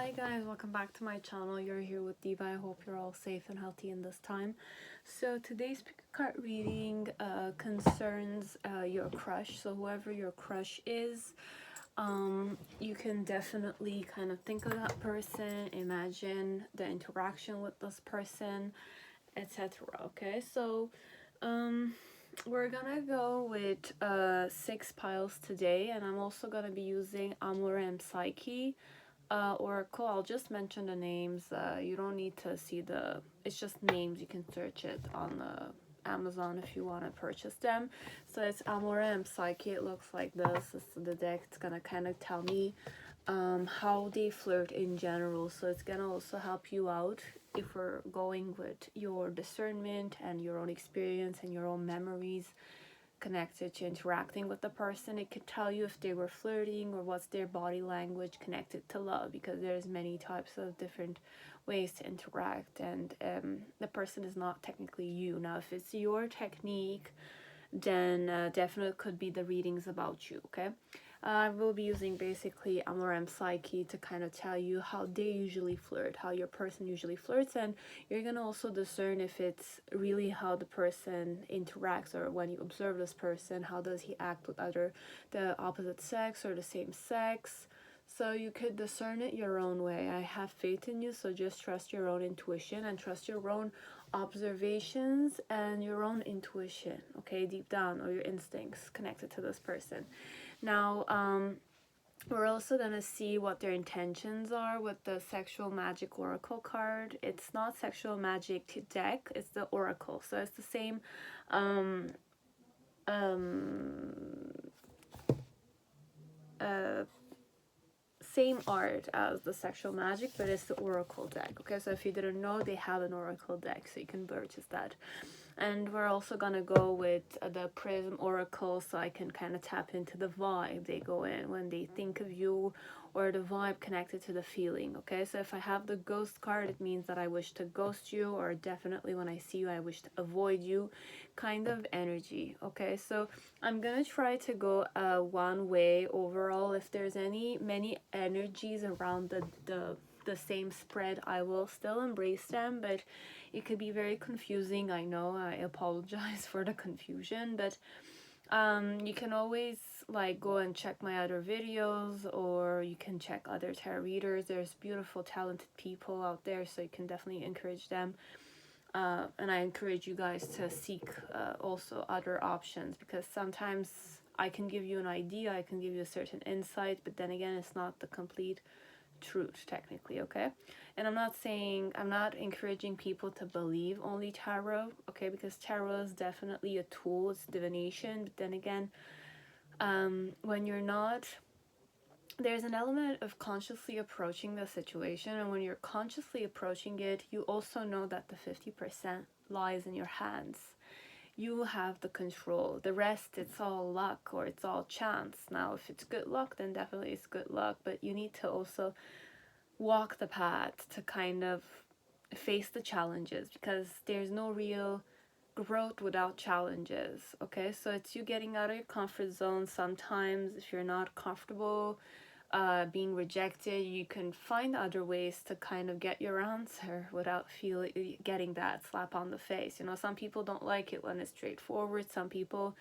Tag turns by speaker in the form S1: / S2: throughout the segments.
S1: Hi guys, welcome back to my channel. You're here with Diva. I hope you're all safe and healthy in this time. So today's pick a card reading concerns your crush. So whoever your crush is, you can definitely kind of think of that person, imagine the interaction with this person, etc. Okay, so we're gonna go with 6 piles today, and I'm also gonna be using Amorem Psyche Oracle. I'll just mention the names. You don't need to see it's just names. You can search it on the Amazon if you want to purchase them. So it's Amorem Psyche. It looks like this. This is the deck. It's gonna kind of tell me how they flirt in general. So it's gonna also help you out if we're going with your discernment and your own experience and your own memories connected to interacting with the person. It could tell you if they were flirting or what's their body language connected to love, because there's many types of different ways to interact, and the person is not technically you. Now if it's your technique, then definitely could be the readings about you. Okay, I will be using basically Amorem Psyche to kind of tell you how they usually flirt, how your person usually flirts, and you're gonna also discern if it's really how the person interacts, or when you observe this person, how does he act with the opposite sex or the same sex. So you could discern it your own way. I have faith in you, so just trust your own intuition and trust your own observations and your own intuition, okay, deep down, or your instincts connected to this person. Now, we're also going to see what their intentions are with the Sexual Magic Oracle card. It's not Sexual Magic deck, it's the Oracle. So it's the same um, uh, same art as the Sexual Magic, but it's the Oracle deck. Okay, so if you didn't know, they have an Oracle deck, so you can purchase that. And we're also gonna go with the Prism Oracle, so I can kind of tap into the vibe they go in when they think of you, or the vibe connected to the feeling. Okay, so if I have the Ghost card, it means that I wish to ghost you, or definitely when I see you, I wish to avoid you, kind of energy. Okay, so I'm gonna try to go one way overall. If there's many energies around the same spread, I will still embrace them, but it could be very confusing. I know, I apologize for the confusion, but you can always like go and check my other videos, or you can check other tarot readers. There's beautiful talented people out there, so you can definitely encourage them. And I encourage you guys to seek also other options, because sometimes I can give you an idea, I can give you a certain insight, but then again, it's not the complete truth technically. Okay, and I'm not encouraging people to believe only tarot, okay, because tarot is definitely a tool, it's divination, but then again, when you're not, there's an element of consciously approaching the situation, and when you're consciously approaching it, you also know that the 50% lies in your hands. You have the control. The rest, it's all luck, or it's all chance. Now if it's good luck, then definitely it's good luck, but you need to also walk the path to kind of face the challenges, because there's no real growth without challenges. Okay, so it's you getting out of your comfort zone. Sometimes if you're not comfortable being rejected, you can find other ways to kind of get your answer without getting that slap on the face. You know, some people don't like it when it's straightforward. Some people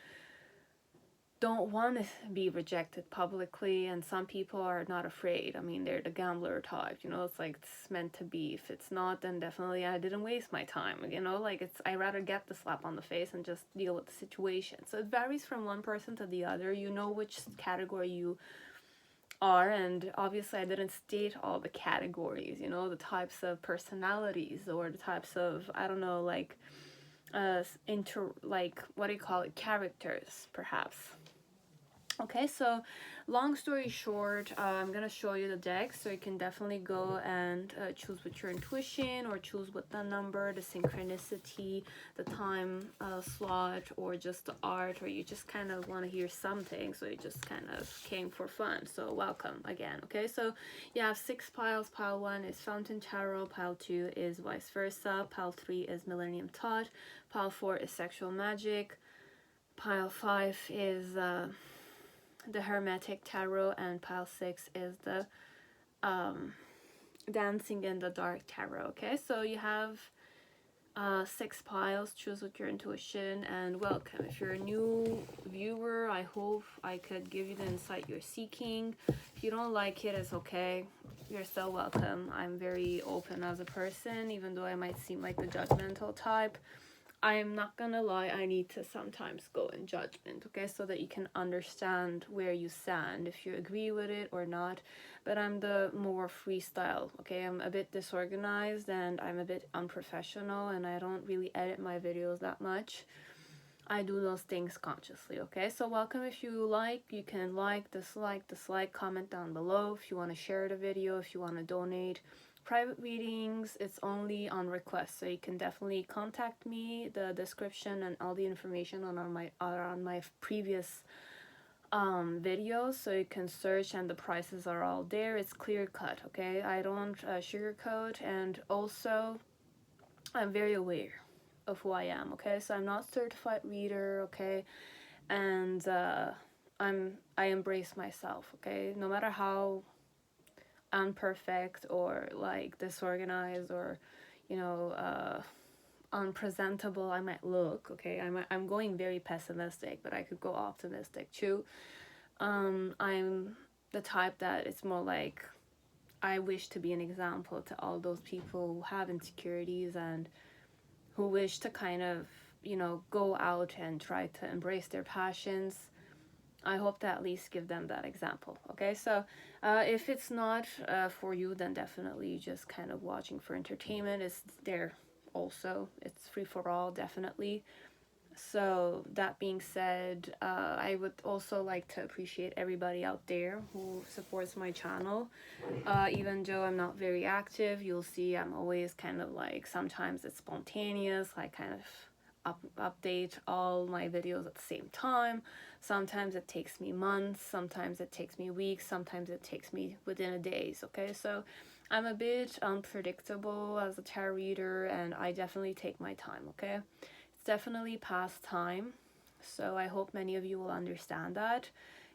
S1: don't want to be rejected publicly, and some people are not afraid. I mean, they're the gambler type, you know, it's like it's meant to be. If it's not, then definitely I didn't waste my time, you know, like I rather get the slap on the face and just deal with the situation. So it varies from one person to the other. You know which category you are, and obviously I didn't state all the categories, you know, the types of personalities, or the types of, I don't know, like what do you call it, characters perhaps. Okay, so long story short, I'm gonna show you the deck, so you can definitely go and choose with your intuition, or choose with the number, the synchronicity, the time slot, or just the art, or you just kind of want to hear something, so you just kind of came for fun. So welcome again. Okay, so you have 6 piles. Pile 1 is Fountain Tarot, pile 2 is Vice Versa, pile 3 is Millennium Thoth, pile 4 is Sexual Magic, pile 5 is the Hermetic Tarot, and pile 6 is the Dancing in the Dark Tarot. Okay, so you have 6 piles. Choose with your intuition, and welcome. If you're a new viewer, I hope I could give you the insight you're seeking. If you don't like it, it's okay. You're still welcome. I'm very open as a person, even though I might seem like the judgmental type. I'm not gonna lie, I need to sometimes go in judgment, okay, so that you can understand where you stand, if you agree with it or not. But I'm the more freestyle, okay? I'm a bit disorganized and I'm a bit unprofessional, and I don't really edit my videos that much. I do those things consciously, okay? So welcome. If you like, you can like, dislike, comment down below. If you want to share the video, if you want to donate. Private readings, it's only on request, so you can definitely contact me. The description and all the information are on my previous videos, so you can search, and the prices are all there. It's clear cut, okay? I don't sugarcoat, and also I'm very aware of who I am, okay? So I'm not certified reader, okay? And I embrace myself, okay? No matter how unperfect or like disorganized or, you know, unpresentable I might look, okay? I'm going very pessimistic, but I could go optimistic too. I'm the type that it's more like I wish to be an example to all those people who have insecurities and who wish to kind of, you know, go out and try to embrace their passions. I hope to at least give them that example, okay? So if it's not for you, then definitely just kind of watching for entertainment is there also. It's free for all, definitely. So that being said, I would also like to appreciate everybody out there who supports my channel. Even though I'm not very active, you'll see I'm always kind of like, sometimes it's spontaneous, I kind of update all my videos at the same time. Sometimes it takes me months, sometimes it takes me weeks, sometimes it takes me within a days, okay? So I'm a bit unpredictable as a tarot reader, and I definitely take my time, okay? It's definitely past time, so I hope many of you will understand that,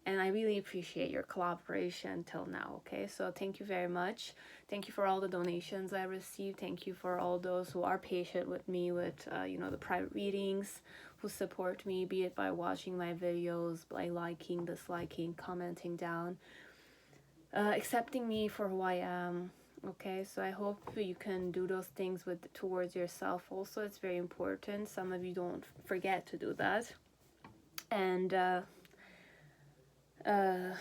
S1: and I really appreciate your collaboration till now, okay? So thank you very much. Thank you for all the donations I received. Thank you for all those who are patient with me with, you know, the private readings, who support me, be it by watching my videos, by liking, disliking, commenting down, accepting me for who I am. Okay, so I hope you can do those things towards yourself also. It's very important. Some of you don't forget to do that. And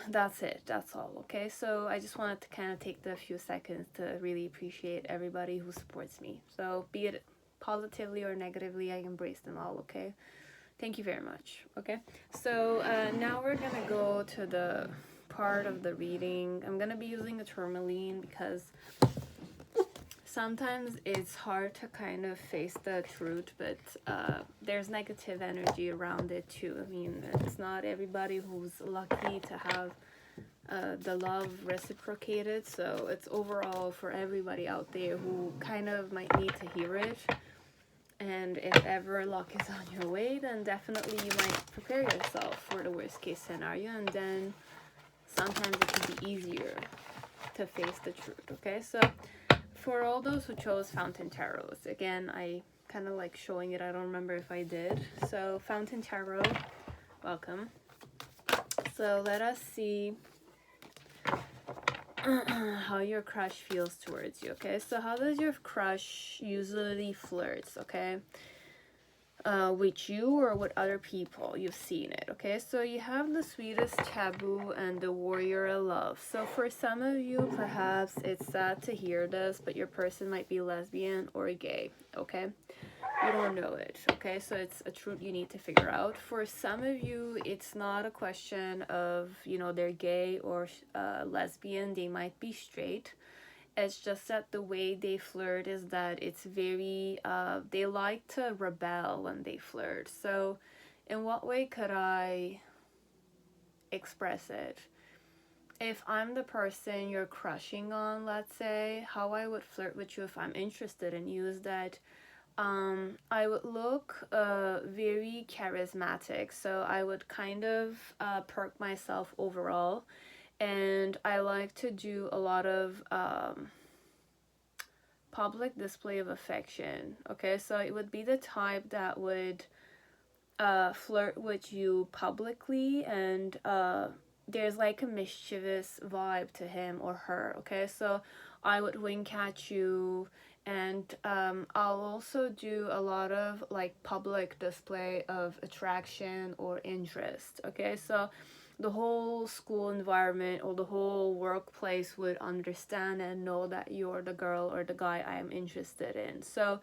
S1: that's it. That's all, okay? So I just wanted to kind of take the few seconds to really appreciate everybody who supports me. So be it positively or negatively, I embrace them all, okay? Thank you very much, okay? So now we're gonna go to the part of the reading. I'm gonna be using a tourmaline because sometimes it's hard to kind of face the truth, but there's negative energy around it too. I mean, it's not everybody who's lucky to have the love reciprocated, so it's overall for everybody out there who kind of might need to hear it. And if ever luck is on your way, then definitely you might prepare yourself for the worst case scenario, and then sometimes it can be easier to face the truth, okay? So for all those who chose Fountain Tarot, again, I kind of like showing it. I don't remember if I did. So Fountain Tarot, welcome. So let us see how your crush feels towards you, okay? So how does your crush usually flirts, okay? With you or with other people? You've seen it, okay? So you have the sweetest taboo and the warrior of love. So for some of you, perhaps it's sad to hear this, but your person might be lesbian or gay, okay? You don't know it, okay? So it's a truth you need to figure out. For some of you, it's not a question of, you know, they're gay or lesbian. They might be straight. It's just that the way they flirt is that it's very, they like to rebel when they flirt. So in what way could I express it? If I'm the person you're crushing on, let's say, how I would flirt with you if I'm interested in you is that I would look very charismatic. So I would kind of perk myself overall. And I like to do a lot of public display of affection. Okay, so it would be the type that would flirt with you publicly, and there's like a mischievous vibe to him or her. Okay, so I would wink at you, and I'll also do a lot of like public display of attraction or interest. Okay, so the whole school environment or the whole workplace would understand and know that you're the girl or the guy I am interested in. So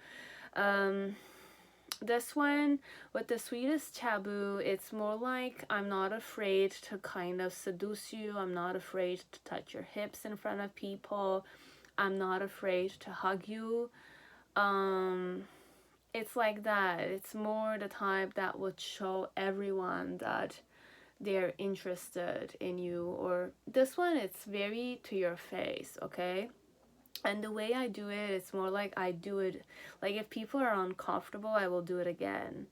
S1: this one with the sweetest taboo, it's more like I'm not afraid to kind of seduce you. I'm not afraid to touch your hips in front of people. I'm not afraid to hug you. It's like that. It's more the type that would show everyone that they're interested in you. Or this one, it's very to your face, okay? And the way I do it, it's more like I do it, like if people are uncomfortable, I will do it again.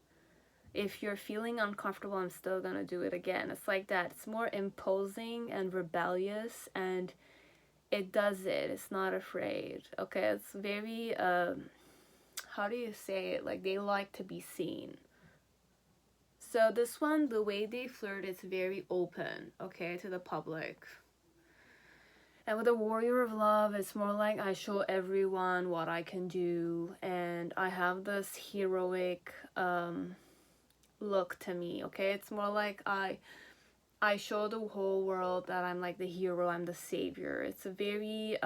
S1: If you're feeling uncomfortable, I'm still gonna do it again. It's like that. It's more imposing and rebellious, and it does it. It's not afraid. Okay, it's very, how do you say it? Like, they like to be seen. So this one, the way they flirt is very open, okay, to the public. And with the warrior of love, it's more like I show everyone what I can do, and I have this heroic look to me, okay? It's more like I show the whole world that I'm like the hero, I'm the savior. It's a very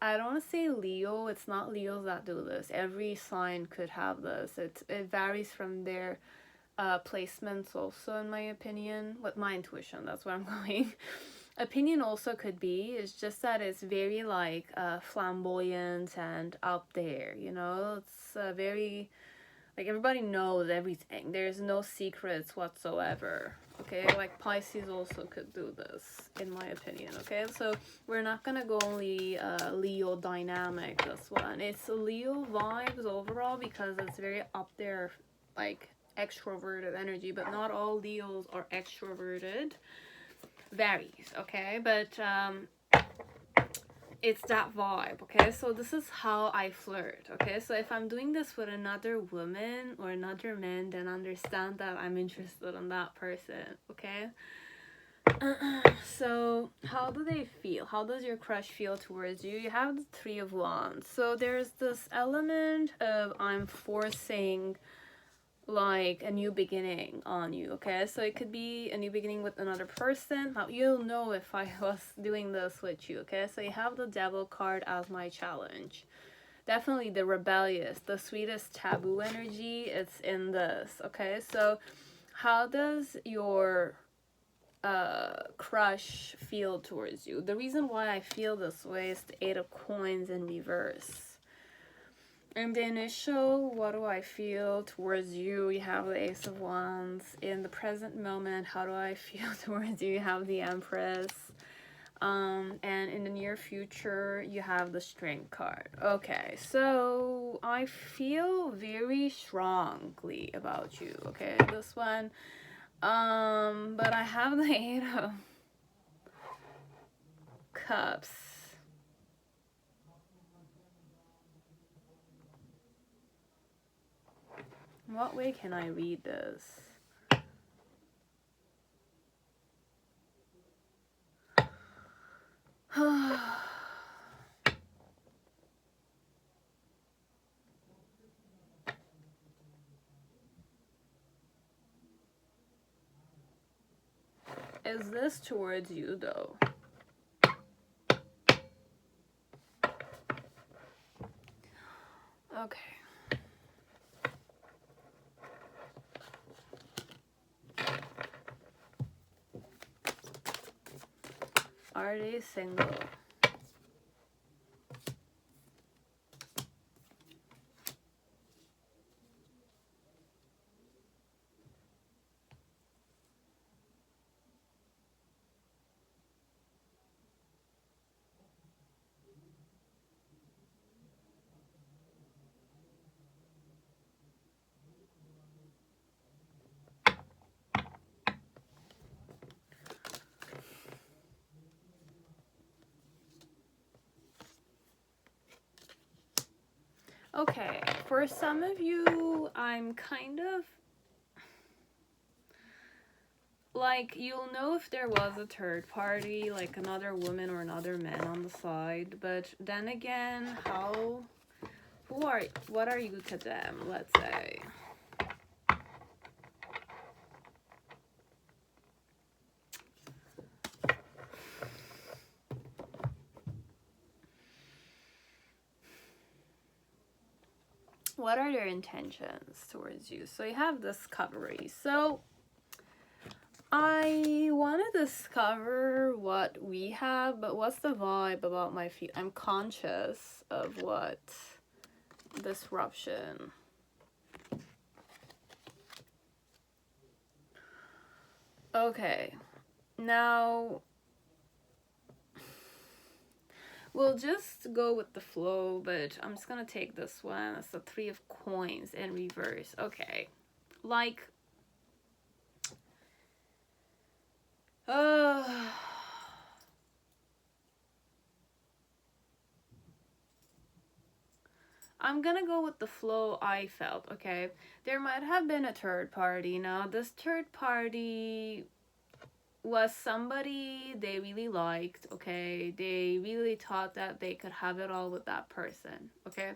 S1: I don't want to say Leo. It's not Leos that do this. Every sign could have this. It varies from their placements also, in my opinion. With my intuition, that's where I'm going. Opinion also could be. It's just that it's very like flamboyant and out there, you know? It's very, like, everybody knows everything. There's no secrets whatsoever. Okay, like Pisces also could do this, in my opinion. Okay, so we're not gonna go only Leo dynamic this one. It's Leo vibes overall because it's very up there, like extroverted energy, but not all Leos are extroverted. Varies, okay, but it's that vibe. Okay, so this is how I flirt. Okay, so if I'm doing this with another woman or another man, then understand that I'm interested in that person. Okay, so how do they feel? How does your crush feel towards you? You have the Three of Wands, so there's this element of I'm forcing like a new beginning on you. Okay, so it could be a new beginning with another person. Now you'll know if I was doing this with you. Okay, so you have the Devil card as my challenge. Definitely the rebellious, the sweetest taboo energy, it's in this. Okay, so how does your crush feel towards you? The reason why I feel this way is the Eight of Coins in reverse. In the initial, what do I feel towards you? You have the Ace of Wands. In the present moment, how do I feel towards you? You have the Empress. And in the near future, you have the Strength card. Okay, so I feel very strongly about you. Okay, this one. But I have the Eight of Cups. What way can I read this? Is this towards you though? Okay. Are they single? Okay, for some of you, I'm kind of like, you'll know if there was a third party, like another woman or another man on the side, but then again, what are you to them, let's say? What are their intentions towards you? So you have discovery. So I want to discover what we have, but what's the vibe about my feet? I'm conscious of what disruption. Okay, now we'll just go with the flow, but I'm just gonna take this one. It's the 3 of coins in reverse. Okay, like, I'm gonna go with the flow I felt, okay? There might have been a third party. Now, this third party was somebody they really liked, okay? They really thought that they could have it all with that person, okay?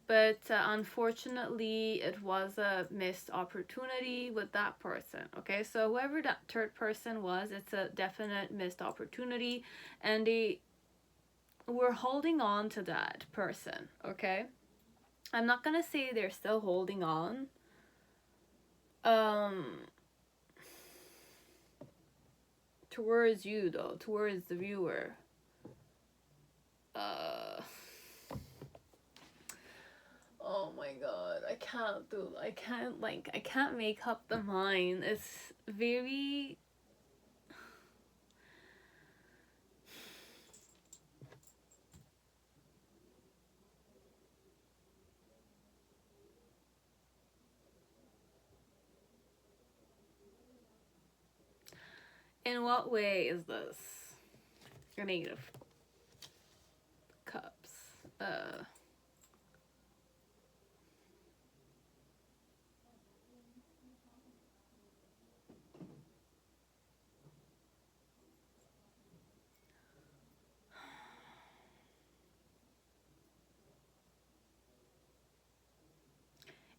S1: But unfortunately, it was a missed opportunity with that person, okay? So whoever that third person was, it's a definite missed opportunity, and they were holding on to that person, okay? I'm not gonna say they're still holding on. Towards you though, towards the viewer. Oh my god, I can't make up the mind. It's very In what way is this a negative cups?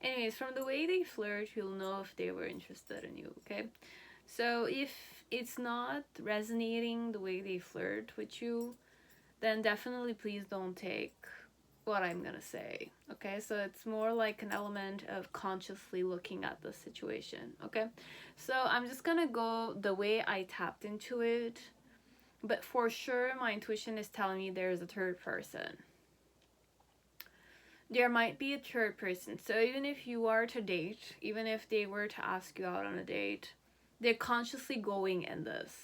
S1: Anyways, from the way they flirt, you'll know if they were interested in you, okay? So if it's not resonating the way they flirt with you, then definitely please don't take what I'm gonna say, okay? So it's more like an element of consciously looking at the situation, okay? So I'm just gonna go the way I tapped into it, but for sure my intuition is telling me there's a third person. There might be a third person. So even if you are to date, even if they were to ask you out on a date, they're consciously going in this.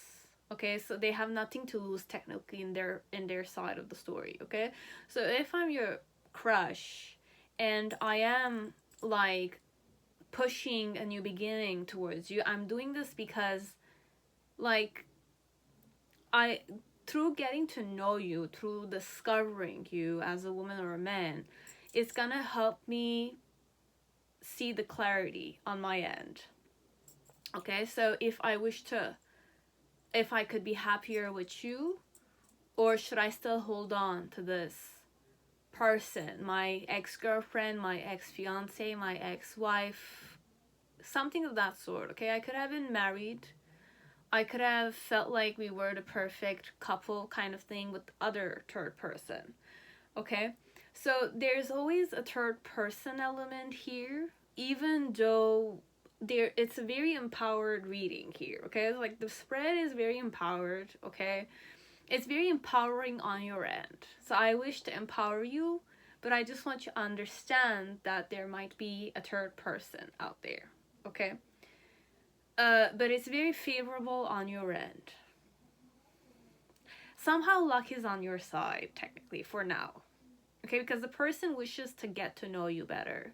S1: Okay, so they have nothing to lose technically in their side of the story, okay? So if I'm your crush and I am like pushing a new beginning towards you, I'm doing this because like through getting to know you, through discovering you as a woman or a man, it's gonna help me see the clarity on my end. Okay, so if I could be happier with you, or should I still hold on to this person, my ex-girlfriend, my ex-fiance, my ex-wife, something of that sort, okay? I could have been married. I could have felt like we were the perfect couple kind of thing with the other third person, okay? So there's always a third person element here, even though it's a very empowered reading here, okay? Like the spread is very empowered, okay? It's very empowering on your end. So I wish to empower you, but I just want you to understand that there might be a third person out there, okay? But it's very favorable on your end. Somehow luck is on your side, technically, for now. Okay, because the person wishes to get to know you better.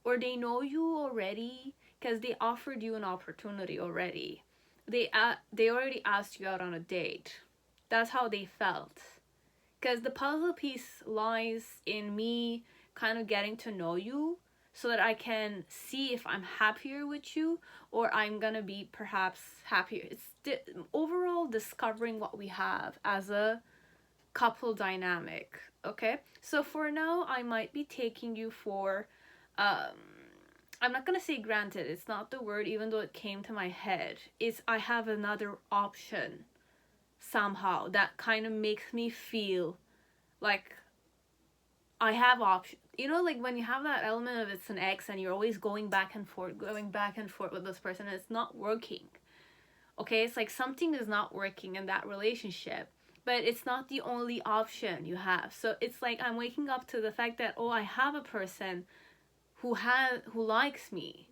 S1: Or they know you already because they offered you an opportunity already. They already asked you out on a date. That's how they felt. Because the puzzle piece lies in me kind of getting to know you so that I can see if I'm happier with you or I'm gonna be perhaps happier. It's overall discovering what we have as a couple dynamic. Okay, so for now I might be taking you for I'm not gonna say granted, it's not the word, even though it came to my head. It's I have another option somehow that kind of makes me feel like I have option. You know, like when you have that element of it's an ex and you're always going back and forth with this person and it's not working. Okay, it's like something is not working in that relationship, but it's not the only option you have. So it's like I'm waking up to the fact that, oh, I have a person who likes me.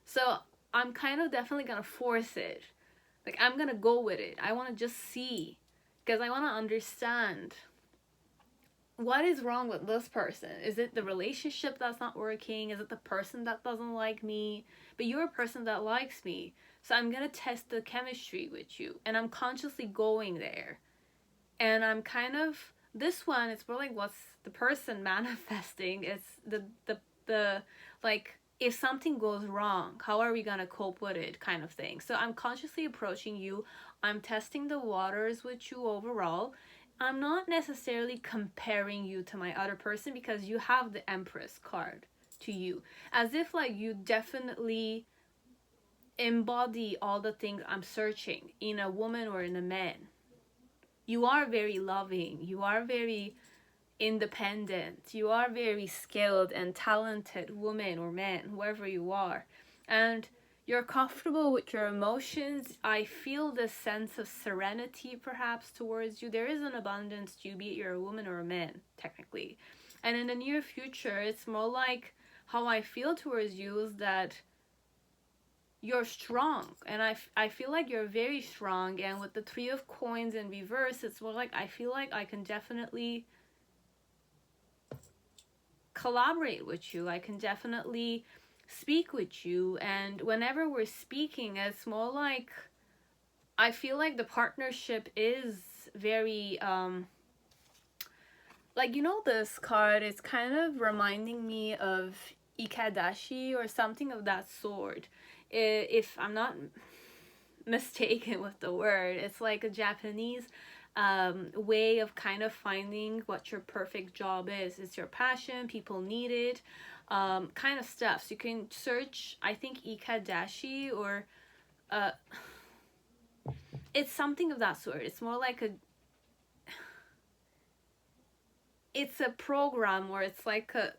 S1: So I'm kind of definitely gonna force it. Like I'm gonna go with it. I want to just see, because I want to understand what is wrong with this person. Is it the relationship that's not working? Is it the person that doesn't like me? But you're a person that likes me. So I'm going to test the chemistry with you. And I'm consciously going there. And I'm kind of, this one, it's more like what's the person manifesting. It's the like, if something goes wrong, how are we going to cope with it kind of thing. So I'm consciously approaching you. I'm testing the waters with you overall. I'm not necessarily comparing you to my other person because you have the Empress card to you. As if like you definitely embody all the things I'm searching in a woman or in a man. You are very loving. You are very independent. You are very skilled and talented woman or man, whoever you are. And you're comfortable with your emotions. I feel this sense of serenity perhaps towards you. There is an abundance to you, be it you're a woman or a man, technically. And in the near future, it's more like how I feel towards you is that you're strong. And I feel like you're very strong. And with the Three of Coins in reverse, it's more like I feel like I can definitely collaborate with you. I can definitely speak with you, and whenever we're speaking, it's more like I feel like the partnership is very like, you know, this card is kind of reminding me of Ikadashi or something of that sort, if I'm not mistaken with the word. It's like a Japanese way of kind of finding what your perfect job is. It's your passion, people need it, kind of stuff. So you can search, I think, Ikadashi or it's something of that sort. It's more like it's a program, or it's like a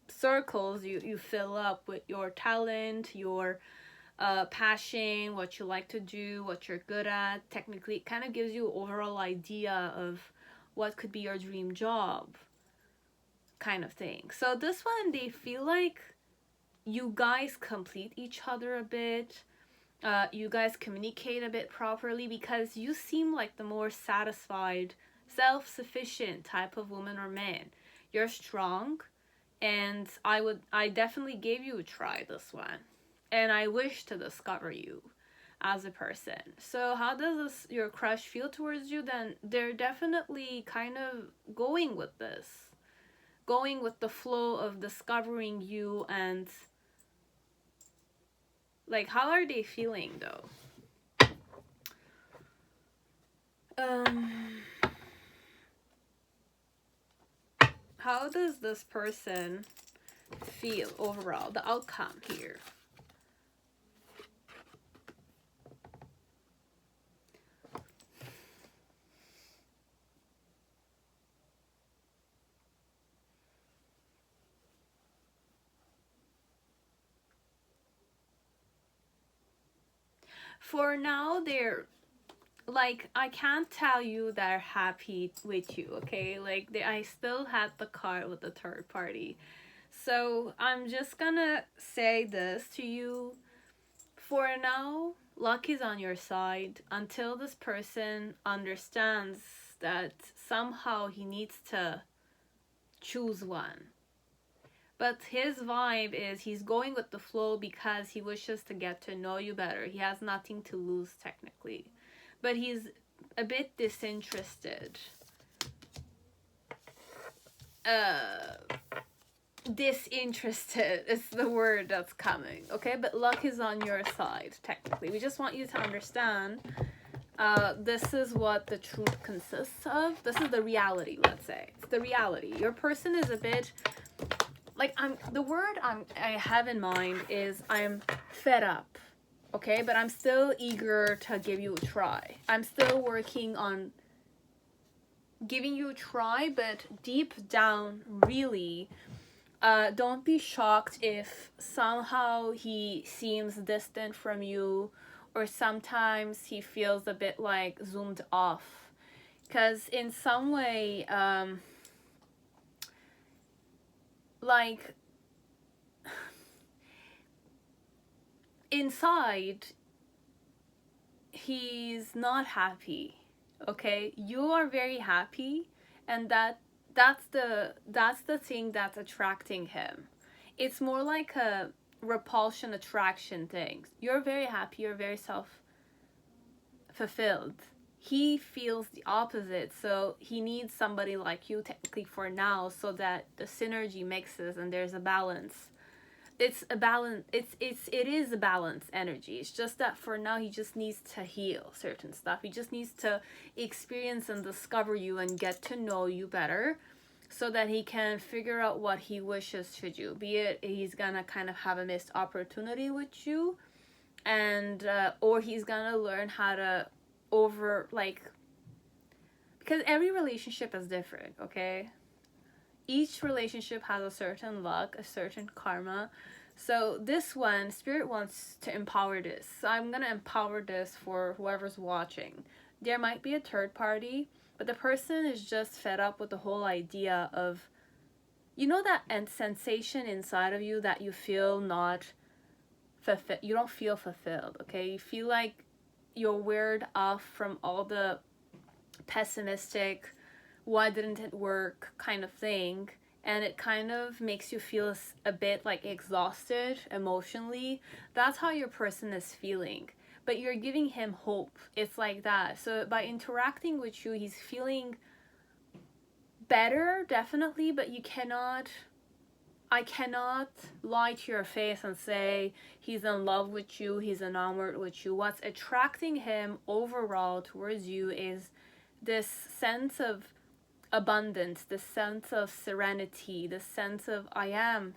S1: circles you fill up with your talent, your passion, what you like to do, what you're good at. Technically, it kind of gives you an overall idea of what could be your dream job kind of thing. So this one, they feel like you guys complete each other a bit. You guys communicate a bit properly because you seem like the more satisfied, self-sufficient type of woman or man. You're strong, and I definitely gave you a try this one. And I wish to discover you as a person. So how does your crush feel towards you? Then they're definitely kind of going with this. Going with the flow of discovering you, and like, how are they feeling though? How does this person feel overall? The outcome here. For now, they're like, I can't tell you they're happy with you, okay? Like, I still had the card with the third party. So I'm just gonna say this to you. For now, luck is on your side until this person understands that somehow he needs to choose one. But his vibe is he's going with the flow because he wishes to get to know you better. He has nothing to lose technically. But he's a bit disinterested. disinterested is the word that's coming, okay? But luck is on your side, technically. We just want you to understand this is what the truth consists of. This is the reality, let's say. It's the reality. Your person is a bit like, I have in mind is I'm fed up, okay? But I'm still eager to give you a try. I'm still working on giving you a try, but deep down, really, don't be shocked if somehow he seems distant from you, or sometimes he feels a bit like zoomed off. Because in some way, like, inside, he's not happy, okay? You are very happy, and that's the thing that's attracting him. It's more like a repulsion attraction thing. You're very happy, you're very fulfilled. He feels the opposite, so he needs somebody like you technically for now, so that the synergy mixes and there's a balance. It is a balanced energy. It's just that for now he just needs to heal certain stuff. He just needs to experience and discover you and get to know you better, so that he can figure out what he wishes to do. Be it he's gonna kind of have a missed opportunity with you, and or he's gonna learn how to because every relationship is different, okay? Each relationship has a certain luck, a certain karma. So this one, Spirit wants to empower this. So I'm going to empower this for whoever's watching. There might be a third party, but the person is just fed up with the whole idea of, you know, that sensation inside of you that you feel not fulfilled. You don't feel fulfilled, okay? You feel like you're weird off from all the pessimistic, why didn't it work kind of thing, and it kind of makes you feel a bit like exhausted emotionally. That's how your person is feeling, but you're giving him hope. It's like that. So by interacting with you, he's feeling better, definitely, but I cannot lie to your face and say he's in love with you, he's enamored with you. What's attracting him overall towards you is this sense of abundance, this sense of serenity, this sense of I am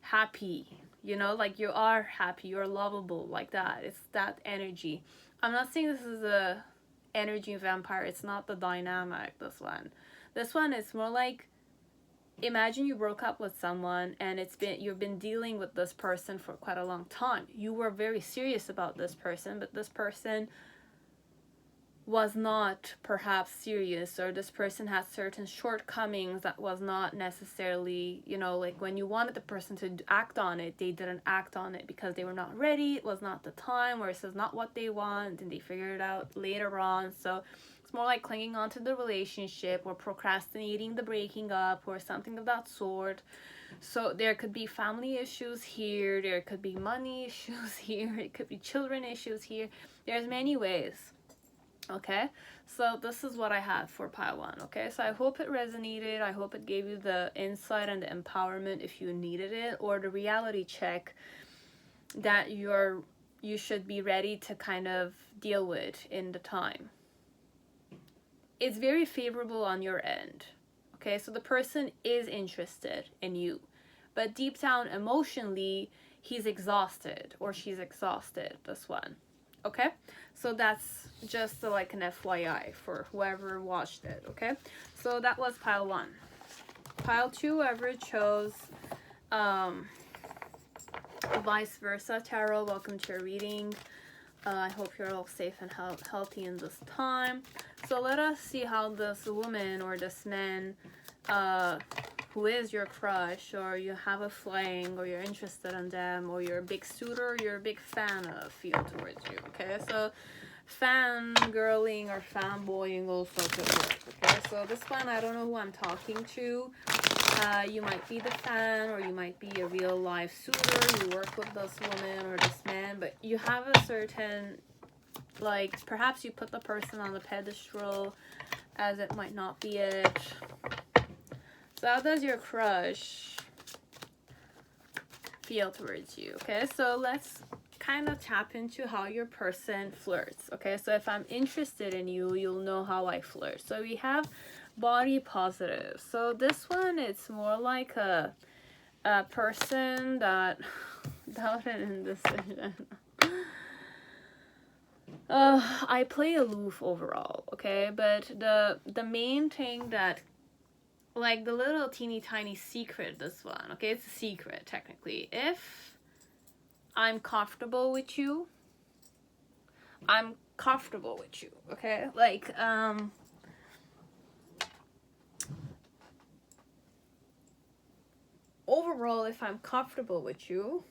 S1: happy, you know, like you are happy, you're lovable, like that. It's that energy. I'm not saying this is a energy vampire. It's not the dynamic, this one is more like, imagine you broke up with someone and you've been dealing with this person for quite a long time. You were very serious about this person, but this person was not perhaps serious, or this person had certain shortcomings that was not necessarily, you know, like when you wanted the person to act on it, they didn't act on it because they were not ready, it was not the time, or this is not what they want, and they figured it out later on. So it's more like clinging on to the relationship, or procrastinating the breaking up, or something of that sort. So there could be family issues here, there could be money issues here, it could be children issues here. There's many ways. Okay, so this is what I have for pile 1. Okay, so I hope it resonated. I hope it gave you the insight and the empowerment if you needed it, or the reality check that you should be ready to kind of deal with in the time. It's very favorable on your end. Okay, so the person is interested in you, but deep down emotionally he's exhausted or she's exhausted, this one. Okay, so that's just like an FYI for whoever watched it. Okay, so that was pile 1. Pile 2, whoever chose vice versa tarot, welcome to your reading. I hope you're all safe and healthy in this time. So let us see how this woman or this man who is your crush, or you have a fling, or you're interested in them, or you're a big suitor, or you're a big fan of, feel towards you. Okay, so fangirling or fanboying also could work. Okay, so this one, I don't know who I'm talking to. You might be the fan, or you might be a real life suitor. You work with this woman or this man, but you have a certain, like, perhaps you put the person on the pedestal as it might not be it. So how does your crush feel towards you? Okay, so let's kind of tap into how your person flirts. Okay, so if I'm interested in you, you'll know how I flirt. So we have body positive. So this one, it's more like a person that doubt an indecision. I play aloof overall, okay, but the main thing that, like, the little teeny tiny secret, this one, okay, it's a secret technically. If I'm comfortable with you, I'm comfortable with you, okay? Like, overall, if I'm comfortable with you,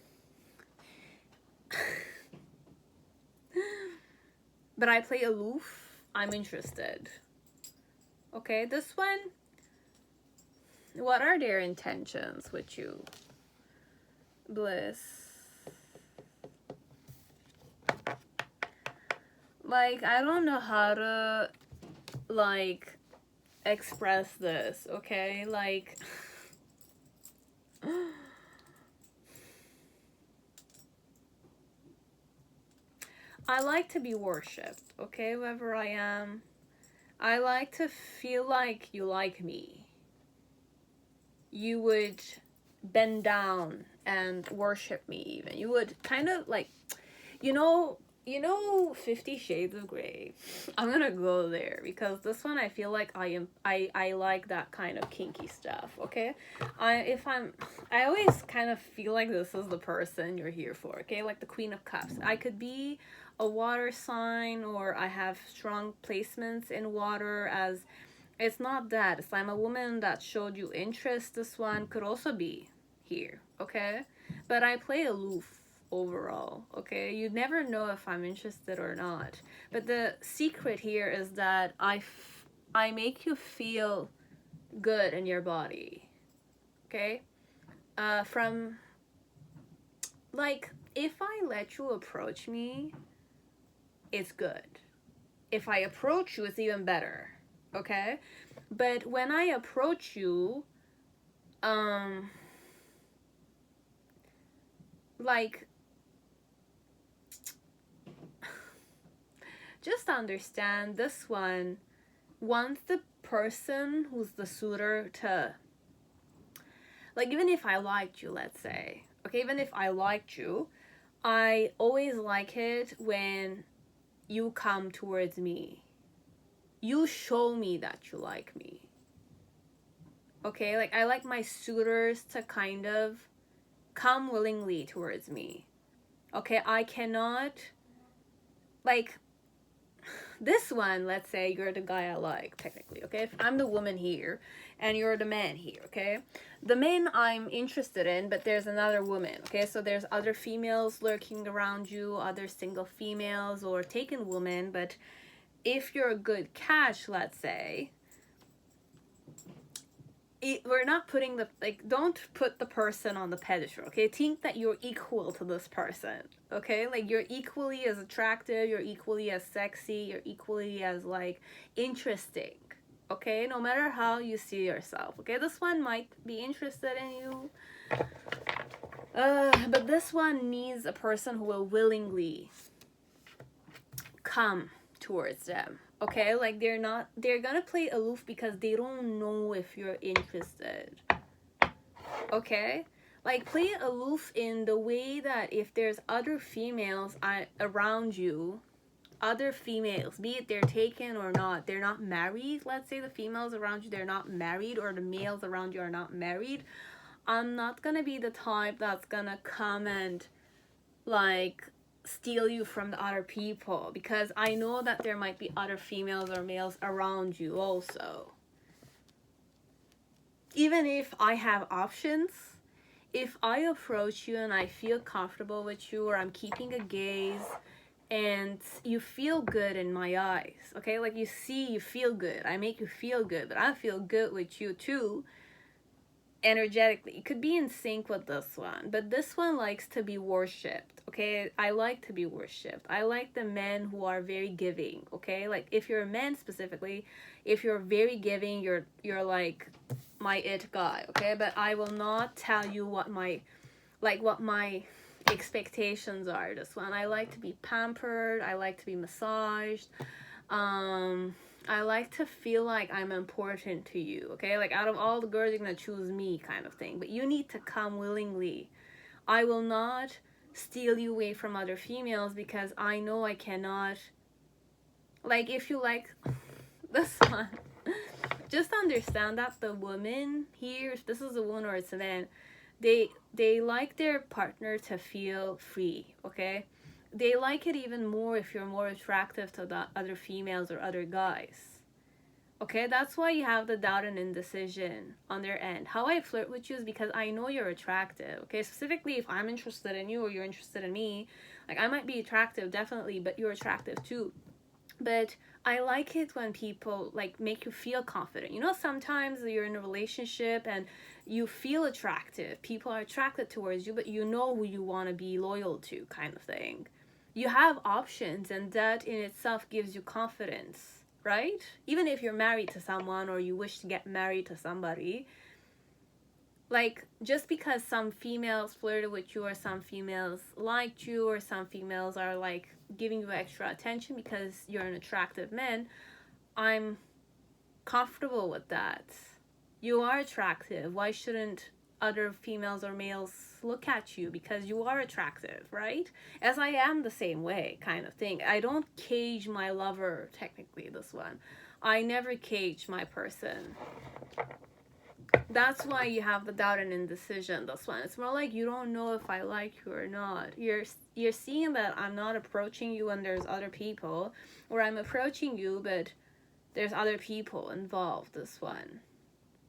S1: but I play aloof, I'm interested. Okay, this one, what are their intentions with you? Bliss. Like, I don't know how to, like, express this, okay? Like, I like to be worshipped, okay? Whoever I am, I like to feel like you like me. You would bend down and worship me even. You would kind of like, you know 50 Shades of Grey. I'm gonna go there because this one I feel like I like that kind of kinky stuff, okay? I always kind of feel like this is the person you're here for, okay? Like the Queen of Cups. I could be a water sign, or I have strong placements in water, as it's not that. It's I'm a woman that showed you interest. This one could also be here, okay? But I play aloof overall, okay? You never know if I'm interested or not. But the secret here is that I make you feel good in your body, okay? From, like, if I let you approach me, it's good. If I approach you, it's even better, okay? But when I approach you, like, just understand this one wants the person who's the suitor to, like, even if I liked you, let's say, okay, even if I liked you, I always like it when you come towards me. You show me that you like me. Okay, like, I like my suitors to kind of come willingly towards me. Okay, I cannot, like, this one, let's say you're the guy I like, technically, okay? If I'm the woman here, and you're the man here, okay? The man I'm interested in, but there's another woman, okay? So there's other females lurking around you, other single females, or taken women, but if you're a good catch, let's say, we're not putting the, like, don't put the person on the pedestal, okay? Think that you're equal to this person, okay? Like, you're equally as attractive, you're equally as sexy, you're equally as, like, interesting, okay? No matter how you see yourself, okay? This one might be interested in you, but this one needs a person who will willingly come towards them, okay? Like, they're gonna play aloof because they don't know if you're interested, okay? Like, play aloof in the way that if there's other females around you, other females, be it they're taken or not, they're not married, let's say the females around you, they're not married, or the males around you are not married, I'm not gonna be the type that's gonna come and, like, steal you from the other people, because I know that there might be other females or males around you also. Even if I have options, if I approach you and I feel comfortable with you, or I'm keeping a gaze and you feel good in my eyes, okay? Like, you feel good, I make you feel good, but I feel good with you too, energetically. You could be in sync with this one, but this one likes to be worshipped, okay? I like to be worshipped. I like the men who are very giving, okay? Like, if you're a man specifically, if you're very giving, you're like my it guy, okay? But I will not tell you what my expectations are. This one, I like to be pampered, I like to be massaged, I like to feel like I'm important to you, okay? Like, out of all the girls, you're gonna choose me, kind of thing. But you need to come willingly. I will not steal you away from other females, because I know I cannot. Like, if you like this one, just understand that the woman here, if this is a woman or it's a man, they like their partner to feel free, okay? They like it even more if you're more attractive to the other females or other guys. Okay, that's why you have the doubt and indecision on their end. How I flirt with you is because I know you're attractive. Okay, specifically if I'm interested in you or you're interested in me, like, I might be attractive, definitely, but you're attractive too. But I like it when people, like, make you feel confident. You know, sometimes you're in a relationship and you feel attractive. People are attracted towards you, but you know who you want to be loyal to, kind of thing. You have options, and that in itself gives you confidence, right? Even if you're married to someone or you wish to get married to somebody, like, just because some females flirted with you or some females liked you or some females are, like, giving you extra attention because you're an attractive man, I'm comfortable with that. You are attractive. Why shouldn't other females or males look at you? Because you are attractive, right? As I am the same way, kind of thing. I don't cage my lover, technically, this one. I never cage my person. That's why you have the doubt and indecision, this one. It's more like you don't know if I like you or not. You're seeing that I'm not approaching you when there's other people, or I'm approaching you but there's other people involved, this one.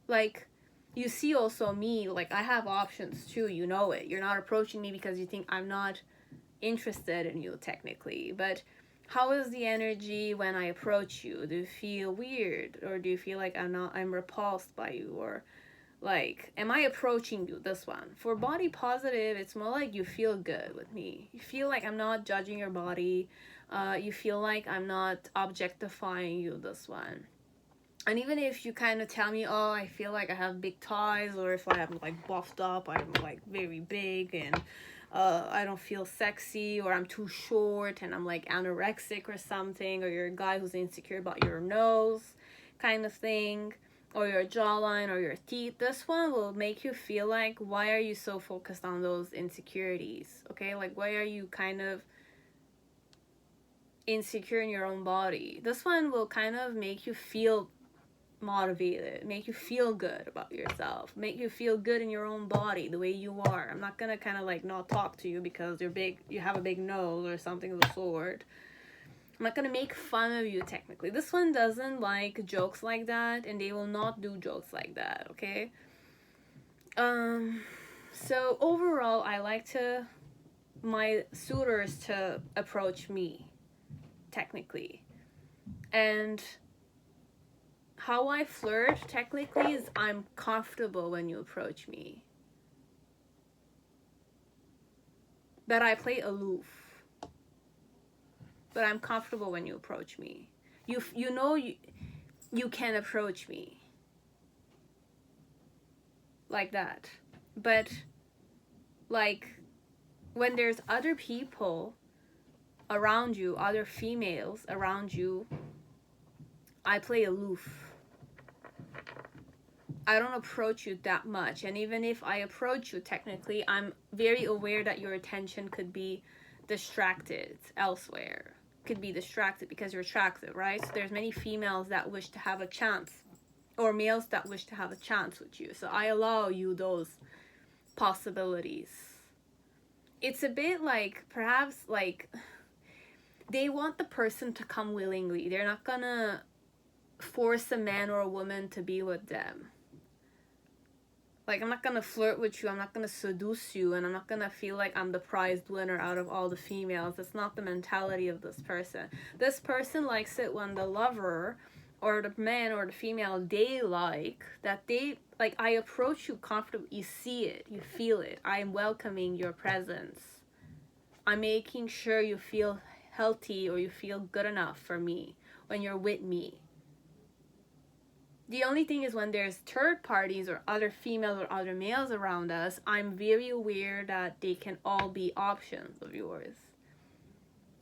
S1: Like, you see also me, like, I have options too, you know it. You're not approaching me because you think I'm not interested in you, technically. But how is the energy when I approach you? Do you feel weird? Or do you feel like I'm repulsed by you? Or, like, am I approaching you, this one? For body positive, it's more like you feel good with me. You feel like I'm not judging your body. You feel like I'm not objectifying you, this one. And even if you kind of tell me, oh, I feel like I have big thighs, or if I am, like, buffed up, I'm, like, very big, and I don't feel sexy, or I'm too short, and I'm, like, anorexic or something, or you're a guy who's insecure about your nose, kind of thing, or your jawline, or your teeth, this one will make you feel like, why are you so focused on those insecurities, okay? Like, why are you kind of insecure in your own body? This one will kind of make you feel motivated, make you feel good about yourself, make you feel good in your own body the way you are. I'm not gonna kind of, like, not talk to you because you're big, you have a big nose or something of the sort. I'm not gonna make fun of you, technically. This one doesn't like jokes like that, and they will not do jokes like that, okay? So overall, I like my suitors to approach me, technically. And how I flirt, technically, is I'm comfortable when you approach me. But I play aloof. But I'm comfortable when you approach me. You know you can approach me. Like that. But, like, when there's other people around you, other females around you, I play aloof. I don't approach you that much, and even if I approach you, technically, I'm very aware that your attention could be distracted elsewhere. Could be distracted because you're attractive, right? So there's many females that wish to have a chance, or males that wish to have a chance with you. So I allow you those possibilities. It's a bit like, perhaps, like, they want the person to come willingly. They're not gonna force a man or a woman to be with them. Like, I'm not gonna flirt with you, I'm not gonna seduce you, and I'm not gonna feel like I'm the prized winner out of all the females. That's not the mentality of this person. This person likes it when the lover, or the man or the female they like, that they, like, I approach you comfortably, you see it, you feel it, I'm welcoming your presence. I'm making sure you feel healthy or you feel good enough for me when you're with me. The only thing is when there's third parties or other females or other males around us, I'm very aware that they can all be options of yours,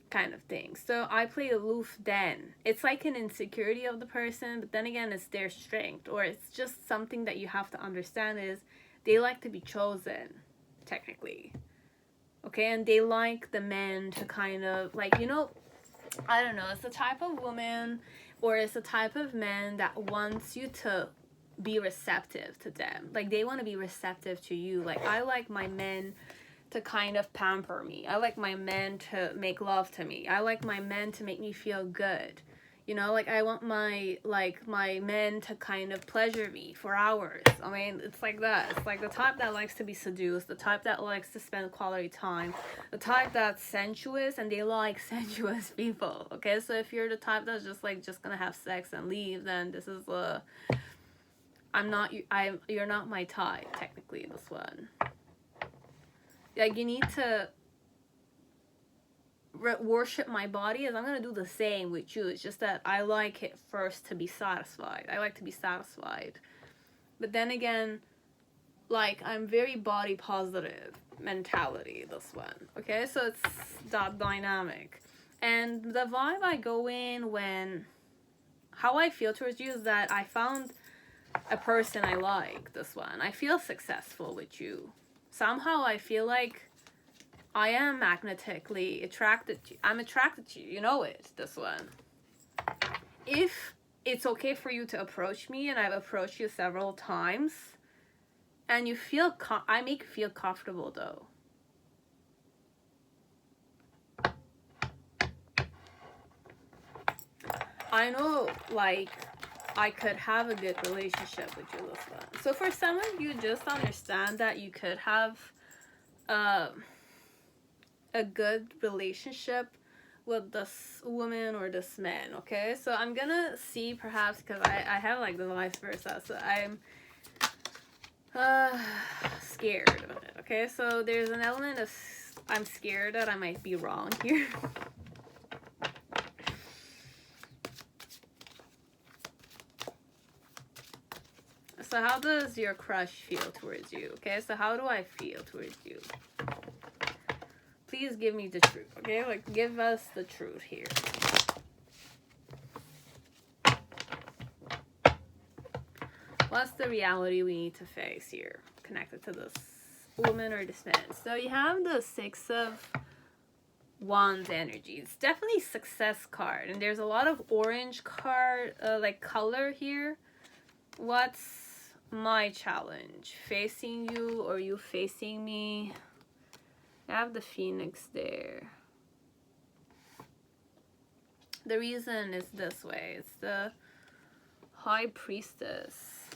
S1: kind of thing. So I play aloof then. It's like an insecurity of the person, but then again, it's their strength, or it's just something that you have to understand is they like to be chosen, technically. Okay, and they like the men to kind of, like, you know, I don't know, it's the type of woman or it's the type of man that wants you to be receptive to them. Like, they want to be receptive to you. Like, I like my men to kind of pamper me. I like my men to make love to me. I like my men to make me feel good. You know, like, I want my men to kind of pleasure me for hours. I mean, it's like that. It's like the type that likes to be seduced, the type that likes to spend quality time, the type that's sensuous, and they like sensuous people. Okay, so if you're the type that's just gonna have sex and leave, then this is you're not my type, technically, this one. Like, you need to worship my body, as I'm gonna do the same with you. It's just that I like it first to be satisfied. I like to be satisfied. But then again, like, I'm very body positive mentality, this one. Okay, so it's that dynamic. And the vibe I go in when, how I feel towards you is that I found a person I like, this one. I feel successful with you. Somehow I feel like I am magnetically attracted to you. I'm attracted to you. You know it, this one. If it's okay for you to approach me, and I've approached you several times, and you feel, I make you feel comfortable, though. I know, like, I could have a good relationship with you, this one. So for some of you, just understand that you could have a good relationship with this woman or this man, okay? So I'm gonna see, perhaps, because I have like the vice versa, so I'm scared of it, okay? So there's an element of I'm scared that I might be wrong here. So how does your crush feel towards you, okay? So how do I feel towards you? Please give me the truth, okay? Like, give us the truth here. What's the reality we need to face here, connected to this woman or this man? So you have the Six of Wands energy. It's definitely success card, and there's a lot of orange card, like color here. What's my challenge? Facing you or you facing me? I have the Phoenix there. The reason is this way. It's the High Priestess.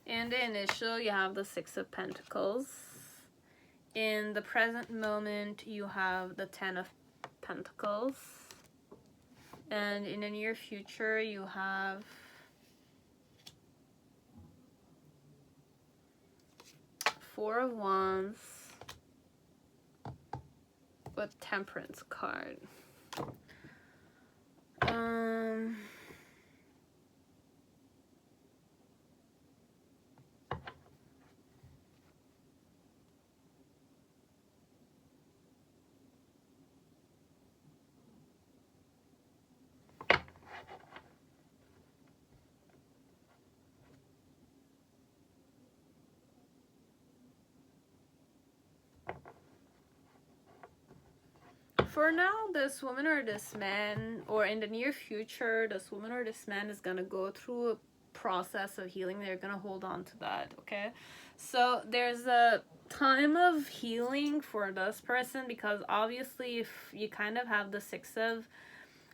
S1: In the initial, you have the Six of Pentacles. In the present moment, you have the Ten of Pentacles. And in the near future, you have Four of Wands with Temperance card. For now, this woman or this man, or in the near future, this woman or this man is going to go through a process of healing. They're going to hold on to that, okay? So there's a time of healing for this person, because obviously if you kind of have the Six of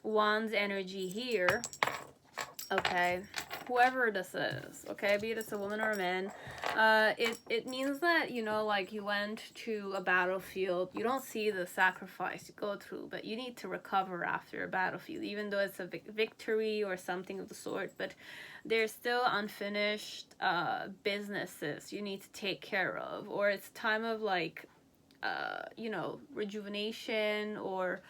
S1: Wands energy here, okay, whoever this is, okay, be it it's a woman or a man, it means that, you know, like, you went to a battlefield, you don't see the sacrifice you go through, but you need to recover after a battlefield, even though it's a victory or something of the sort, but there's still unfinished businesses you need to take care of, or it's time of, like, rejuvenation or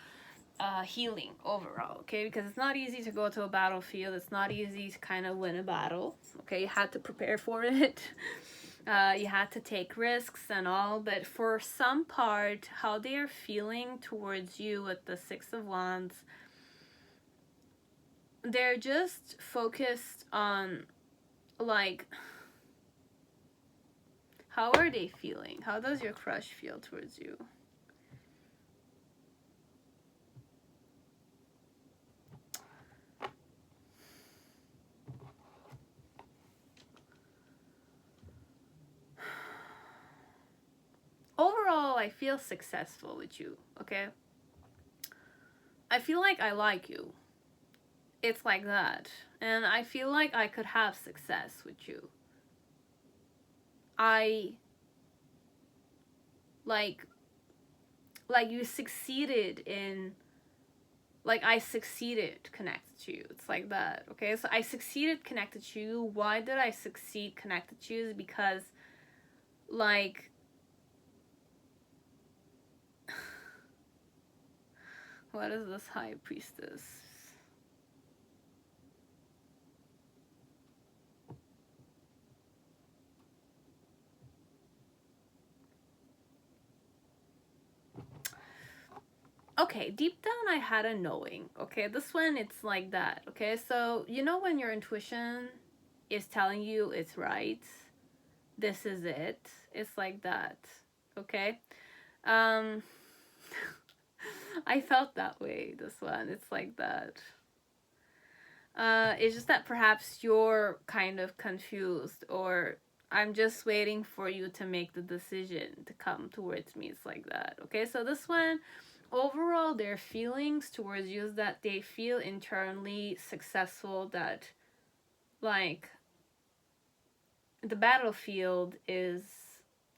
S1: healing overall, okay? Because it's not easy to go to a battlefield. It's not easy to kind of win a battle, okay? You had to prepare for it. You had to take risks and all, but for some part, how they are feeling towards you with the Six of Wands, they're just focused on, like, how are they feeling? How does your crush feel towards you? Overall, I feel successful with you, okay? I feel like I like you. It's like that. And I feel like I could have success with you. I like you succeeded in, like, I succeeded connected to you. It's like that, okay? So I succeeded connected to you. Why did I succeed connected to you? Is because, like, what is this High Priestess? Okay, deep down I had a knowing, okay? This one, it's like that, okay? So, when your intuition is telling you it's right, this is it. It's like that, okay? I felt that way, this one. It's like that. It's just that perhaps you're kind of confused, or I'm just waiting for you to make the decision to come towards me. It's like that, okay? So this one, overall, their feelings towards you is that they feel internally successful, that, like, the battlefield is,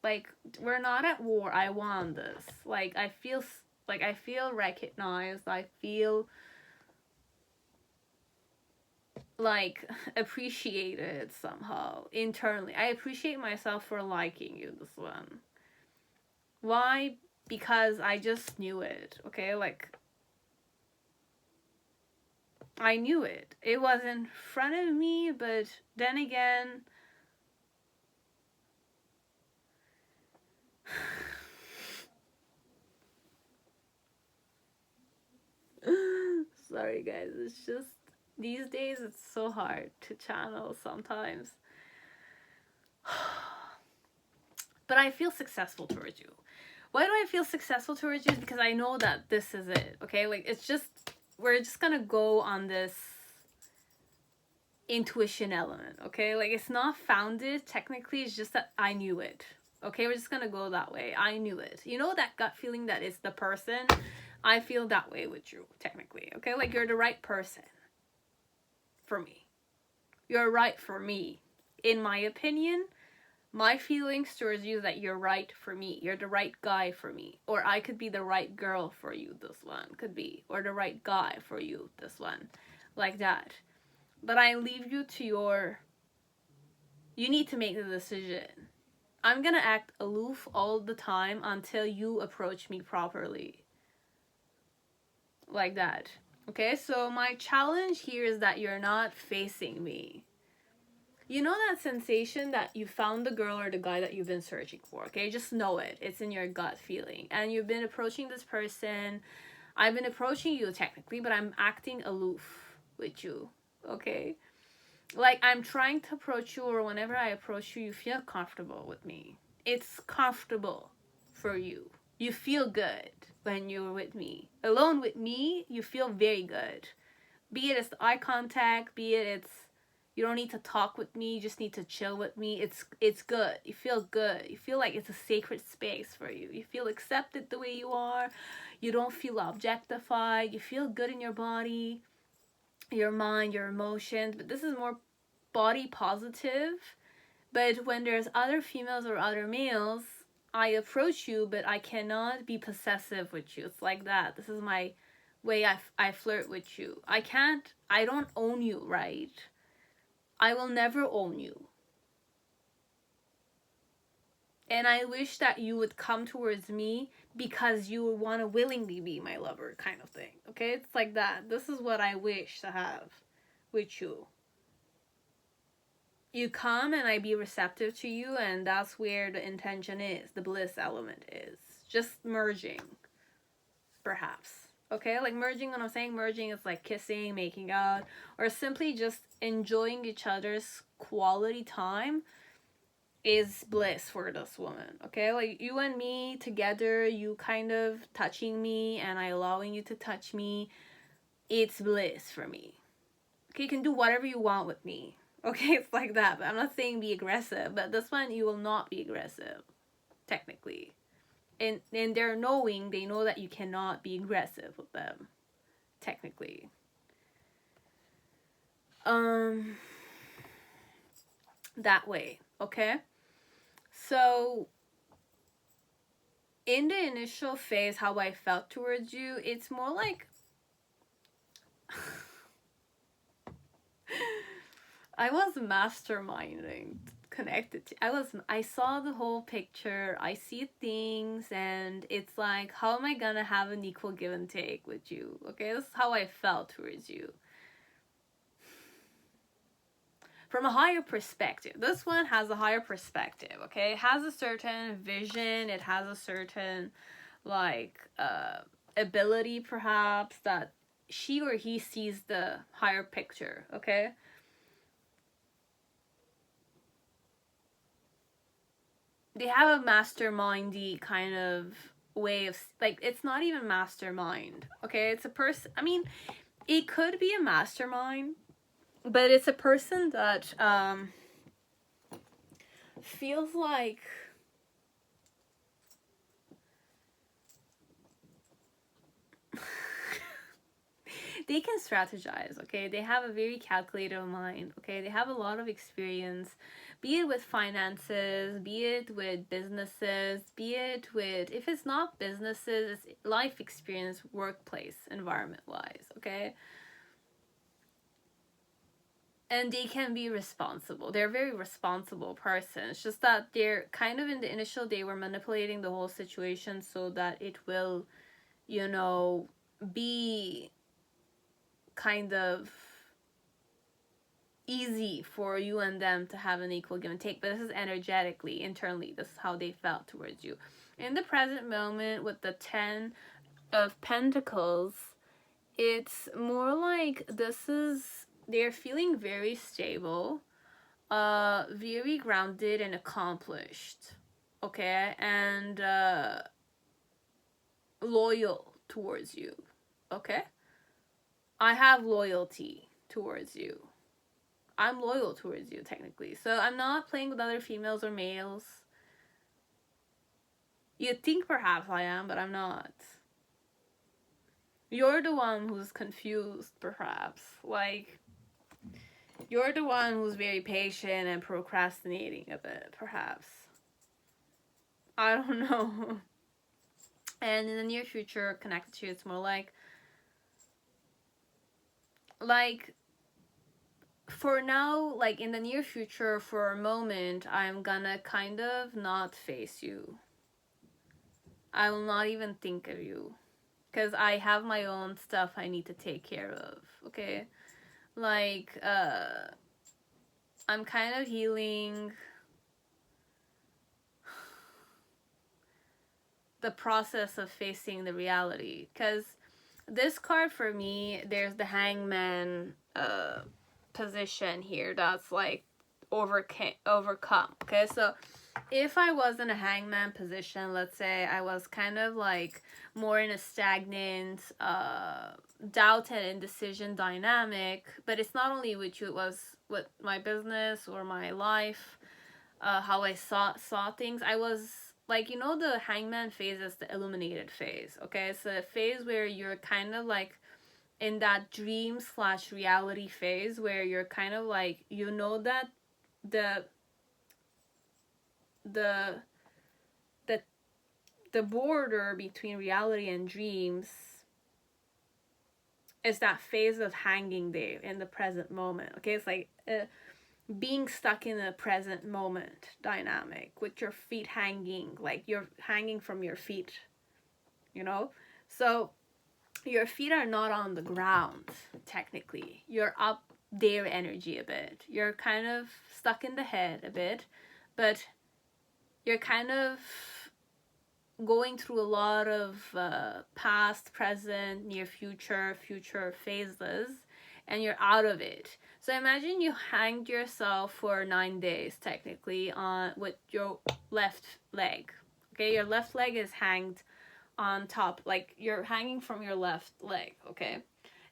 S1: like, we're not at war. I won this. Like, I feel recognized. I feel, like, appreciated somehow internally. I appreciate myself for liking you, this one. Why? Because I just knew it, okay? Like, I knew it. It was in front of me, but then again, sorry guys, it's just, these days it's so hard to channel sometimes. But I feel successful towards you. Why do I feel successful towards you? Is because I know that this is it, okay? Like, it's just, we're just gonna go on this intuition element, okay? Like, it's not founded technically, it's just that I knew it, okay? We're just gonna go that way. I knew it. You know that gut feeling that it's the person? I feel that way with you, technically, okay? Like, you're the right person for me. You're right for me. In my opinion, my feelings towards you is that you're right for me. You're the right guy for me. Or I could be the right girl for you, this one. Could be. Or the right guy for you, this one. Like that. But I leave you to your... You need to make the decision. I'm gonna act aloof all the time until you approach me properly. Like that. Okay, so my challenge here is that you're not facing me. You know that sensation that you found the girl or the guy that you've been searching for, okay? Just know it. It's in your gut feeling. And you've been approaching this person. I've been approaching you technically, but I'm acting aloof with you, okay? Like, I'm trying to approach you, or whenever I approach you, you feel comfortable with me. It's comfortable for you. You feel good when you're with me. Alone with me, you feel very good. Be it it's eye contact, be it it's you don't need to talk with me, you just need to chill with me. It's good. You feel good. You feel like it's a sacred space for you. You feel accepted the way you are. You don't feel objectified. You feel good in your body, your mind, your emotions. But this is more body positive. But when there's other females or other males, I approach you, but I cannot be possessive with you. It's like that. This is my way I flirt with you. I don't own you, right? I will never own you. And I wish that you would come towards me because you would want to willingly be my lover, kind of thing. Okay? It's like that. This is what I wish to have with you. You come and I be receptive to you, and that's where the intention is, the bliss element is. Just merging, perhaps. Okay? Like merging, when I'm saying merging, it's like kissing, making out, or simply just enjoying each other's quality time is bliss for this woman. Okay? Like you and me together, you kind of touching me and I allowing you to touch me, it's bliss for me. Okay? You can do whatever you want with me. Okay? It's like that. But I'm not saying be aggressive, but this one you will not be aggressive, technically. And they're knowing, they know that you cannot be aggressive with them, technically. That way. Okay? So, in the initial phase, how I felt towards you, it's more like I was masterminding connected to, I saw the whole picture, I see things, and it's like, how am I gonna have an equal give and take with you? Okay, this is how I felt towards you. From a higher perspective. This one has a higher perspective, okay? It has a certain vision, it has a certain, like, ability, perhaps, that she or he sees the higher picture, okay? They have a mastermindy kind of way of, like, it's not even mastermind, okay? It's a person, I mean, it could be a mastermind, but it's a person that feels like they can strategize, okay? They have a very calculated mind, okay? They have a lot of experience, be it with finances, be it with businesses, be it with, if it's not businesses, it's life experience, workplace, environment-wise, okay? And they can be responsible. They're a very responsible person. It's just that they're kind of in the initial, they were manipulating the whole situation so that it will, you know, be kind of easy for you and them to have an equal give and take. But this is energetically, internally, this is how they felt towards you. In the present moment, with the 10 of Pentacles, it's more like this is, they're feeling very stable, very grounded and accomplished, okay, and loyal towards you, okay? I have loyalty towards you. I'm loyal towards you, technically. So I'm not playing with other females or males. You'd think perhaps I am, but I'm not. You're the one who's confused, perhaps. Like, you're the one who's very patient and procrastinating a bit, perhaps. I don't know. And in the near future, connected to you, it's more like, for now, like in the near future, for a moment, I'm gonna kind of not face you. I will not even think of you. Because I have my own stuff I need to take care of, okay? Like, I'm kind of healing the process of facing the reality. Because this card for me, there's the hangman position here that's like overcome. Okay, so if I was in a hangman position, let's say I was kind of like more in a stagnant, doubt and indecision dynamic, but it's not only with you, it was with my business or my life, how I saw things. I was like, you know, the hangman phase is the illuminated phase, okay? It's a phase where you're kind of like in that dream / reality phase where you're kind of like, you know, that the border between reality and dreams is that phase of hanging there in the present moment, okay? It's like being stuck in a present moment dynamic with your feet hanging, like you're hanging from your feet, you know? So your feet are not on the ground, technically. You're up there energy a bit. You're kind of stuck in the head a bit, but you're kind of going through a lot of past, present, near future phases, and you're out of it. So imagine you hanged yourself for 9 days, technically, on with your left leg. Okay, your left leg is hanged on top, like you're hanging from your left leg, okay?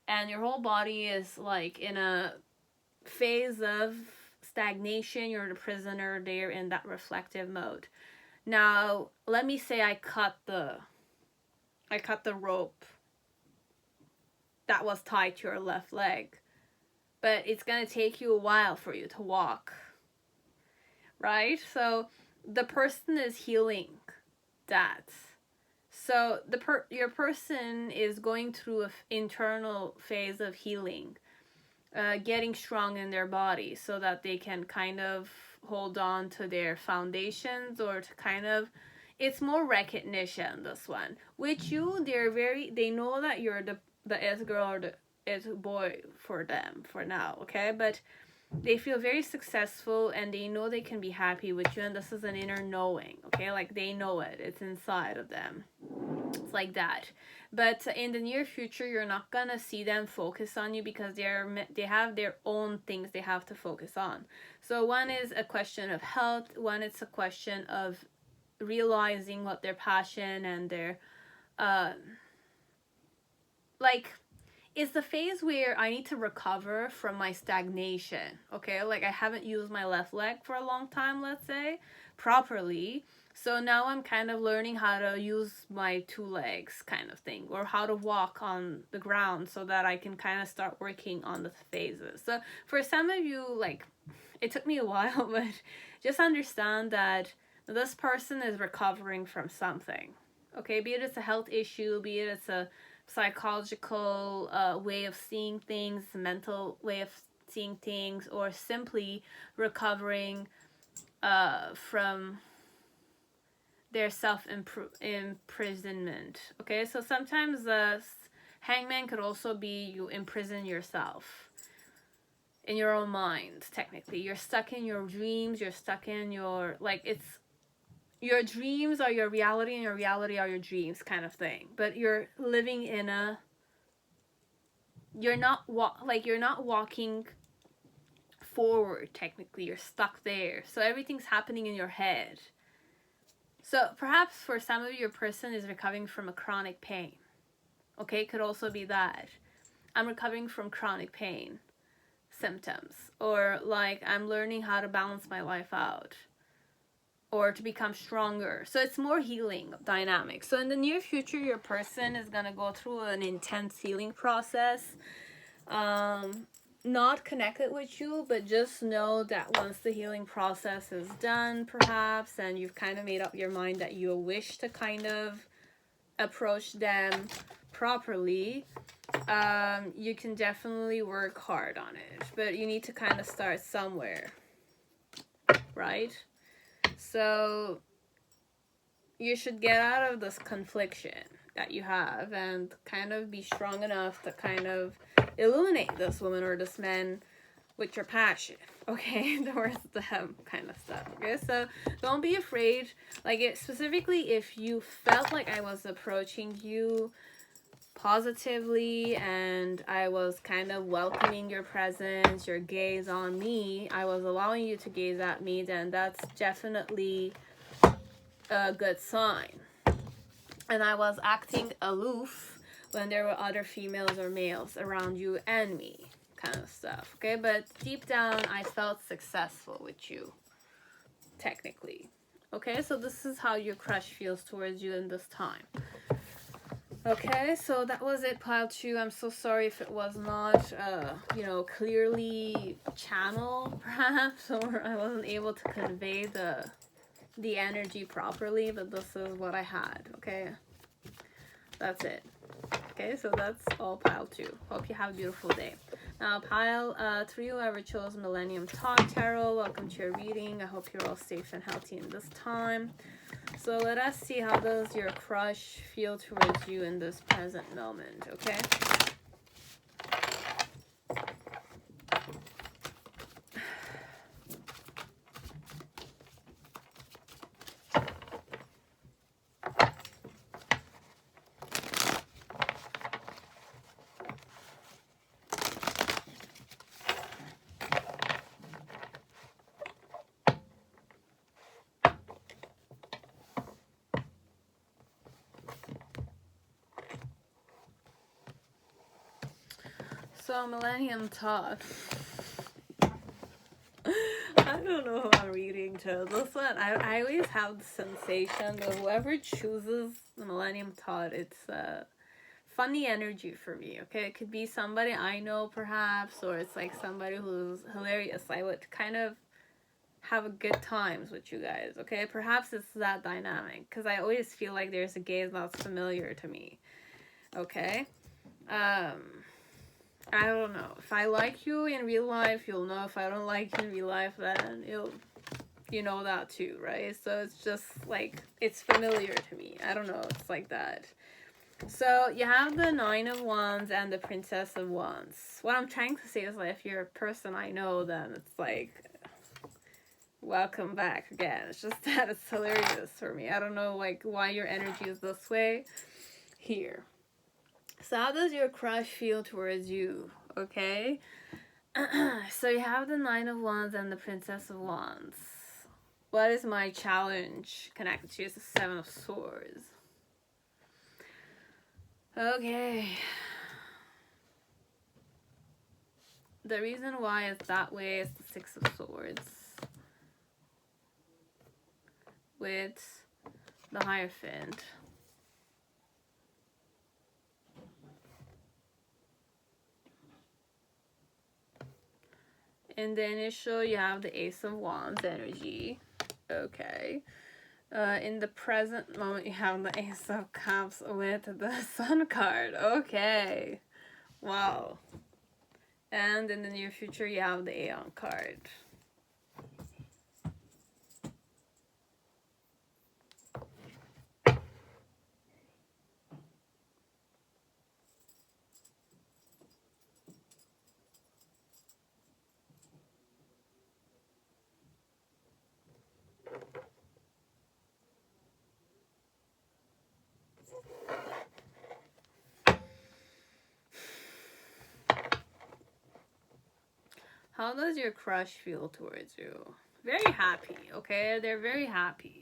S1: And your whole body is like in a phase of stagnation. You're the prisoner there in that reflective mode. Now, let me say I cut the rope that was tied to your left leg. But it's going to take you a while for you to walk. Right? So the person is healing that. So your person is going through an internal phase of healing, getting strong in their body so that they can kind of hold on to their foundations, or to kind of, it's more recognition, this one. With you, they know that you're the it girl or the it boy for them for now, okay? But they feel very successful and they know they can be happy with you, and this is an inner knowing, okay? Like they know it, it's inside of them. It's like that. But in the near future, you're not gonna see them focus on you because they have their own things they have to focus on. So one is a question of health, one is a question of realizing what their passion and their like, it's the phase where I need to recover from my stagnation, okay? Like I haven't used my left leg for a long time, let's say, properly. So now I'm kind of learning how to use my two legs kind of thing, or how to walk on the ground so that I can kind of start working on the phases. So for some of you, like, it took me a while, but just understand that this person is recovering from something, okay? Be it it's a health issue, be it it's a psychological way of seeing things, mental way of seeing things, or simply recovering from their self-imprisonment, okay? So sometimes the hangman could also be you imprison yourself in your own mind, technically. You're stuck in your dreams, you're stuck in your, like, it's, your dreams are your reality and your reality are your dreams kind of thing. But you're living in a, you're not walking forward, technically. You're stuck there. So everything's happening in your head. So perhaps for some of you, your person is recovering from a chronic pain. Okay, it could also be that. I'm recovering from chronic pain symptoms. Or like, I'm learning how to balance my life out, or to become stronger. So it's more healing dynamic. So in the near future, your person is going to go through an intense healing process. Not connected with you, but just know that once the healing process is done, perhaps, and you've kind of made up your mind that you wish to kind of approach them properly, you can definitely work hard on it. But you need to kind of start somewhere, right? So you should get out of this confliction that you have and kind of be strong enough to kind of illuminate this woman or this man with your passion, okay, towards them kind of stuff, okay? So don't be afraid, like, specifically if you felt like I was approaching you positively and I was kind of welcoming your presence, your gaze on me, I was allowing you to gaze at me, then that's definitely a good sign. And I was acting aloof when there were other females or males around you and me, kind of stuff, okay? But deep down, I felt successful with you, technically, okay? So this is how your crush feels towards you in this time. Okay, so that was it, pile 2. I'm so sorry if it was not, clearly channeled, perhaps, or I wasn't able to convey the energy properly, but this is what I had, okay? That's it. Okay, so that's all pile 2. Hope you have a beautiful day. Pile, to you whoever chose Millennium Thoth Tarot, welcome to your reading. I hope you're all safe and healthy in this time. So let us see, how does your crush feel towards you in this present moment, okay? So, Millennium Thoth. I don't know who I'm reading to. This one, I always have the sensation that whoever chooses the Millennium Thoth, it's funny energy for me, okay? It could be somebody I know, perhaps, or it's like somebody who's hilarious. I would kind of have a good times with you guys, okay? Perhaps it's that dynamic, because I always feel like there's a gaze that's familiar to me, okay? I don't know. If I like you in real life, you'll know. If I don't like you in real life, then you know that too, right? So it's just like, it's familiar to me. I don't know. It's like that. So you have the Nine of Wands and the Princess of Wands. What I'm trying to say is, like, if you're a person I know, then it's like, welcome back again. It's just that it's hilarious for me. I don't know, like, why your energy is this way here. So how does your crush feel towards you, okay? So you have the Nine of Wands and the Princess of Wands. What is my challenge connected to? It's the Seven of Swords. Okay. The reason why it's that way is the Six of Swords. With the Hierophant. In the initial, you have the Ace of Wands energy. Okay. In the present moment, you have the Ace of Cups with the Sun card. Okay. Wow. And in the near future, you have the Aeon card. How does your crush feel towards you? Very happy, okay? They're very happy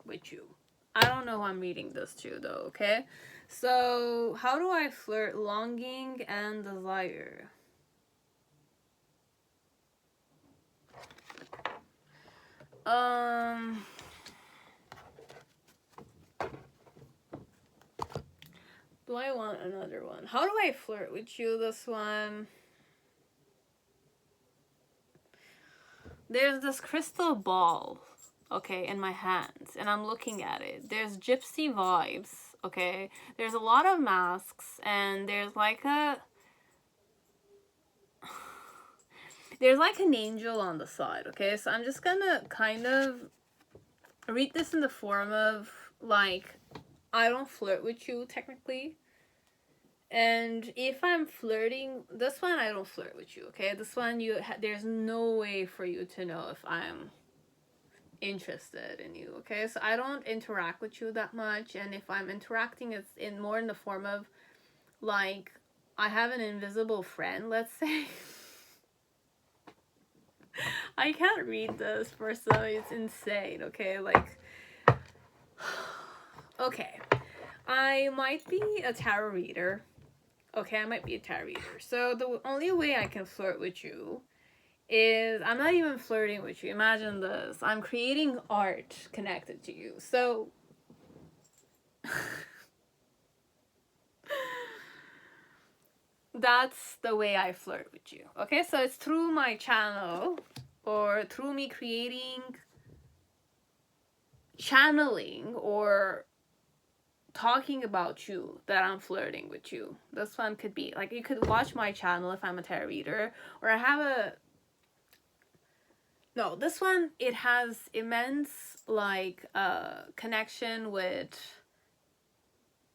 S1: with you. I don't know who I'm reading this to, though, okay? So, how do I flirt? Longing and desire. Do I want another one? How do I flirt with you, this one? There's this crystal ball, okay, in my hands, and I'm looking at it. There's gypsy vibes, okay? There's a lot of masks, and there's like an angel on the side, okay? So I'm just gonna kind of read this in the form of, like, I don't flirt with you, technically. And if I'm flirting, this one, I don't flirt with you, okay? This one, there's no way for you to know if I'm interested in you, okay? So I don't interact with you that much, and if I'm interacting, it's more in the form of, like, I have an invisible friend, let's say. I can't read this for some, it's insane, okay? Like, okay, I might be a tarot reader. Okay, I might be a tarot reader. So the only way I can flirt with you is, I'm not even flirting with you. Imagine this. I'm creating art connected to you. So that's the way I flirt with you. Okay, so it's through my channel, or through me channeling, or talking about you that I'm flirting with you. This one could be like, you could watch my channel if I'm a tarot reader, or I have a, no, this one, it has immense like connection with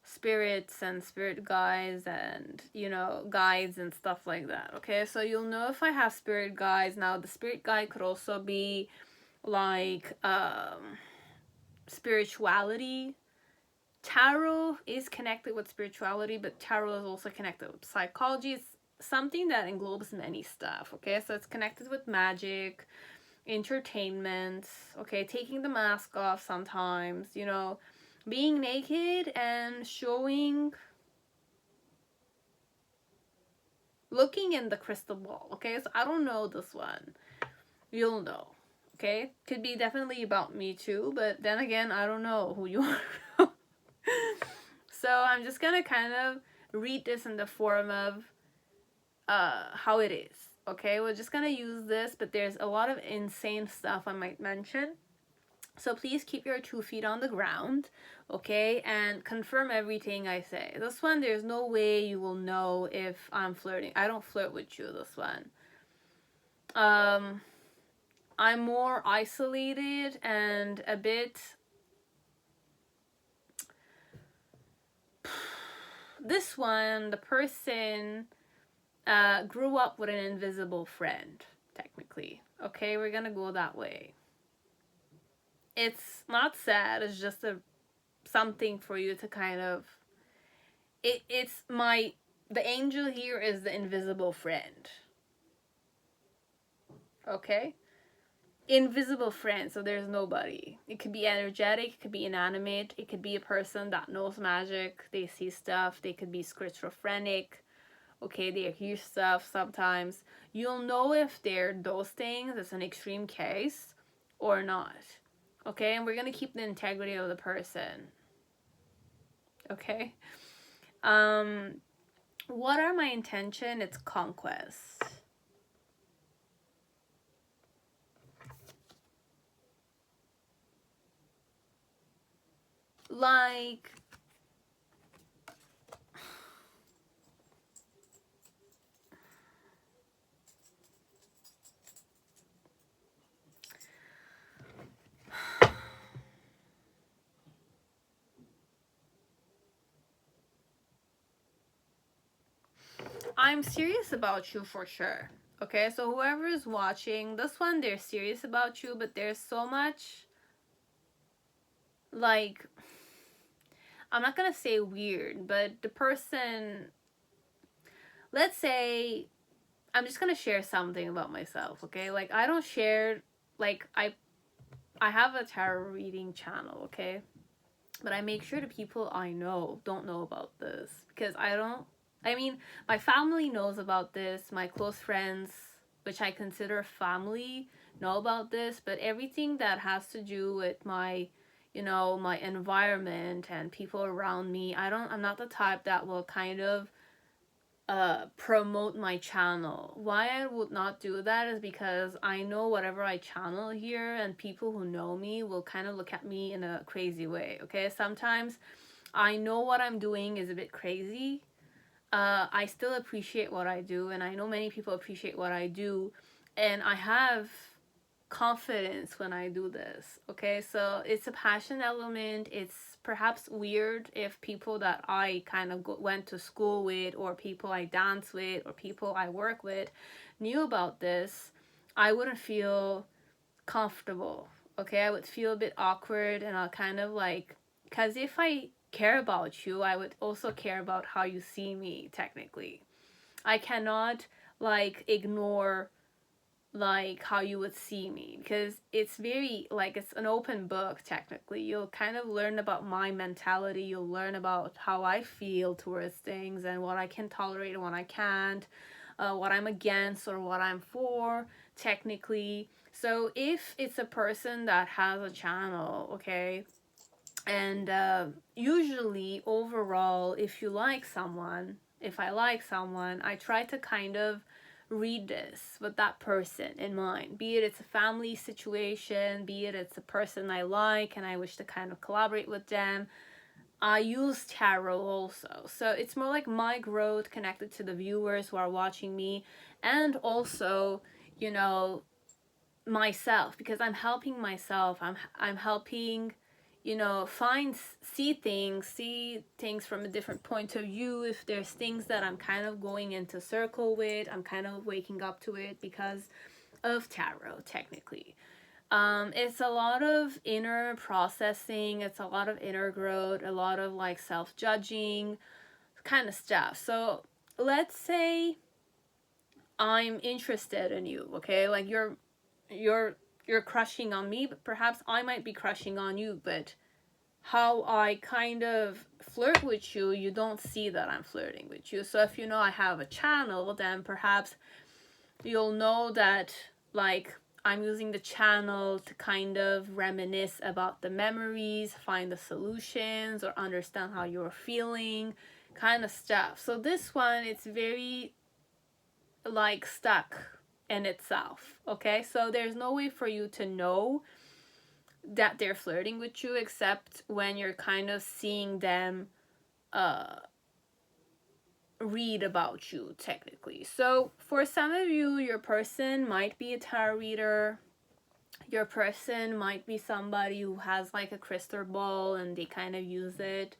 S1: spirits and spirit guides and, you know, guides and stuff like that. Okay, so you'll know if I have spirit guides. Now the spirit guide could also be like spirituality. Tarot is connected with spirituality, but tarot is also connected with psychology. It's something that englobes many stuff. Okay, so it's connected with magic, entertainment, okay, taking the mask off sometimes, you know, being naked and showing, looking in the crystal ball. Okay, so I don't know this one. You'll know. Okay, could be definitely about me too, but then again, I don't know who you are. So I'm just gonna kind of read this in the form of how it is. Okay, we're just gonna use this, but there's a lot of insane stuff I might mention. So please keep your 2 feet on the ground, okay, and confirm everything I say. This one, there's no way you will know if I'm flirting. I don't flirt with you, this one. I'm more isolated and a bit... This one, the person grew up with an invisible friend, technically. Okay, we're gonna go that way. It's not sad, it's just something for you to kind of... The angel here is the invisible friend. Okay? Invisible friend, so there's nobody. It could be energetic, it could be inanimate, it could be a person that knows magic, they see stuff, they could be schizophrenic, okay, they hear stuff sometimes. You'll know if they're those things, it's an extreme case, or not. Okay, and we're gonna keep the integrity of the person. Okay? What are my intention? It's conquest. Like, I'm serious about you for sure. Okay, so whoever is watching this one, they're serious about you, but there's so much, like, I'm not gonna say weird, but the person, let's say, I'm just gonna share something about myself, okay? Like, I don't share, like, I have a tarot reading channel, okay? But I make sure the people I know don't know about this, because my family knows about this, my close friends, which I consider family, know about this, but everything that has to do with my, you know, my environment and people around me, I'm not the type that will kind of promote my channel. Why I would not do that is because I know whatever I channel here, and people who know me will kind of look at me in a crazy way. Okay, sometimes I know what I'm doing is a bit crazy. I still appreciate what I do, and I know many people appreciate what I do, and I have confidence when I do this. Okay, so it's a passion element. It's perhaps weird if people that I kind of went to school with, or people I dance with, or people I work with knew about this. I wouldn't feel comfortable. Okay, I would feel a bit awkward, and I'll kind of like, because if I care about you, I would also care about how you see me, technically. I cannot like ignore like how you would see me, because it's very like, it's an open book. Technically, you'll kind of learn about my mentality, you'll learn about how I feel towards things, and what I can tolerate and what I can't, what I'm against or what I'm for, technically. So if it's a person that has a channel, okay, and usually overall, if I like someone, I try to kind of read this with that person in mind, be it it's a family situation, be it it's a person I like and I wish to kind of collaborate with them. I use tarot also. So it's more like my growth connected to the viewers who are watching me, and also, you know, myself, because I'm helping myself. I'm helping, you know, see things from a different point of view. If there's things that I'm kind of going into circle with, I'm kind of waking up to it because of tarot technically. It's a lot of inner processing, it's a lot of inner growth, a lot of like self-judging kind of stuff. So let's say I'm interested in you, okay? Like you're crushing on me, but perhaps I might be crushing on you, but how I kind of flirt with you, you don't see that I'm flirting with you. So if you know I have a channel, then perhaps you'll know that, like, I'm using the channel to kind of reminisce about the memories, find the solutions, or understand how you're feeling, kind of stuff. So this one, it's very, like, stuck in itself, okay? So there's no way for you to know that they're flirting with you except when you're kind of seeing them read about you technically. So for some of you, your person might be a tarot reader. Your person might be somebody who has like a crystal ball and they kind of use it.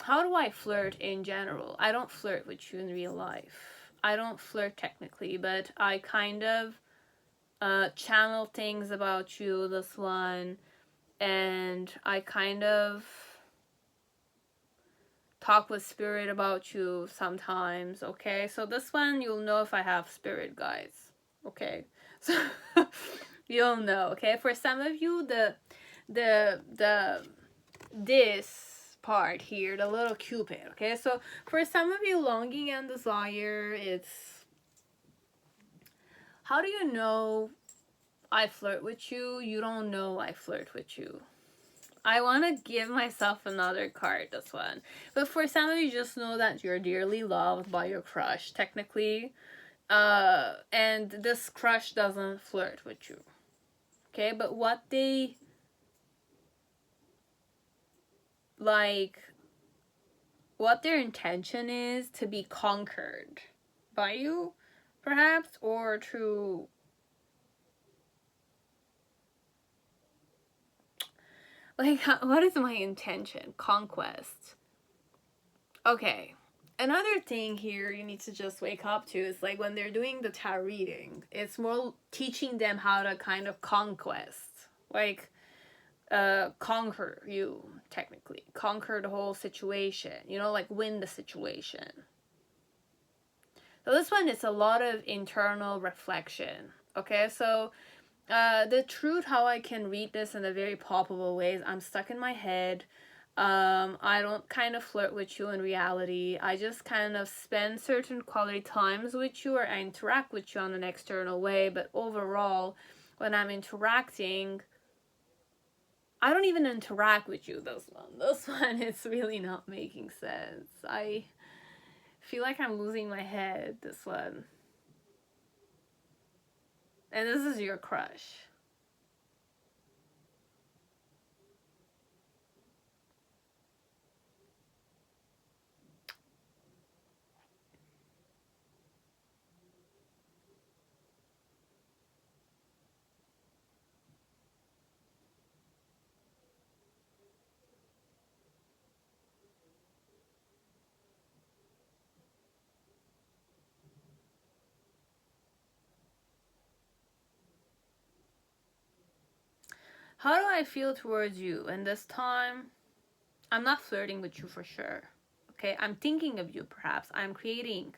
S1: How do I flirt in general? I don't flirt with you in real life. I don't flirt technically, but I kind of channel things about you, this one, and I kind of talk with spirit about you sometimes, okay? So this one, you'll know if I have spirit guides, okay? So you'll know, okay? For some of you, this part here, the little cupid, okay? So for some of you, longing and desire, it's, how do you know I flirt with you? You don't know I flirt with you. I want to give myself another card, this one. But for some of you, just know that you're dearly loved by your crush, technically. And this crush doesn't flirt with you. Okay, but what they, like, what their intention is to be conquered by you, perhaps, or to, like, what is my intention? Conquest. Okay. Another thing here you need to just wake up to is, like, when they're doing the tarot reading, it's more teaching them how to kind of conquest. Like, conquer you, technically. Conquer the whole situation. You know, like, win the situation. So this one is a lot of internal reflection. Okay, so the truth, how I can read this in a very palpable way, is I'm stuck in my head. I don't kind of flirt with you in reality. I just kind of spend certain quality times with you, or I interact with you on an external way. But overall, when I'm interacting, I don't even interact with you. This one is really not making sense. I feel like I'm losing my head, this one. And this is your crush. How do I feel towards you? And this time, I'm not flirting with you for sure. Okay, I'm thinking of you perhaps. I'm creating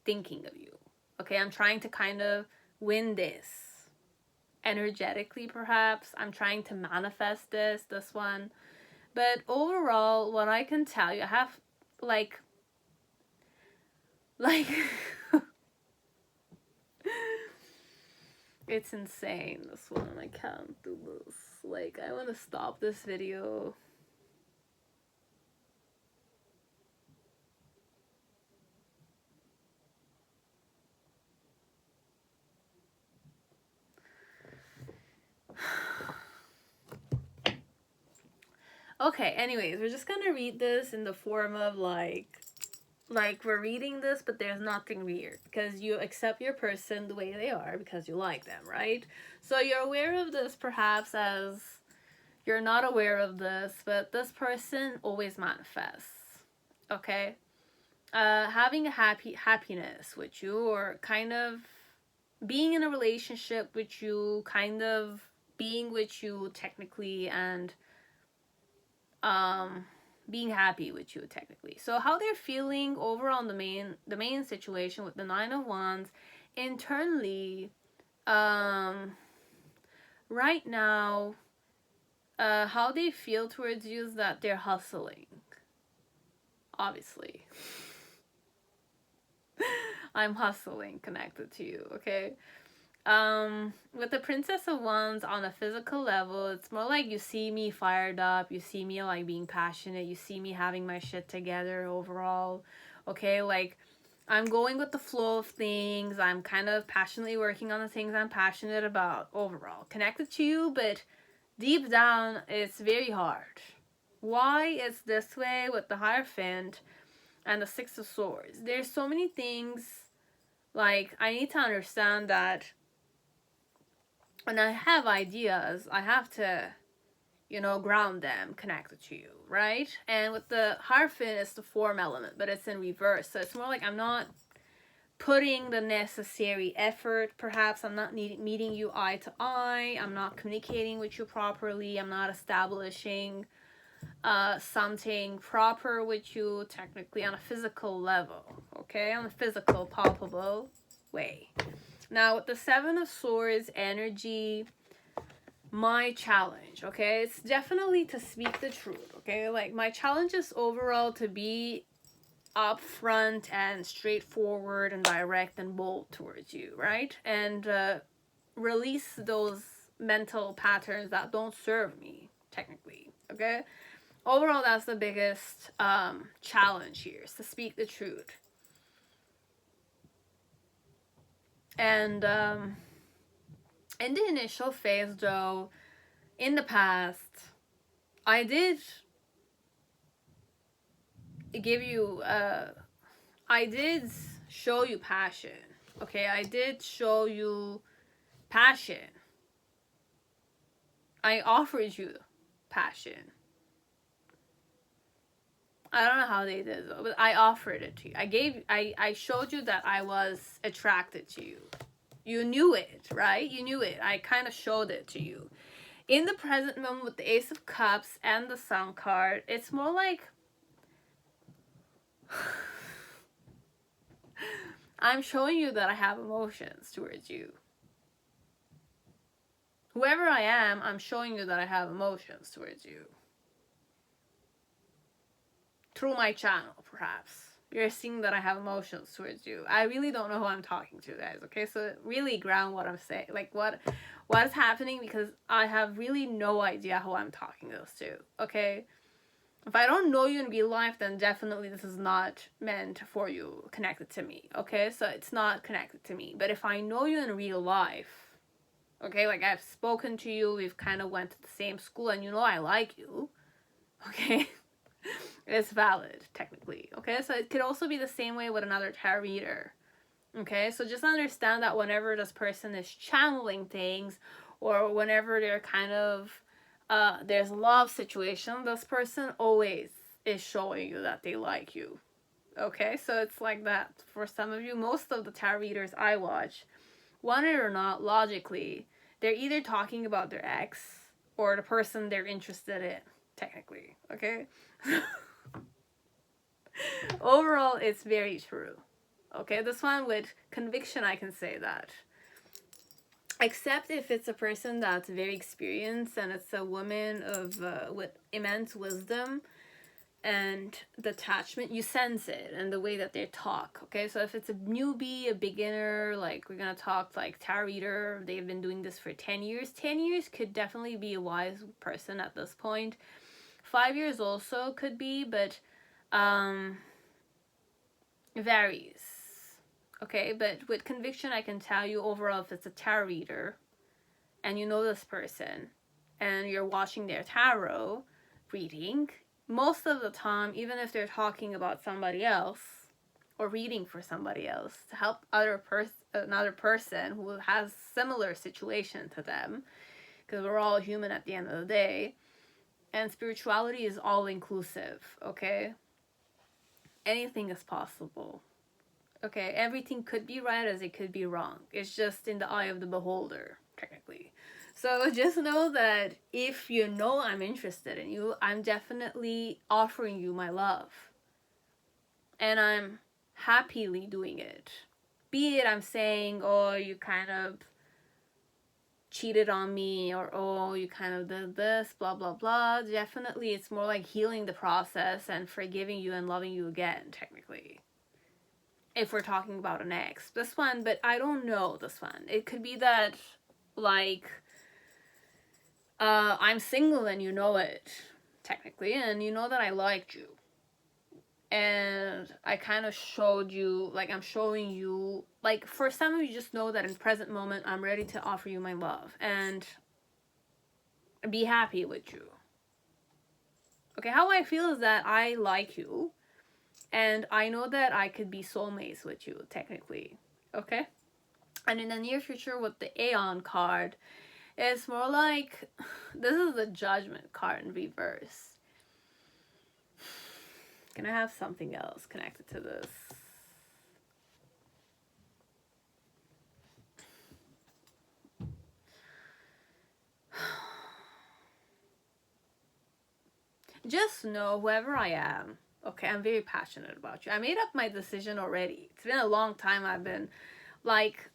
S1: thinking of you. Okay, I'm trying to kind of win this energetically perhaps. I'm trying to manifest this one. But overall, what I can tell you, I have like it's insane, this one. I can't do this. Like, I want to stop this video. Okay, anyways, we're just gonna read this in the form of like we're reading this, but there's nothing weird because you accept your person the way they are because you like them, right? So you're aware of this perhaps as you're not aware of this, but this person always manifests. Okay? Having a happiness with you, or kind of being in a relationship with you, kind of being with you technically, and being happy with you technically. So how they're feeling overall on the main situation with the Nine of Wands internally, right now, how they feel towards you is that they're hustling. Obviously. I'm hustling connected to you, okay? With the Princess of Wands on a physical level, it's more like you see me fired up, you see me like being passionate, you see me having my shit together overall, okay? Like, I'm going with the flow of things, I'm kind of passionately working on the things I'm passionate about overall, connected to you, but deep down, it's very hard. Why it's this way with the Hierophant and the Six of Swords? There's so many things, like, I need to understand that when I have ideas, I have to, ground them connected to you, right? And with the Hierophant, it's the form element, but it's in reverse. So it's more like I'm not putting the necessary effort. Perhaps I'm not meeting you eye to eye. I'm not communicating with you properly. I'm not establishing something proper with you technically on a physical level, okay? On a physical, palpable way. Now, with the Seven of Swords energy, my challenge, okay? It's definitely to speak the truth, okay? Like, my challenge is overall to be upfront and straightforward and direct and bold towards you, right? And release those mental patterns that don't serve me, technically, okay? Overall, that's the biggest challenge here, is to speak the truth. And in the initial phase, though, in the past, I did give you, I did show you passion, okay? I did show you passion. I offered you passion. I don't know how they did though, but I offered it to you. I showed you that I was attracted to you. You knew it, right? You knew it. I kind of showed it to you. In the present moment with the Ace of Cups and the Sun card, it's more like I'm showing you that I have emotions towards you. Whoever I am, I'm showing you that I have emotions towards you. Through my channel, perhaps. You're seeing that I have emotions towards you. I really don't know who I'm talking to, guys, okay? So really ground what I'm saying. Like, what is happening, because I have really no idea who I'm talking this to, okay? If I don't know you in real life, then definitely this is not meant for you, connected to me, okay? So it's not connected to me. But if I know you in real life, okay, like I've spoken to you, we've kind of went to the same school, and you know I like you, okay? It's valid, technically, okay? So it could also be the same way with another tarot reader, okay? So just understand that whenever this person is channeling things, or whenever they're kind of, there's a love situation, this person always is showing you that they like you, okay? So it's like that for some of you. Most of the tarot readers I watch, want it or not, logically, they're either talking about their ex or the person they're interested in, technically, okay? Overall, it's very true, okay? This one with conviction, I can say that. Except if it's a person that's very experienced and it's a woman of with immense wisdom and detachment, you sense it in the way that they talk, okay? So if it's a newbie, a beginner, like we're gonna talk like tarot reader, they've been doing this for 10 years. 10 years could definitely be a wise person at this point. 5 years also could be, but varies, okay? But with conviction, I can tell you overall, if it's a tarot reader and you know this person and you're watching their tarot, reading, most of the time, even if they're talking about somebody else or reading for somebody else to help another person who has similar situation to them, because we're all human at the end of the day, and spirituality is all inclusive, okay? Anything is possible. Okay, everything could be right as it could be wrong. It's just in the eye of the beholder, technically. So just know that if you know I'm interested in you, I'm definitely offering you my love. And I'm happily doing it. Be it I'm saying, oh, you kind of cheated on me, or oh, you kind of did this, blah, blah, blah. Definitely it's more like healing the process and forgiving you and loving you again, technically. If we're talking about an ex. This one, but I don't know this one. It could be that, like, I'm single and you know it, technically, and you know that I liked you. And I kind of showed you, like, I'm showing you, like, for some of you just know that in present moment, I'm ready to offer you my love and be happy with you. Okay, how I feel is that I like you. And I know that I could be soulmates with you, technically. Okay? And in the near future with the Aeon card, it's more like, this is the Judgment card in reverse. Can I have something else connected to this? Just know, whoever I am, okay, I'm very passionate about you. I made up my decision already. It's been a long time I've been, like,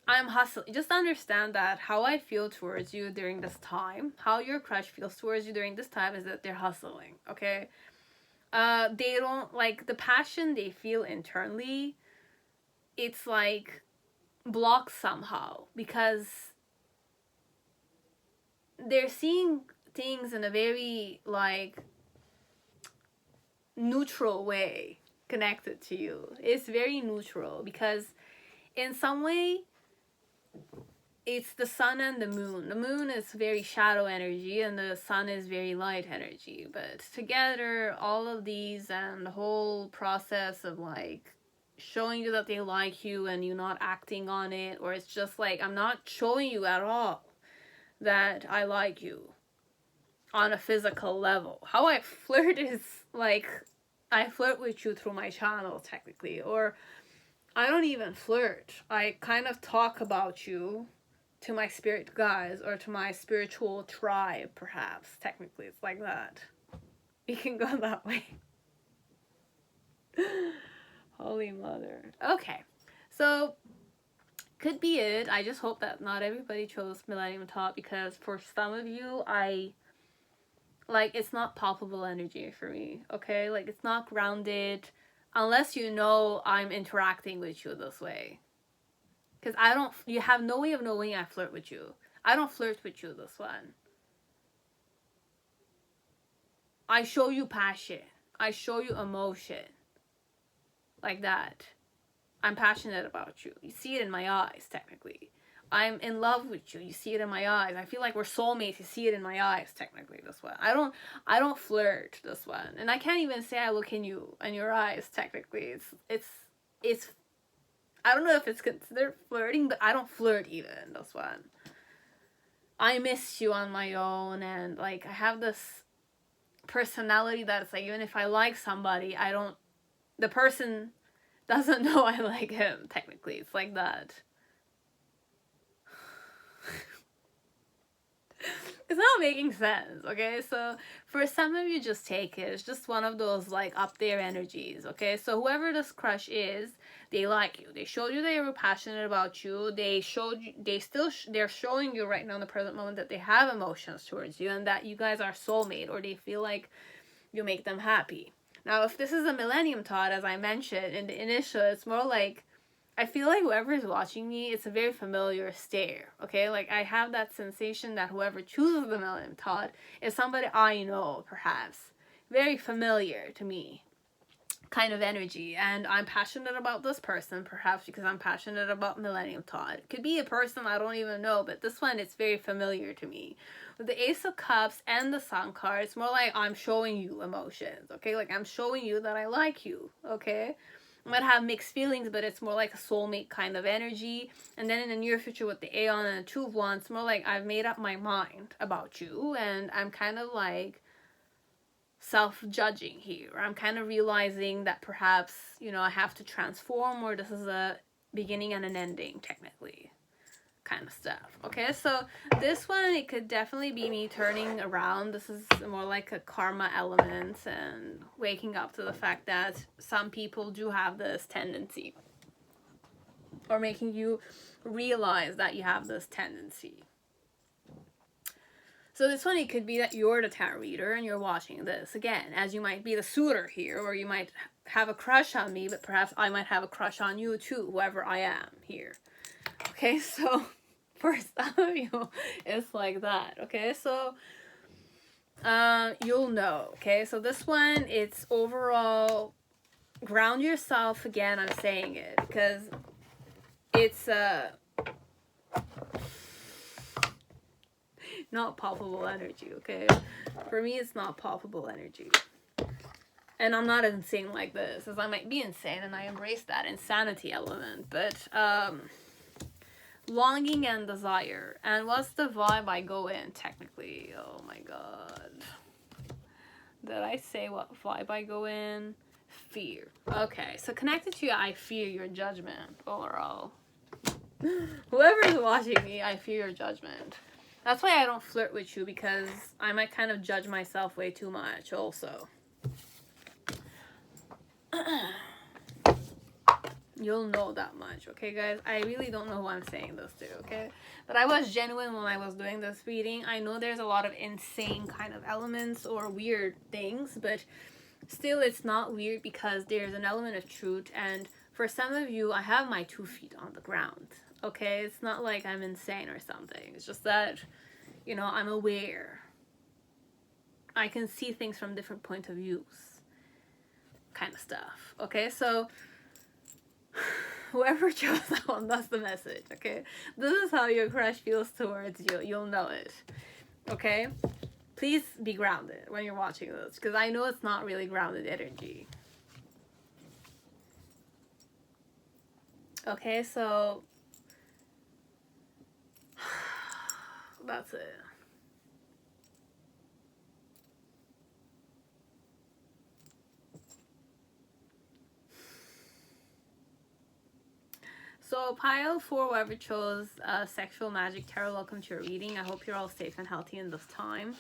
S1: I'm hustling. Just understand that how I feel towards you during this time, how your crush feels towards you during this time is that they're hustling, okay? They don't, like, the passion they feel internally, it's, like, blocked somehow because they're seeing things in a very, like, neutral way connected to you. It's very neutral because in some way it's the sun and the moon. The moon is very shadow energy and the sun is very light energy, but together all of these and the whole process of, like, showing you that they like you and you not acting on it, or it's just like, I'm not showing you at all that I like you on a physical level. How I flirt is, like, I flirt with you through my channel, technically, or I don't even flirt. I kind of talk about you to my spirit guides or to my spiritual tribe, perhaps. Technically, it's like that. We can go that way. Holy mother. Okay, so could be it. I just hope that not everybody chose Millennium Thoth, because for some of you, like, it's not palpable energy for me, okay? Like, it's not grounded unless you know I'm interacting with you this way. Because you have no way of knowing I flirt with you. I don't flirt with you this one. I show you passion. I show you emotion. Like that. I'm passionate about you. You see it in my eyes, technically. I'm in love with you. You see it in my eyes. I feel like we're soulmates. You see it in my eyes, technically, this one. I don't flirt, this one. And I can't even say I look in your eyes, technically. It's I don't know if it's considered flirting, but I don't flirt even, this one. I miss you on my own, and, like, I have this personality that's like, even if I like somebody, the person doesn't know I like him, technically. It's like that. It's not making sense, okay? So for some of you, just take it. It's just one of those, like, up there energies, okay? So whoever this crush is, they like you. They showed you they were passionate about you. They're showing you right now in the present moment that they have emotions towards you and that you guys are soulmate, or they feel like you make them happy. Now, if this is a Millennium Thoth, as I mentioned in the initial, it's more like, I feel like whoever is watching me, it's a very familiar stare, okay? Like, I have that sensation that whoever chooses the Millennium Thoth is somebody I know, perhaps. Very familiar to me. kind of energy, and I'm passionate about this person, perhaps because I'm passionate about Millennium Thoth. It could be a person I don't even know, but this one, it's very familiar to me. With the Ace of Cups and the Sun card, it's more like I'm showing you emotions, okay? Like I'm showing you that I like you, okay? I might have mixed feelings, but it's more like a soulmate kind of energy. And then in the near future with the Aeon and the Two of Wands, more like I've made up my mind about you, and I'm kind of like self-judging here. I'm kind of realizing that perhaps, you know, I have to transform, or this is a beginning and an ending, technically, kind of stuff. Okay, so this one, it could definitely be me turning around. This is more like a karma element and waking up to the fact that some people do have this tendency, or making you realize that you have this tendency. So this one, it could be that you're the tarot reader and you're watching this. Again, as you might be the suitor here, or you might have a crush on me, but perhaps I might have a crush on you too, whoever I am here. Okay, so for some of you, it's like that. Okay, so you'll know. Okay, so this one, it's overall, ground yourself. Again, I'm saying it because it's not palpable energy, okay? For me, it's not palpable energy. And I'm not insane like this, as I might be insane, and I embrace that insanity element. But, longing and desire. And what's the vibe I go in, technically? Oh my god. Did I say what vibe I go in? Fear. Okay, so connected to you, I fear your judgment, overall. Whoever's watching me, I fear your judgment. That's why I don't flirt with you, because I might kind of judge myself way too much also. You'll know that much, okay, guys? I really don't know who I'm saying this to, okay? But I was genuine when I was doing this reading. I know there's a lot of insane kind of elements or weird things, but still it's not weird because there's an element of truth. And for some of you, I have my 2 feet on the ground. Okay, it's not like I'm insane or something. It's just that, you know, I'm aware. I can see things from different point of views. Kind of stuff. Okay, so whoever chose that one, that's the message, okay? This is how your crush feels towards you. You'll know it. Okay? Please be grounded when you're watching this, because I know it's not really grounded energy. Okay, so that's it. So pile 4, whoever chose Sexual Magic Tarot, welcome to your reading. I hope you're all safe and healthy in this time.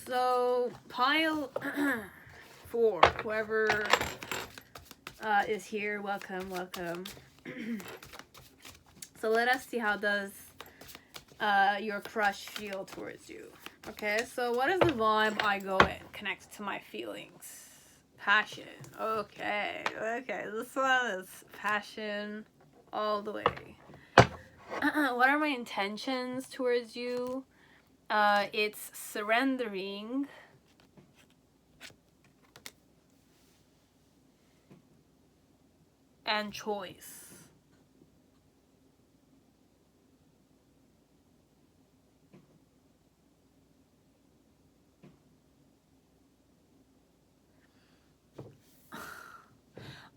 S1: So pile 4, whoever is here, welcome, welcome. So let us see, how does your crush feel towards you? Okay, so what is the vibe I go in? Connected to my feelings. Passion. Okay, okay, this one is passion all the way. What are my intentions towards you? It's surrendering and choice.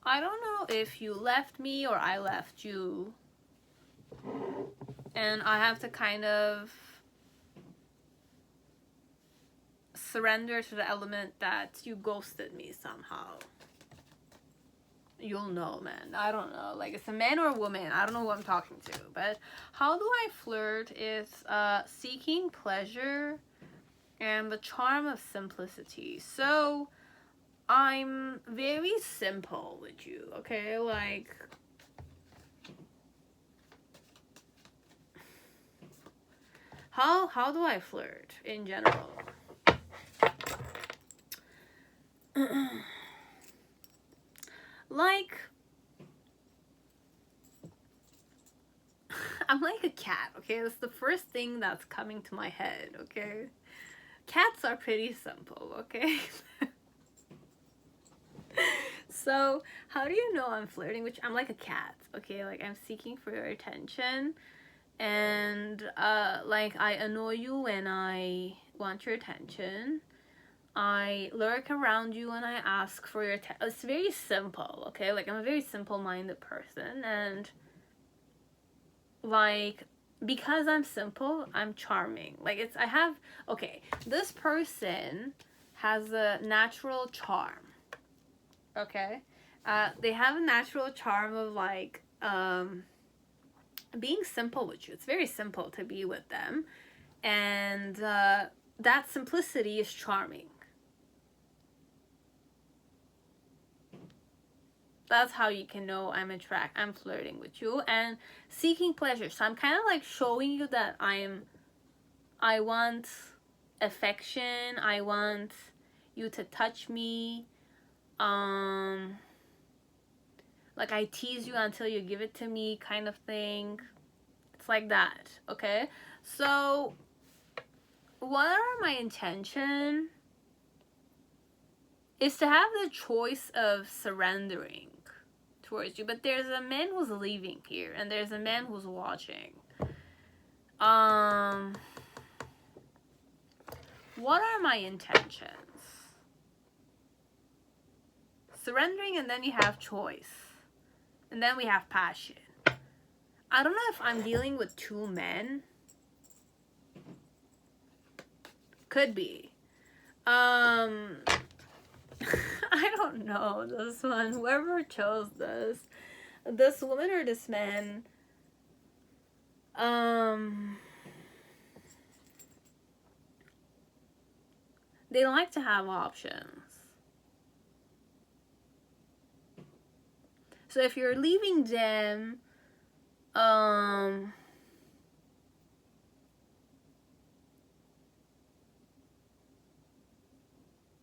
S1: I don't know if you left me or I left you, and I have to kind of surrender to the element that you ghosted me somehow. You'll know, man. I don't know. Like, it's a man or a woman. I don't know who I'm talking to. But how do I flirt is seeking pleasure and the charm of simplicity. So I'm very simple with you, okay? Like, how do I flirt in general? Like, I'm like a cat, okay? That's the first thing that's coming to my head, okay? Cats are pretty simple, okay? So how do you know I'm flirting? Which I'm like a cat, okay? Like I'm seeking for your attention, and like I annoy you when I want your attention. I lurk around you when I ask for your attention. It's very simple, okay? Like I'm a very simple-minded person, and like because I'm simple, I'm charming. Like it's I have okay, this person has a natural charm. Okay? They have a natural charm of like being simple with you. It's very simple to be with them. And that simplicity is charming. That's how you can know I'm flirting with you and seeking pleasure. So I'm kind of like showing you that I want affection. I want you to touch me. Like I tease you until you give it to me kind of thing. It's like that, okay? So what are my intention is to have the choice of surrendering towards you, but there's a man who's leaving here and there's a man who's watching. What are my intentions? Surrendering, and then you have choice, and then we have passion. I don't know if I'm dealing with two men. Could be. I don't know this one. Whoever chose this woman or this man, they like to have options. So if you're leaving them,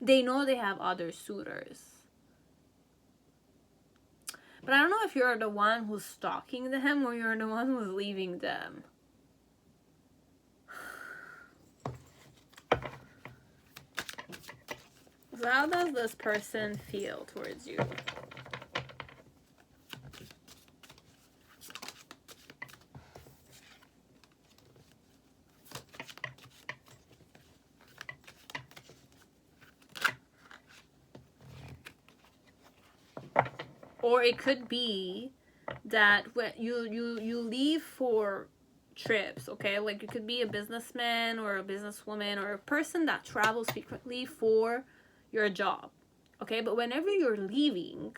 S1: they know they have other suitors. But I don't know if you're the one who's stalking them or you're the one who's leaving them. So how does this person feel towards you? Or it could be that when you leave for trips, okay? Like it could be a businessman or a businesswoman or a person that travels frequently for your job, okay? But whenever you're leaving,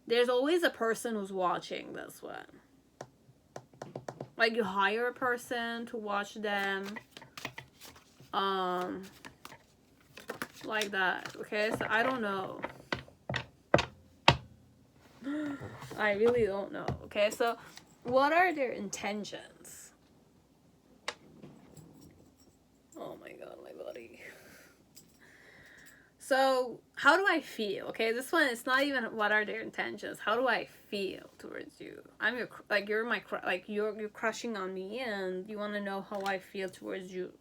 S1: there's always a person who's watching this one. Like you hire a person to watch them, like that, okay? So I don't know. I really don't know. Okay, so what are their intentions? Oh my god, my body. So how do I feel? Okay, this one, it's not even what are their intentions. How do I feel towards you? I'm your like you're my like you're crushing on me, and you want to know how I feel towards you.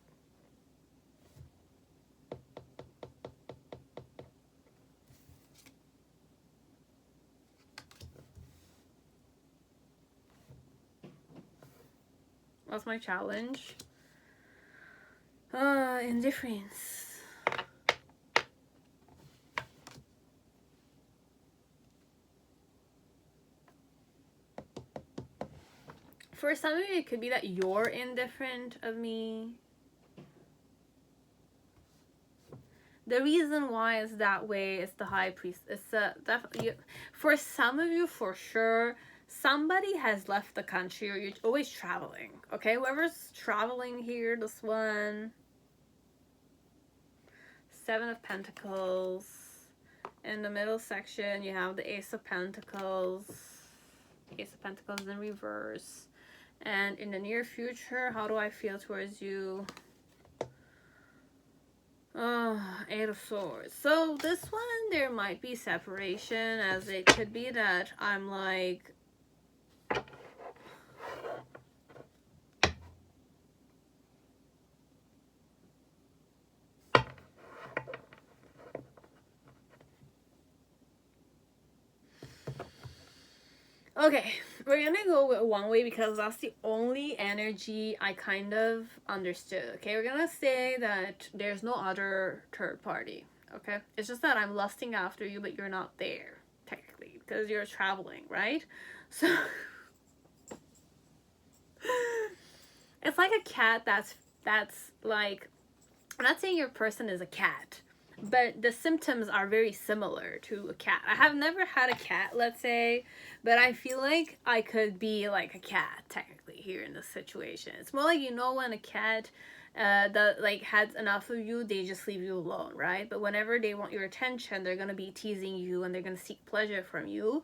S1: What's my challenge? Indifference. For some of you, it could be that you're indifferent of me. The reason why it's that way is the high priest. It's for some of you, for sure, somebody has left the country or you're always traveling. Okay, whoever's traveling here, this one. Seven of Pentacles. In the middle section, you have the Ace of Pentacles. Ace of Pentacles in reverse. And in the near future, how do I feel towards you? Eight of Swords. So this one, there might be separation, as it could be that I'm like, Okay, we're gonna go with one way because that's the only energy I kind of understood. Okay, we're gonna say that there's no other third party. Okay, it's just that I'm lusting after you, but you're not there technically because you're traveling, right? So it's like a cat that's like, I'm not saying your person is a cat, but the symptoms are very similar to a cat. I have never had a cat, let's say, but I feel like I could be like a cat technically here in this situation. It's more like, you know, when a cat that like has enough of you, they just leave you alone, right? But whenever they want your attention, they're gonna be teasing you and they're gonna seek pleasure from you.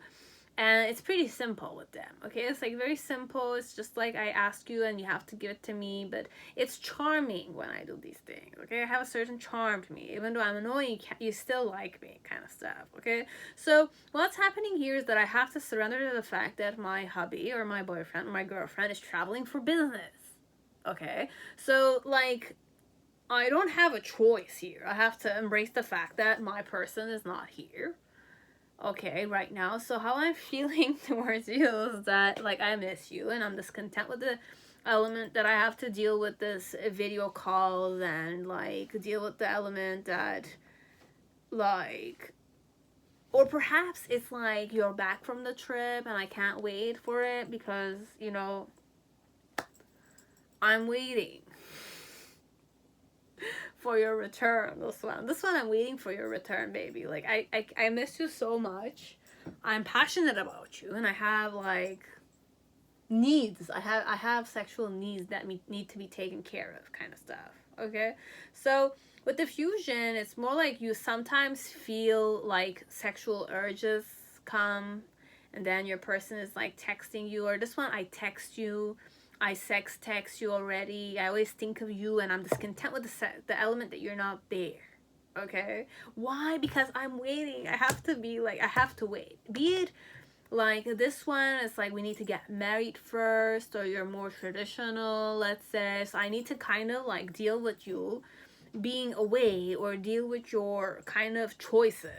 S1: And it's pretty simple with them, okay? It's like very simple. It's just like I ask you and you have to give it to me, but it's charming when I do these things, okay? I have a certain charm to me. Even though I'm annoying, you still like me, kind of stuff, okay? So what's happening here is that I have to surrender to the fact that my hubby or my boyfriend or my girlfriend is traveling for business, okay? So like, I don't have a choice here. I have to embrace the fact that my person is not here, okay, right now. So how I'm feeling towards you is that like I miss you and I'm discontent with the element that I have to deal with this video calls and like deal with the element that like, or perhaps it's like you're back from the trip and I can't wait for it because, you know, I'm waiting for your return. This one I'm waiting for your return, baby. Like I miss you so much. I'm passionate about you and I have like needs. I have sexual needs that need to be taken care of, kind of stuff, okay? So with the fusion, it's more like you sometimes feel like sexual urges come and then your person is like texting you, or this one I text you, I sex text you already. I always think of you and I'm discontent with the element that you're not there. Okay? Why? Because I'm waiting. I have to be like, I have to wait. Be it like this one, it's like we need to get married first, or you're more traditional, let's say. So I need to kind of like deal with you being away or deal with your kind of choices.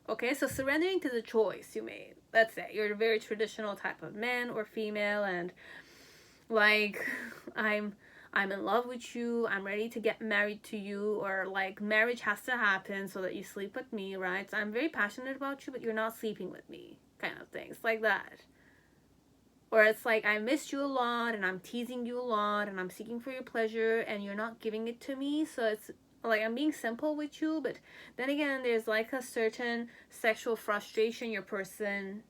S1: Okay? So surrendering to the choice you made. Let's say you're a very traditional type of man or female and like I'm in love with you, I'm ready to get married to you, or like marriage has to happen so that you sleep with me, right? So I'm very passionate about you, but you're not sleeping with me, kind of things like that. Or it's like I missed you a lot and I'm teasing you a lot and I'm seeking for your pleasure and you're not giving it to me. So it's like I'm being simple with you, but then again there's like a certain sexual frustration your person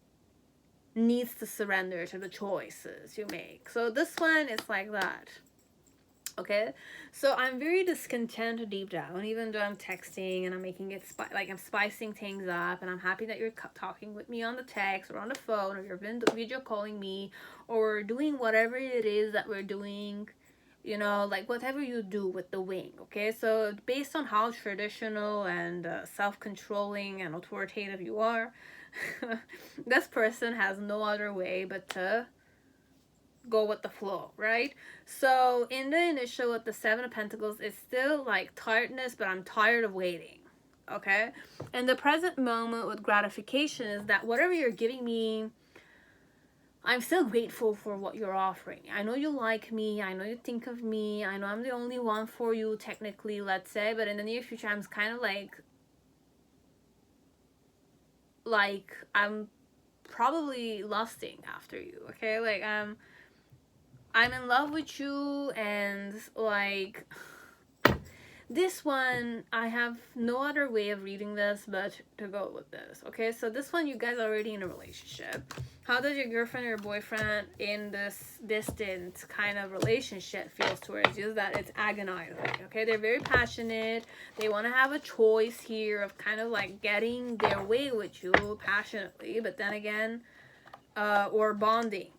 S1: needs to surrender to the choices you make. So this one is like that. Okay, so I'm very discontent deep down, even though I'm texting and I'm making it like I'm spicing things up, and I'm happy that you're talking with me on the text or on the phone, or you're video calling me, or doing whatever it is that we're doing, you know, like whatever you do with the wing. Okay, so based on how traditional and self-controlling and authoritative you are, this person has no other way but to go with the flow, right? So in the initial with the Seven of Pentacles, it's still like tiredness, but I'm tired of waiting, okay? And the present moment with gratification is that whatever you're giving me, I'm still grateful for what you're offering. I know you like me, I know you think of me, I know I'm the only one for you technically, let's say, but in the near future I'm kind of like I'm probably lusting after you, okay? Like I'm in love with you, and like this one, I have no other way of reading this but to go with this, okay? So this one, you guys are already in a relationship. How does your girlfriend or boyfriend in this distant kind of relationship feels towards you? Is that it's agonizing, okay? They're very passionate. They want to have a choice here of kind of like getting their way with you passionately, but then again, or bonding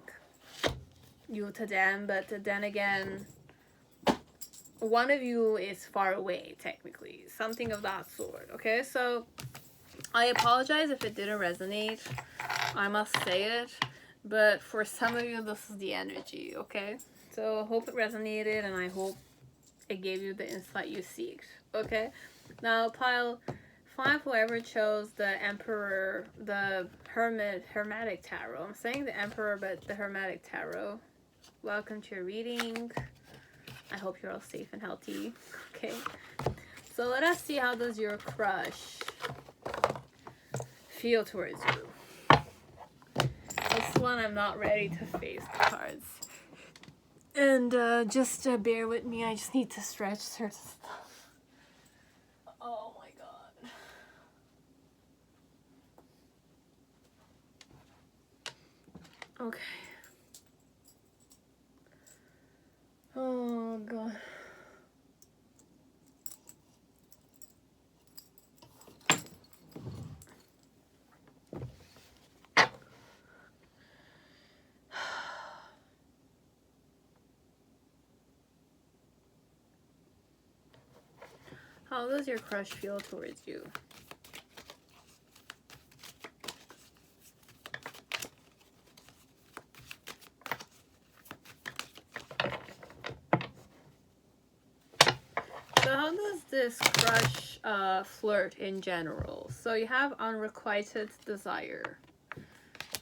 S1: you to them, but then again, one of you is far away, technically. Something of that sort, okay? So, I apologize if it didn't resonate. I must say it. But for some of you, this is the energy, okay? So, I hope it resonated, and I hope it gave you the insight you seeked, okay? Now, pile 5, whoever chose the Emperor, the Hermetic Tarot. I'm saying the Emperor, but the Hermetic Tarot. Welcome to your reading. I hope you're all safe and healthy. Okay. So let us see, how does your crush feel towards you? This one, I'm not ready to face the cards. And just bear with me, I just need to stretch certain stuff. Oh my god. Okay. Oh god. How does your crush feel towards you? So how does this crush flirt in general? So you have unrequited desire.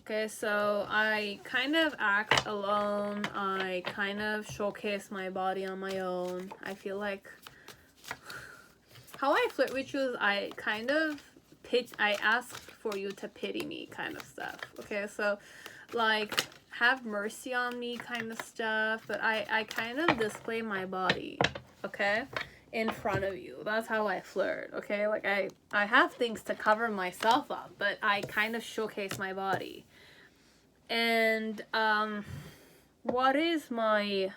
S1: Okay, so I kind of act alone. I kind of showcase my body on my own. I feel like how I flirt with you is I kind of I ask for you to pity me kind of stuff. Okay, so like have mercy on me kind of stuff, but I kind of display my body, okay, in front of you. That's how I flirt, okay? Like I have things to cover myself up, but I kind of showcase my body. And what is my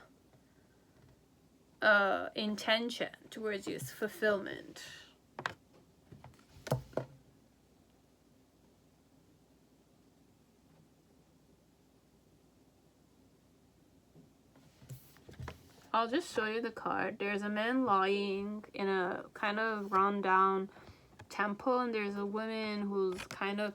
S1: intention towards you is fulfillment. I'll just show you the card. There's a man lying in a kind of run down temple, and there's a woman who's kind of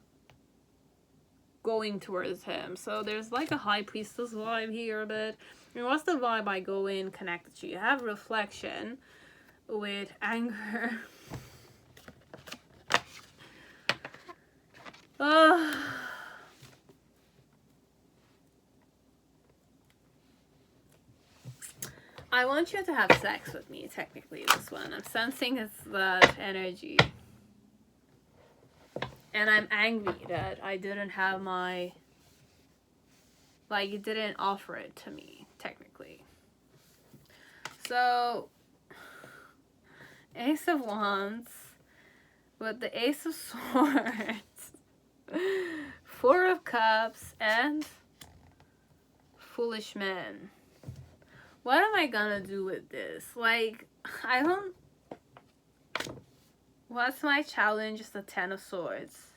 S1: going towards him. So there's like a high priestess vibe here, but what's the vibe I go in connected to? You have reflection with anger. I want you to have sex with me, technically, this one. I'm sensing it's that energy. And I'm angry that I didn't have my... like, you didn't offer it to me, technically. So, Ace of Wands with the Ace of Swords, 4 of Cups, and Foolish Man. What am I gonna do with this? Like, I don't... What's my challenge? Is the 10 of Swords.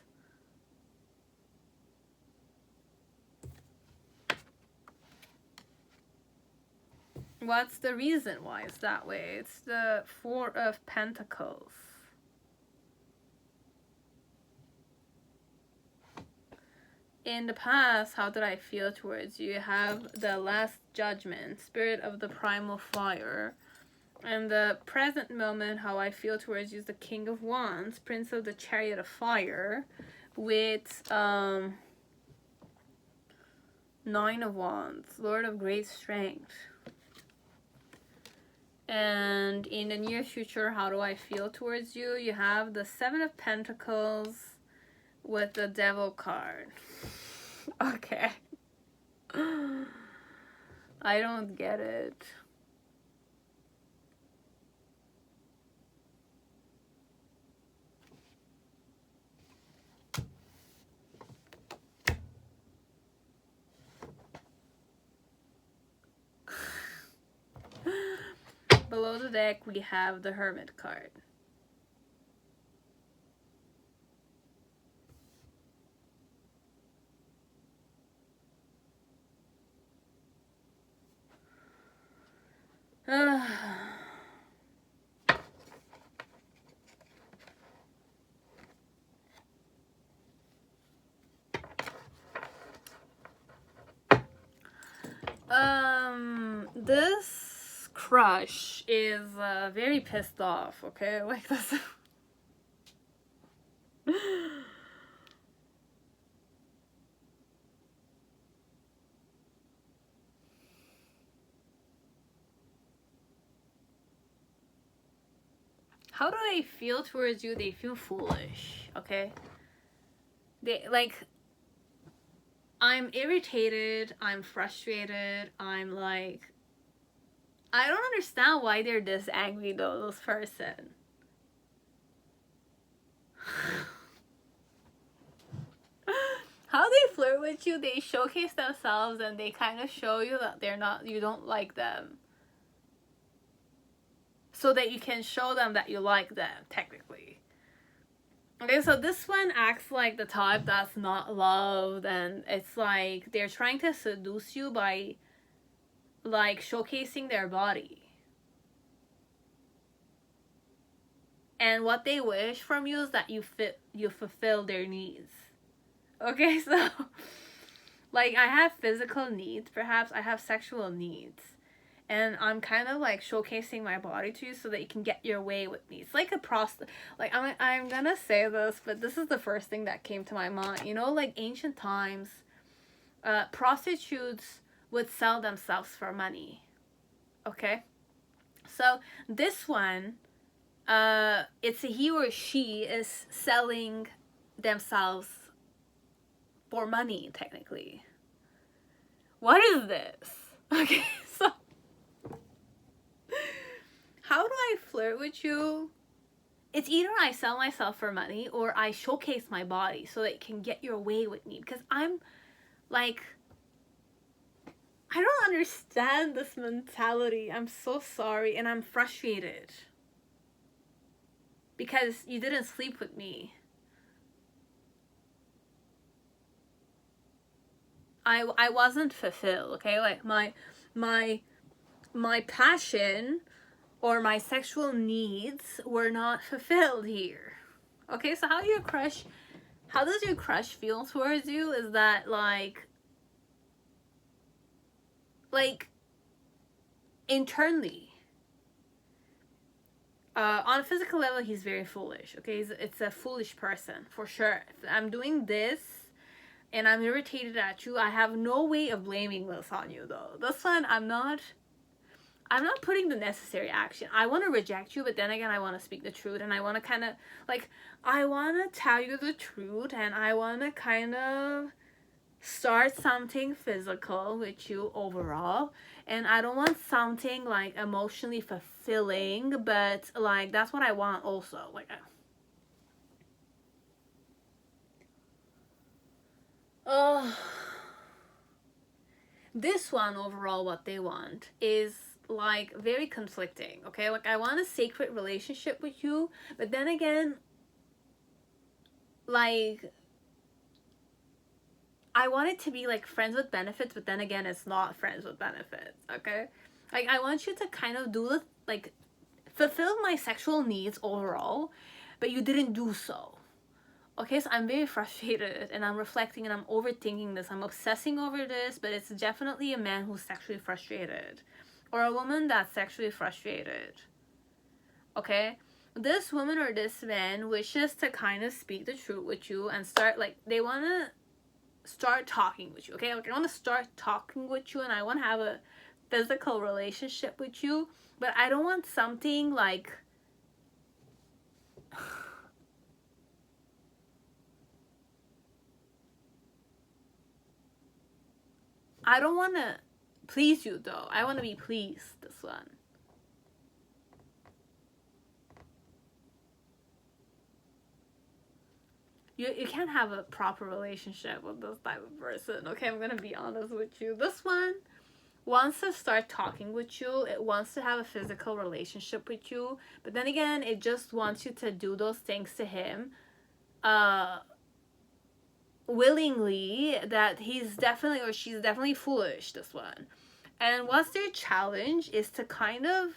S1: What's the reason why it's that way? It's the 4 of Pentacles. In the past, how did I feel towards you? You have the Last Judgment, Spirit of the Primal Fire. And the present moment, how I feel towards you is the King of Wands, Prince of the Chariot of Fire, with 9 of Wands, Lord of Great Strength. And in the near future, how do I feel towards you? You have the 7 of Pentacles with the Devil card. Okay. I don't get it. Below the deck, we have the Hermit card. This crush is very pissed off, okay? Like this. How do they feel towards you? They feel foolish, okay? They, like, I'm irritated, I'm frustrated, I'm like, I don't understand why they're this angry though, this person. How they flirt with you, they showcase themselves and they kind of show you that you don't like them. So that you can show them that you like them, technically. Okay, so this one acts like the type that's not loved, and it's like they're trying to seduce you by, like, showcasing their body. And what they wish from you is that you fulfill their needs. Okay, so, like, I have physical needs, perhaps I have sexual needs. And I'm kind of like showcasing my body to you so that you can get your way with me. It's like a like, I'm gonna say this, but this is the first thing that came to my mind. You know, like ancient times, prostitutes would sell themselves for money. Okay? So this one, it's a he or she is selling themselves for money, technically. What is this? Okay, so how do I flirt with you? It's either I sell myself for money or I showcase my body so that it can get your way with me. Because I'm like, I don't understand this mentality. I'm so sorry and I'm frustrated. Because you didn't sleep with me. I wasn't fulfilled, okay? Like my passion or my sexual needs were not fulfilled here. Okay, so how does your crush feel towards you is that like internally, on a physical level, he's very foolish, okay? It's a foolish person, for sure. If I'm doing this and I'm irritated at you, I have no way of blaming this on you, though. This one, I'm not putting the necessary action. I want to reject you, but then again, I want to speak the truth, and I want to kind of, like, I want to tell you the truth, and I want to kind of start something physical with you overall, and I don't want something, like, emotionally fulfilling, but, like, that's what I want also, like, this one overall, what they want is like very conflicting, okay? Like, I want a sacred relationship with you, but then again, like, I want it to be like friends with benefits, but then again, it's not friends with benefits, okay? Like, I want you to kind of do the, like, fulfill my sexual needs overall, but you didn't do so. Okay, so I'm very frustrated and I'm reflecting and I'm overthinking this. I'm obsessing over this, but it's definitely a man who's sexually frustrated. Or a woman that's sexually frustrated. Okay? This woman or this man wishes to kind of speak the truth with you and start, like, they want to start talking with you. Okay? Like, I want to start talking with you and I want to have a physical relationship with you. But I don't want something like... I don't want to please you, though. I want to be pleased, this one. You can't have a proper relationship with this type of person, okay? I'm going to be honest with you. This one wants to start talking with you. It wants to have a physical relationship with you. But then again, it just wants you to do those things to him. Willingly, that he's definitely or she's definitely foolish, this one. And what's their challenge is to kind of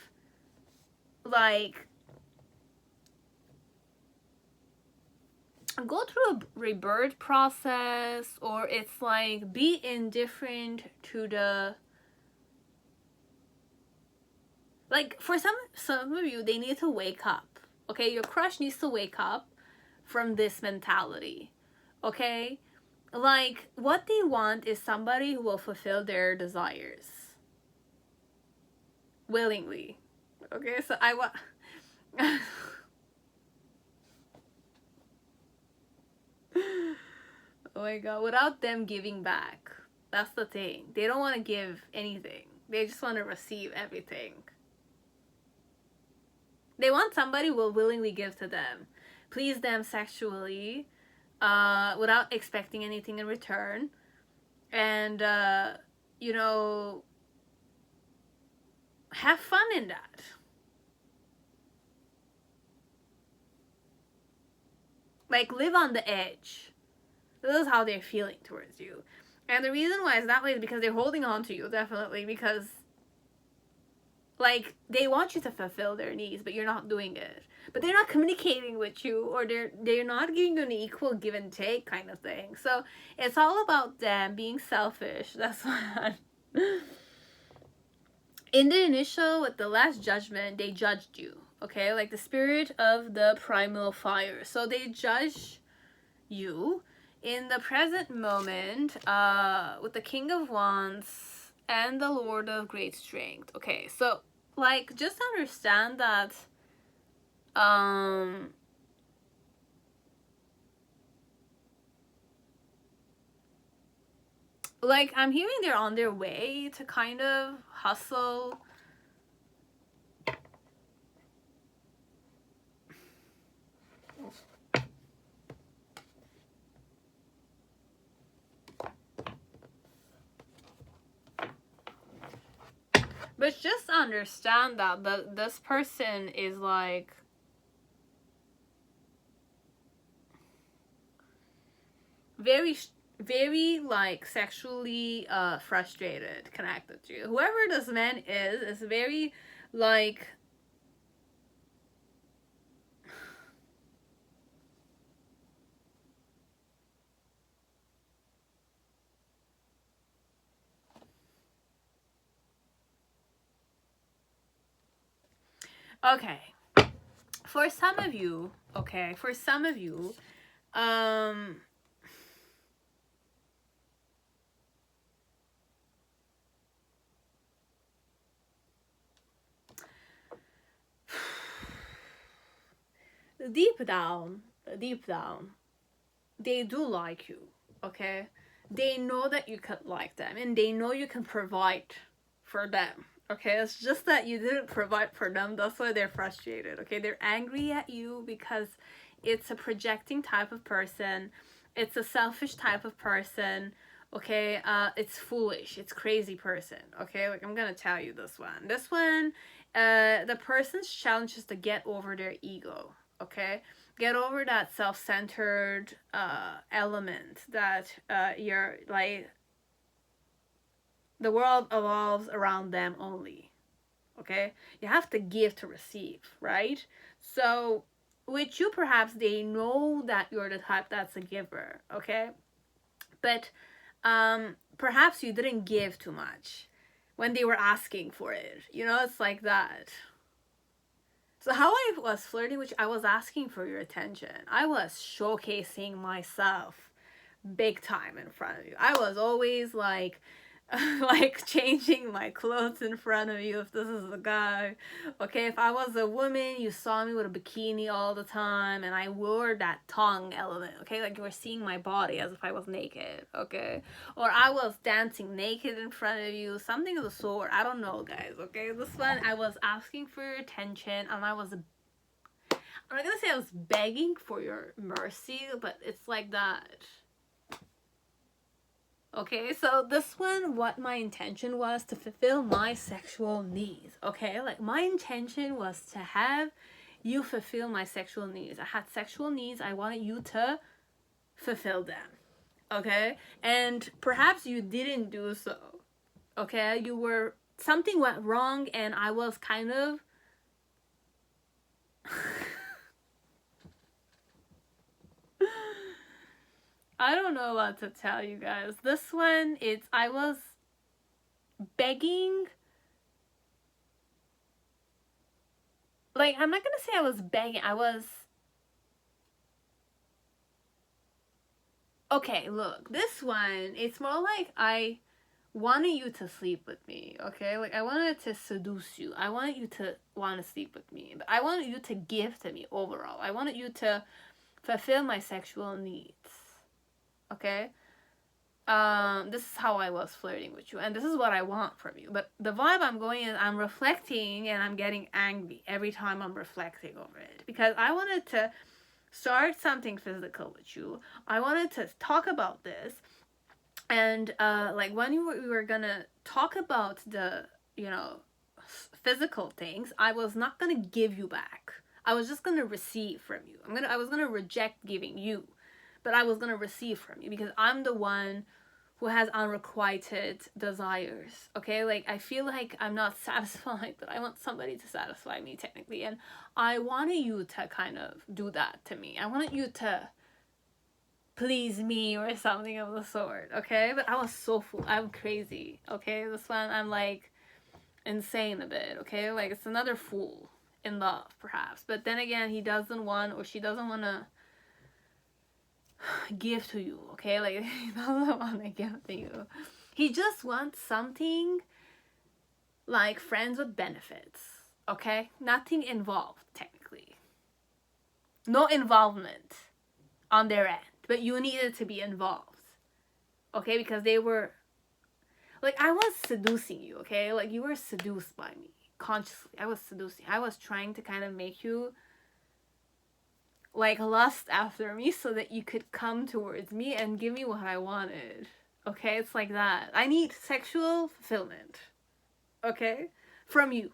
S1: like go through a rebirth process, or it's like be indifferent to the, like, for some of you, they need to wake up. Okay, your crush needs to wake up from this mentality. Okay? Like, what they want is somebody who will fulfill their desires. Willingly. Okay, so I want... Oh my god, without them giving back. That's the thing. They don't want to give anything. They just want to receive everything. They want somebody who will willingly give to them, please them sexually, without expecting anything in return, and you know, have fun in that. Like, live on the edge. This is how they're feeling towards you. And the reason why it's that way is because they're holding on to you, definitely, because, like, they want you to fulfill their needs, but you're not doing it. But they're not communicating with you, or they're not giving you an equal give and take kind of thing. So it's all about them being selfish. That's what. In the initial, with the last judgment, they judged you. Okay, like the spirit of the primal fire. So they judge you. In the present moment, with the King of Wands and the Lord of Great Strength. Okay, so, like, just understand that, like, I'm hearing they're on their way to kind of hustle. But just understand that this person is, like, very like sexually frustrated, connected to you. Whoever this man is very, like, okay, for some of you, deep down, they do like you, okay? They know that you could like them, and they know you can provide for them, okay? It's just that you didn't provide for them. That's why they're frustrated, okay? They're angry at you because it's a projecting type of person. It's a selfish type of person, okay? It's foolish. It's crazy person, okay? Like, I'm gonna tell you this one. The person's challenge is to get over their ego, okay? Get over that self-centered element that you're like, the world evolves around them only, okay? You have to give to receive, right? So with you, perhaps they know that you're the type that's a giver, okay? But perhaps you didn't give too much when they were asking for it, you know? It's like that. So how I was flirting with you, I was asking for your attention. I was showcasing myself big time in front of you. I was always like, like changing my clothes in front of you if this is the guy. Okay, if I was a woman, you saw me with a bikini all the time, and I wore that tongue element, okay? Like, you were seeing my body as if I was naked, okay? Or I was dancing naked in front of you, something of the sort. I don't know, guys, okay? This one, I was asking for your attention, and I'm not gonna say I was begging for your mercy, but it's like that. Okay, so this one, what my intention was to fulfill my sexual needs, okay? Like, my intention was to have you fulfill my sexual needs. I had sexual needs. I wanted you to fulfill them, okay? And perhaps you didn't do so, okay? Something went wrong, and I was kind of... I don't know what to tell you guys. This one, I was begging. Like, I'm not gonna say I was begging. Okay, look. This one, it's more like I wanted you to sleep with me, okay? Like, I wanted to seduce you. I wanted you to want to sleep with me. But I wanted you to give to me overall. I wanted you to fulfill my sexual needs. okay? This is how I was flirting with you, and this is what I want from you. But the vibe I'm going is I'm reflecting and I'm getting angry every time I'm reflecting over it, because I wanted to start something physical with you. I wanted to talk about this, and like when we were gonna talk about the, you know, physical things, I was not gonna give you back. I was just gonna receive from you. I was gonna reject giving you, but I was gonna receive from you, because I'm the one who has unrequited desires, okay? Like, I feel like I'm not satisfied, but I want somebody to satisfy me, technically, and I wanted you to kind of do that to me. I wanted you to please me or something of the sort, okay? But I was so full. I'm crazy, okay? This one, I'm like insane a bit, okay? Like, it's another fool in love, perhaps. But then again, he doesn't want, or she doesn't want to give to you, okay? Like, he doesn't want to give to you. He just wants something like friends with benefits, okay? Nothing involved, technically. No involvement on their end, but you needed to be involved, okay? Because they were, like, I was seducing you, okay? Like, you were seduced by me, consciously. I was seducing. I was trying to kind of make you like lust after me so that you could come towards me and give me what I wanted. Okay, it's like that. I need sexual fulfillment, okay, from you.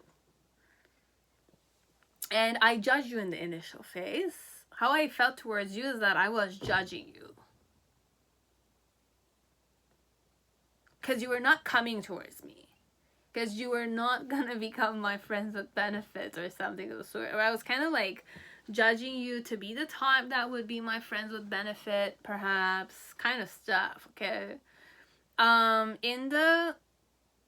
S1: And I judged you in the initial phase. How I felt towards you is that I was judging you, because you were not coming towards me, because you were not gonna become my friends with benefits or something of the sort. Or I was kind of like judging you to be the type that would be my friends with benefit, perhaps, kind of stuff, okay? In the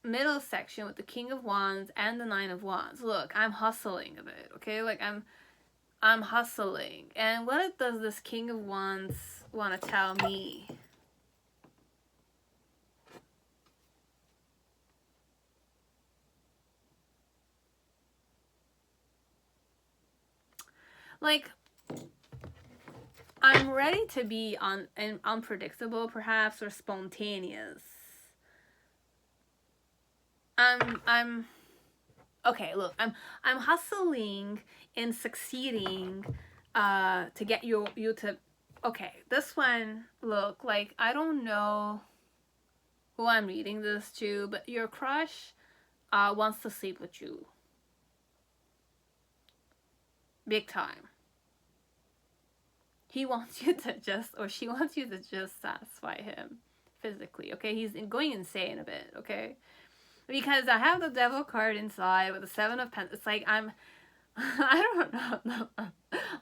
S1: middle section with the King of Wands and the Nine of Wands, look, I'm hustling a bit, okay? Like, I'm hustling. And what does this King of Wands want to tell me? Like, I'm ready to be unpredictable, perhaps, or spontaneous. Okay, look, I'm hustling and succeeding to get you to, okay, this one, look, like, I don't know who I'm reading this to, but your crush wants to sleep with you. Big time. He wants you to just, or she wants you to just satisfy him physically, okay? He's going insane a bit, okay? Because I have the Devil card inside with the Seven of Pentacles. It's like I don't know.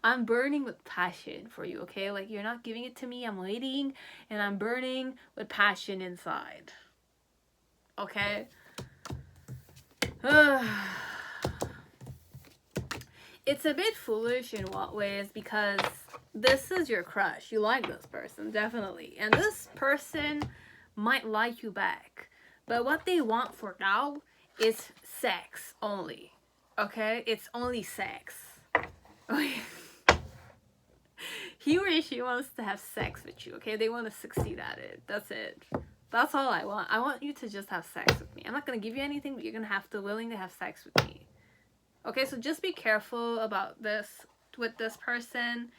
S1: I'm burning with passion for you, okay? Like, you're not giving it to me. I'm waiting, and I'm burning with passion inside. Okay? It's a bit foolish in what ways, because this is your crush. You like this person, definitely. And this person might like you back. But what they want for now is sex only. Okay? It's only sex. He or she wants to have sex with you, okay? They want to succeed at it. That's it. That's all I want. I want you to just have sex with me. I'm not going to give you anything, but you're going to have to willing to have sex with me. Okay, so just be careful about this with this person,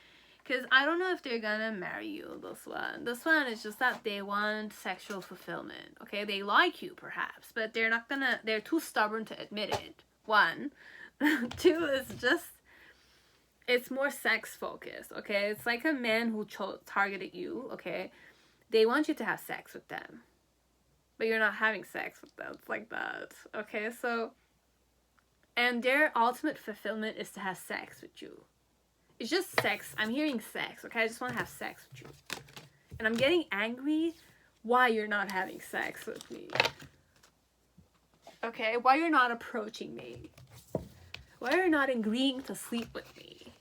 S1: because I don't know if they're gonna marry you, this one. This one is just that they want sexual fulfillment, okay? They like you, perhaps, but they're too stubborn to admit it, one. Two is just, it's more sex focused, okay? It's like a man who targeted you, okay? They want you to have sex with them, but you're not having sex with them. It's like that, okay? So, and their ultimate fulfillment is to have sex with you. It's just sex. I'm hearing sex, okay? I just want to have sex with you. And I'm getting angry why you're not having sex with me. Okay? Why you're not approaching me. Why you're not agreeing to sleep with me.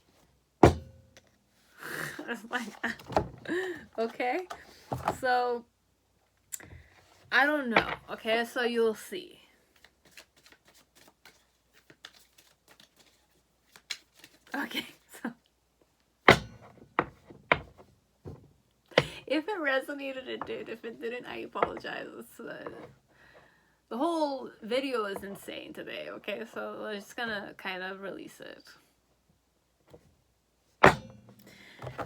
S1: Okay? So, I don't know. Okay? So you'll see. Okay. If it resonated, it did. If it didn't, I apologize. The whole video is insane today, okay? So we're just gonna kind of release it.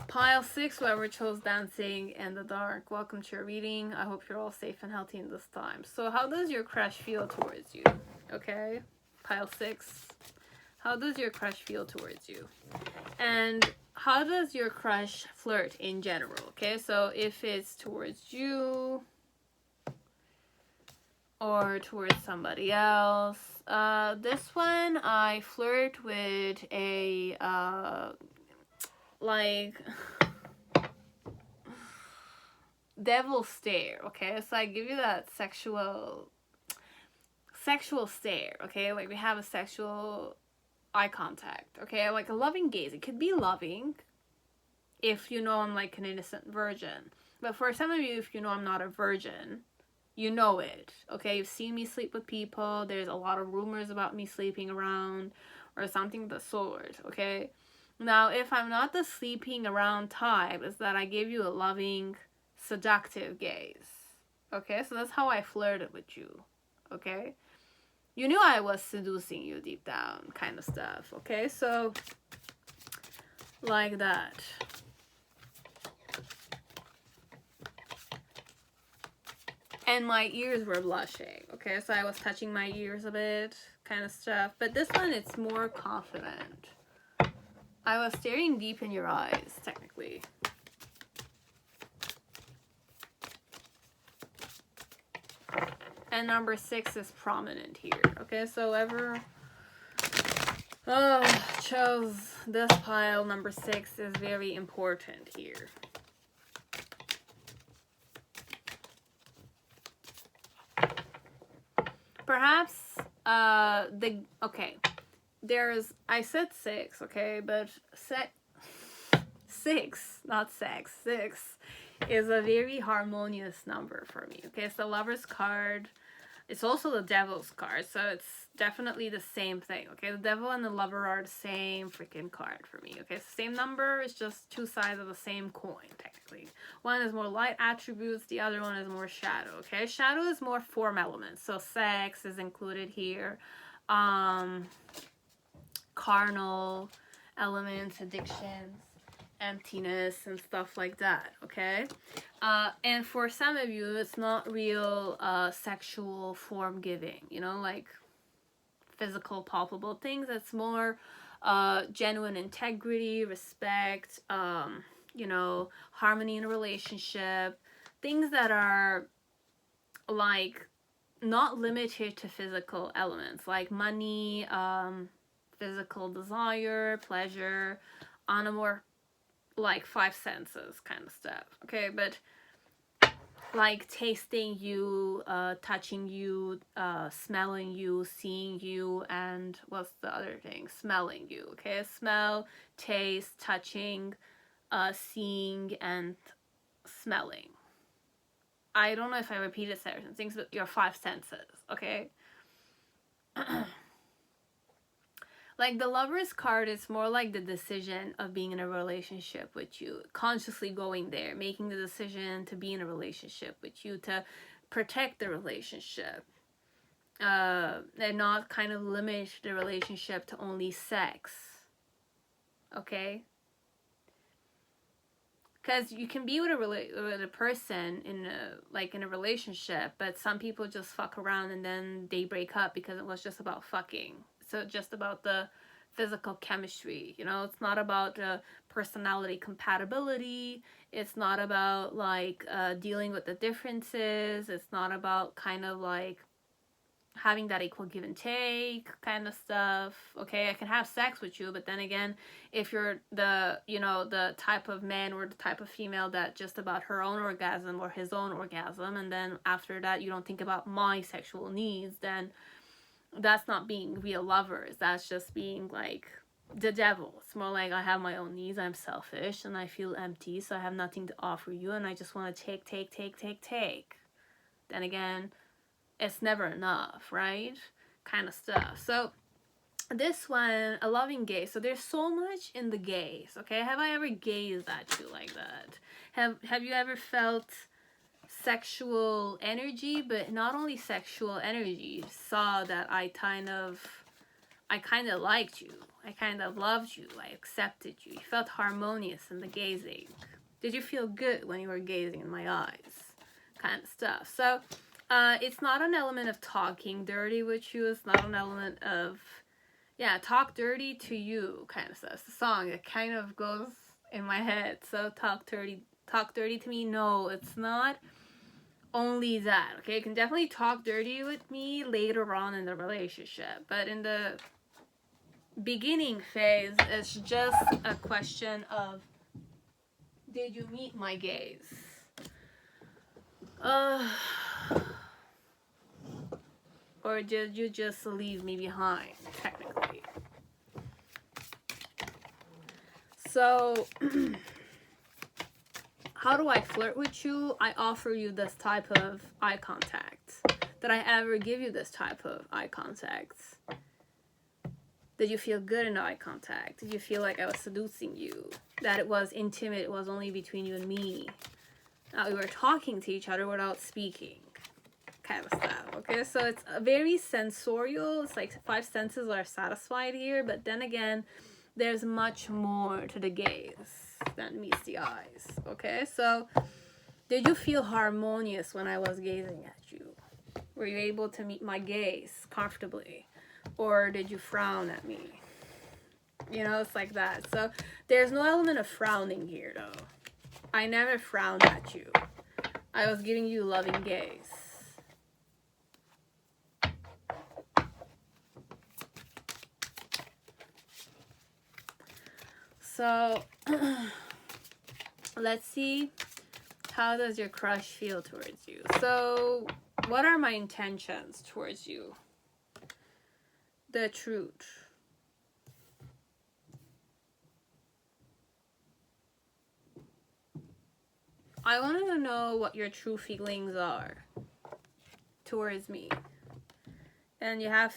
S1: Pile 6, whoever chose dancing in the dark. Welcome to your reading. I hope you're all safe and healthy in this time. So how does your crush feel towards you? Okay? Pile 6. How does your crush feel towards you? And how does your crush flirt in general? Okay, so if it's towards you or towards somebody else. This one, I flirt with a, like, devil stare, okay? So I give you that sexual stare, okay? Like, we have a sexual eye contact, okay? Like a loving gaze. It could be loving if you know I'm like an innocent virgin. But for some of you, if you know I'm not a virgin, you know it, okay? You've seen me sleep with people. There's a lot of rumors about me sleeping around or something of the sort, okay? Now, if I'm not the sleeping around type, is that I give you a loving, seductive gaze, okay? So that's how I flirted with you, okay? You knew I was seducing you deep down, kind of stuff, okay? So, like that. And my ears were blushing, okay? So I was touching my ears a bit, kind of stuff. But this one, it's more confident. I was staring deep in your eyes, technically. And number 6 is prominent here, okay? So whoever chose this pile, number 6 is very important here. Perhaps, there's, I said 6, okay, but 6, not sex, 6 is a very harmonious number for me, okay? It's the Lover's card. It's also the Devil's card, so it's definitely the same thing, okay? The Devil and the Lover are the same freaking card for me, okay? It's the same number, it's just two sides of the same coin, technically. One is more light attributes, the other one is more shadow, okay? Shadow is more form elements, so sex is included here. Carnal elements, addictions, emptiness, and stuff like that, okay? And for some of you, it's not real sexual form giving, you know, like physical, palpable things. It's more genuine integrity, respect, you know, harmony in a relationship, things that are like not limited to physical elements, like money, physical desire, pleasure, on a more like 5 senses kind of stuff, okay? But like tasting you, touching you, smelling you, seeing you, and what's the other thing? Smelling you, okay? Smell, taste, touching, seeing, and smelling. I don't know if I repeated certain things, but your 5 senses, okay? Like the Lover's card is more like the decision of being in a relationship with you, consciously going there, making the decision to be in a relationship with you, to protect the relationship, and not kind of limit the relationship to only sex, okay? Because you can be with a person in a relationship, but some people just fuck around and then they break up because it was just about fucking. So just about the physical chemistry, you know, it's not about personality compatibility. It's not about like dealing with the differences. It's not about kind of like having that equal give and take kind of stuff. Okay, I can have sex with you, but then again, if you're the, you know, the type of man or the type of female that just about her own orgasm or his own orgasm, and then after that you don't think about my sexual needs, then that's not being real lovers. That's just being like the devil. It's more like I have my own needs, I'm selfish, and I feel empty, so I have nothing to offer you, and I just want to take. Then again, it's never enough, right? Kind of stuff. So this one, a loving gaze. So there's so much in the gaze, okay? Have I ever gazed at you like that? Have you ever felt sexual energy, but not only sexual energy, you saw that I kind of liked you. I kind of loved you. I accepted you. You felt harmonious in the gazing. Did you feel good when you were gazing in my eyes? Kind of stuff. So it's not an element of talking dirty with you. It's not an element of, yeah, talk dirty to you kind of stuff. It's a song that kind of goes in my head. So talk dirty to me. No, it's not only that, okay? You can definitely talk dirty with me later on in the relationship, but in the beginning phase, it's just a question of, did you meet my gaze? Or did you just leave me behind, technically? So how do I flirt with you? I offer you this type of eye contact. Did I ever give you this type of eye contact? Did you feel good in eye contact? Did you feel like I was seducing you? That it was intimate, it was only between you and me? That we were talking to each other without speaking? Kind of stuff, okay? So it's very sensorial. It's like 5 senses are satisfied here, but then again, there's much more to the gaze than meets the eyes, okay? So did you feel harmonious when I was gazing at you? Were you able to meet my gaze comfortably? Or did you frown at me? You know, it's like that. So there's no element of frowning here, though. I never frowned at you. I was giving you loving gaze. So let's see, how does your crush feel towards you? So what are my intentions towards you? The truth. I want to know what your true feelings are towards me. And you have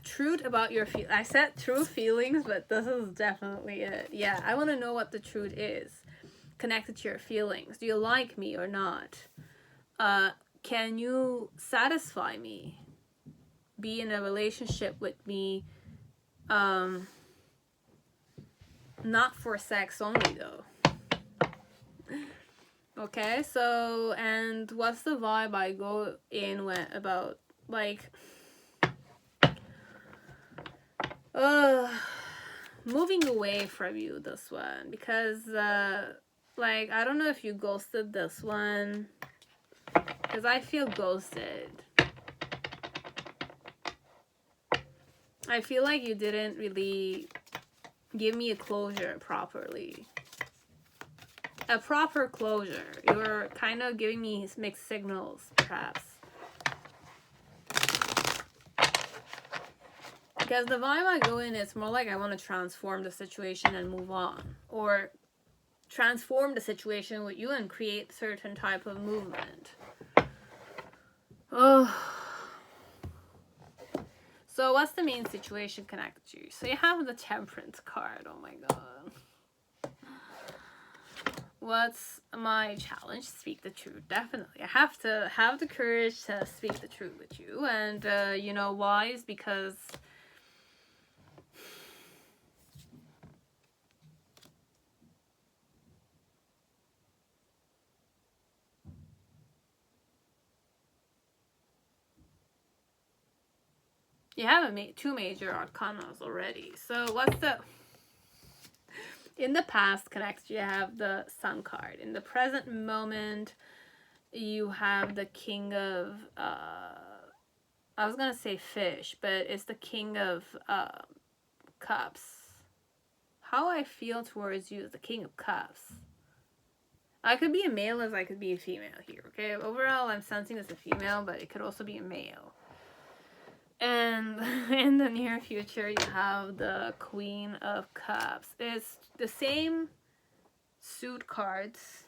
S1: truth about your I said true feelings, but this is definitely it. Yeah, I want to know what the truth is connected to your feelings. Do you like me or not? Can you satisfy me? Be in a relationship with me, not for sex only though. Okay, so, and what's the vibe I go in with about, like, moving away from you, this one, because, like, I don't know if you ghosted this one, because I feel ghosted. I feel like you didn't really give me a closure properly. A proper closure. You were kind of giving me mixed signals, perhaps. Because the vibe I go in, it's more like I want to transform the situation and move on. Or transform the situation with you and create certain type of movement. Oh. So what's the main situation connected to you? So you have the Temperance card. Oh my god. What's my challenge? Speak the truth. Definitely. I have to have the courage to speak the truth with you. And you know why? Is because you have 2 major arcanas already. So what's the... In the past connects, you have the Sun card. In the present moment, you have the King of... I was gonna say fish, but it's the King of Cups. How I feel towards you is the King of Cups. I could be a male as I could be a female here, okay? Overall, I'm sensing it's a female, but it could also be a male. And in the near future, you have the Queen of Cups. It's the same suit cards.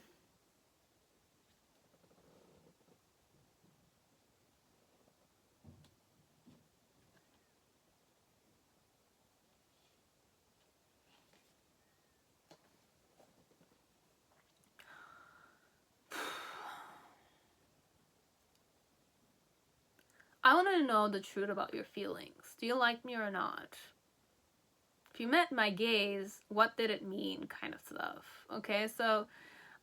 S1: I want to know the truth about your feelings. Do you like me or not? If you met my gaze, what did it mean, kind of stuff. Okay, so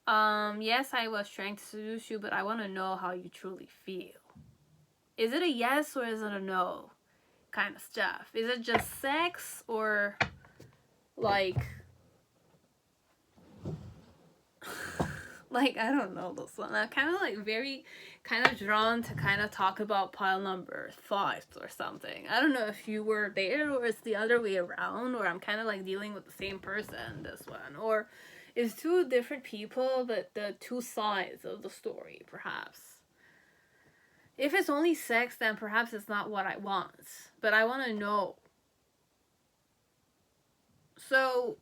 S1: yes, I was trying to seduce you, but I want to know how you truly feel. Is it a yes or is it a no kind of stuff? Is it just sex or like like I don't know this one. I'm kind of like very kind of drawn to kind of talk about pile number 5 or something. I don't know if you were there or it's the other way around, or I'm kind of like dealing with the same person, this one, or it's two different people but the two sides of the story, perhaps. If it's only sex, then perhaps it's not what I want, but I want to know. So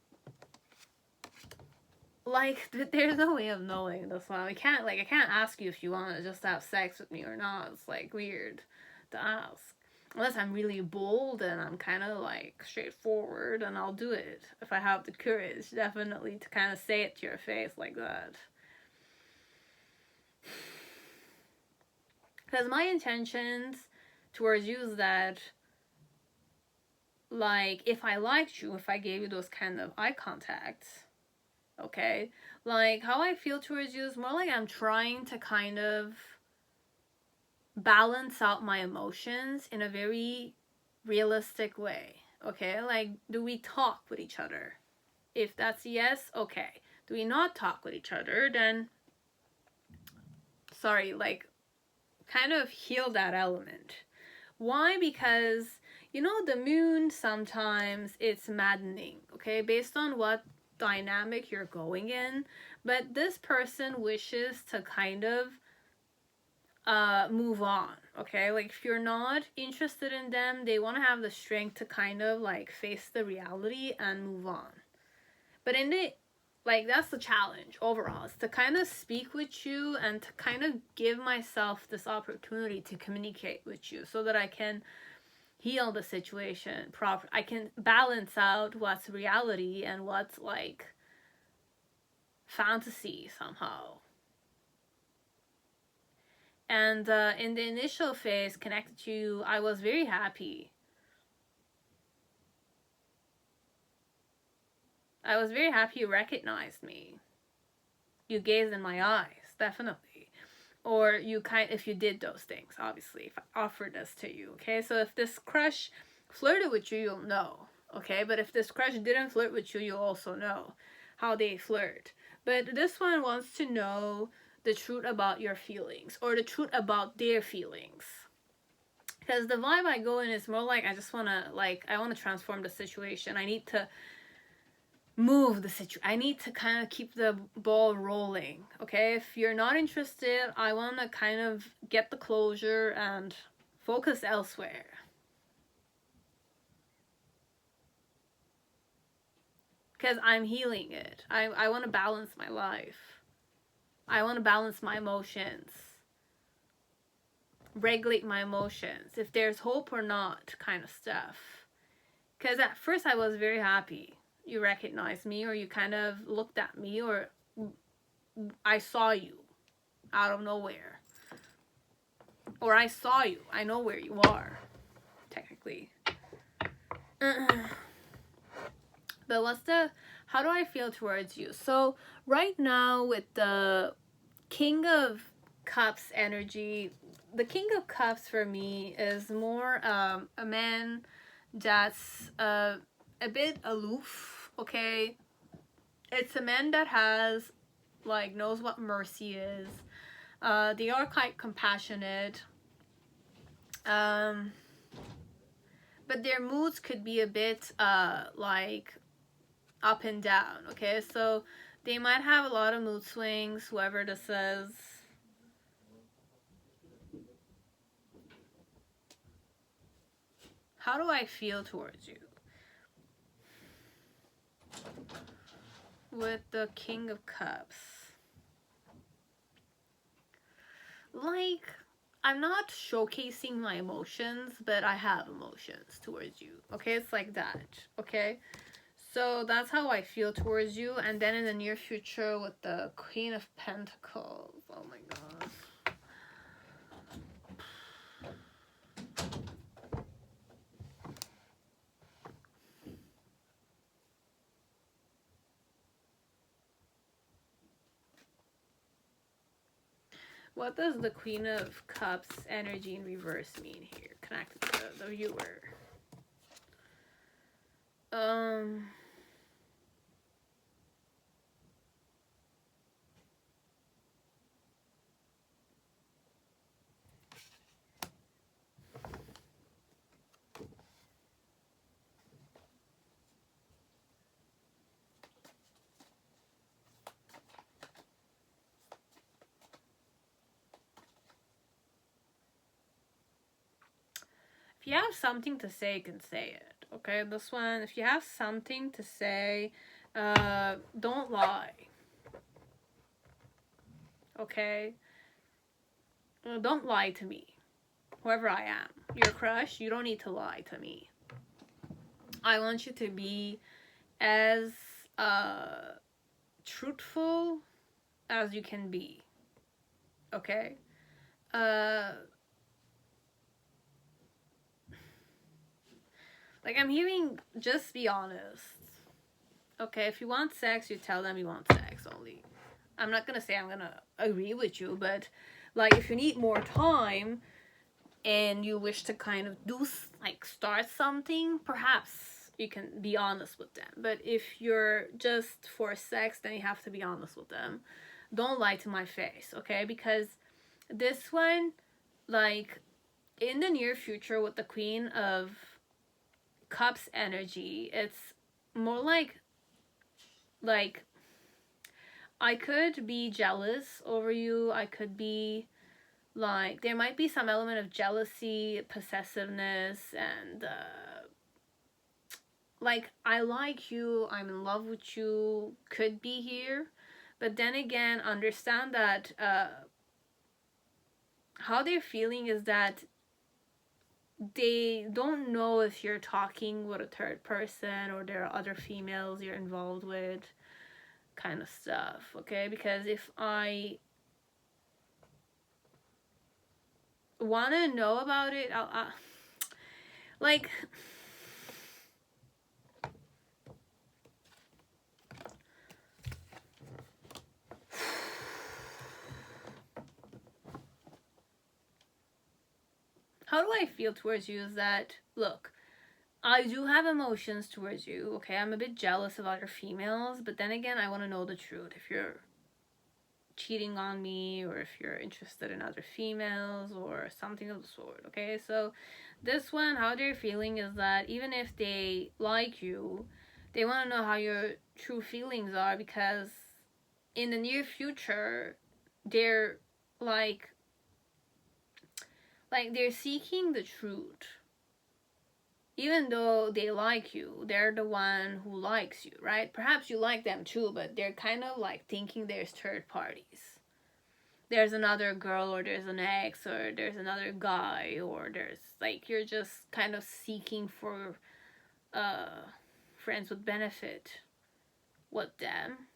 S1: like, there's no way of knowing this one. I can't ask you if you want to just have sex with me or not. It's like weird to ask. Unless I'm really bold and I'm kind of like straightforward, and I'll do it if I have the courage, definitely, to kind of say it to your face like that. Because my intentions towards you is that, like, if I liked you, if I gave you those kind of eye contacts, okay, like, how I feel towards you is more like I'm trying to kind of balance out my emotions in a very realistic way, okay? Like, do we talk with each other? If that's yes, okay. Do we not talk with each other, then sorry, like, kind of heal that element. Why? Because, you know, the moon, sometimes it's maddening, okay, based on what dynamic you're going in, but this person wishes to kind of move on, okay? Like, if you're not interested in them, they want to have the strength to kind of like face the reality and move on. But in the, like, that's the challenge overall, is to kind of speak with you and to kind of give myself this opportunity to communicate with you so that I can heal the situation proper. I can balance out what's reality and what's like fantasy somehow. And in the initial phase connected to you, I was very happy. I was very happy you recognized me. You gazed in my eyes, definitely. Or you if you did those things, obviously, if I offered this to you, okay? So if this crush flirted with you, you'll know, okay? But if this crush didn't flirt with you, you'll also know how they flirt. But this one wants to know the truth about your feelings, or the truth about their feelings. Because the vibe I go in is more like, I just want to, like, I want to transform the situation. I need to move the situation. I need to kind of keep the ball rolling, okay? If you're not interested, I want to kind of get the closure and focus elsewhere. Because I'm healing it. I want to balance my life. I want to balance my emotions. Regulate my emotions. If there's hope or not, kind of stuff. Because at first I was very happy. You recognized me, or you kind of looked at me, or I saw you out of nowhere. Or I saw you. I know where you are, technically. But how do I feel towards you? So right now with the King of Cups energy, the King of Cups for me is more a man that's a bit aloof, okay? It's a man that has, like, knows what mercy is. They are quite compassionate. But their moods could be a bit, like, up and down, okay? So they might have a lot of mood swings, whoever this is. How do I feel towards you? With the King of Cups. Like, I'm not showcasing my emotions, but I have emotions towards you, okay? It's like that, okay? So that's how I feel towards you. And then in the near future with the Queen of Pentacles. Oh my god. What does the Queen of Cups energy in reverse mean here? Connected to the viewer. If you have something to say, you can say it. Okay, this one, if you have something to say, don't lie. Okay? Don't lie to me. Whoever I am. Your crush, you don't need to lie to me. I want you to be as truthful as you can be. Okay? Like, I'm hearing, just be honest. Okay, if you want sex, you tell them you want sex only. I'm not gonna say I'm gonna agree with you, but, like, if you need more time and you wish to kind of start something, perhaps you can be honest with them. But if you're just for sex, then you have to be honest with them. Don't lie to my face, okay? Because this one, like, in the near future with the Queen of Cups energy, it's more like I could be jealous over you. I could be like, there might be some element of jealousy, possessiveness, and like, I like you, I'm in love with you, could be here. But then again, understand that how they're feeling is that they don't know if you're talking with a third person or there are other females you're involved with, kind of stuff, okay? Because if I want to know about it, I'll like, how do I feel towards you is that, look, I do have emotions towards you, okay? I'm a bit jealous of other females, but then again, I want to know the truth. If you're cheating on me, or if you're interested in other females, or something of the sort, okay? So, this one, how they're feeling is that even if they like you, they want to know how your true feelings are, because in the near future, they're like they're seeking the truth. Even though they like you, they're the one who likes you, right? Perhaps you like them too, but they're kind of like thinking there's third parties. There's another girl, or there's an ex, or there's another guy, or there's like, you're just kind of seeking for friends with benefit with them.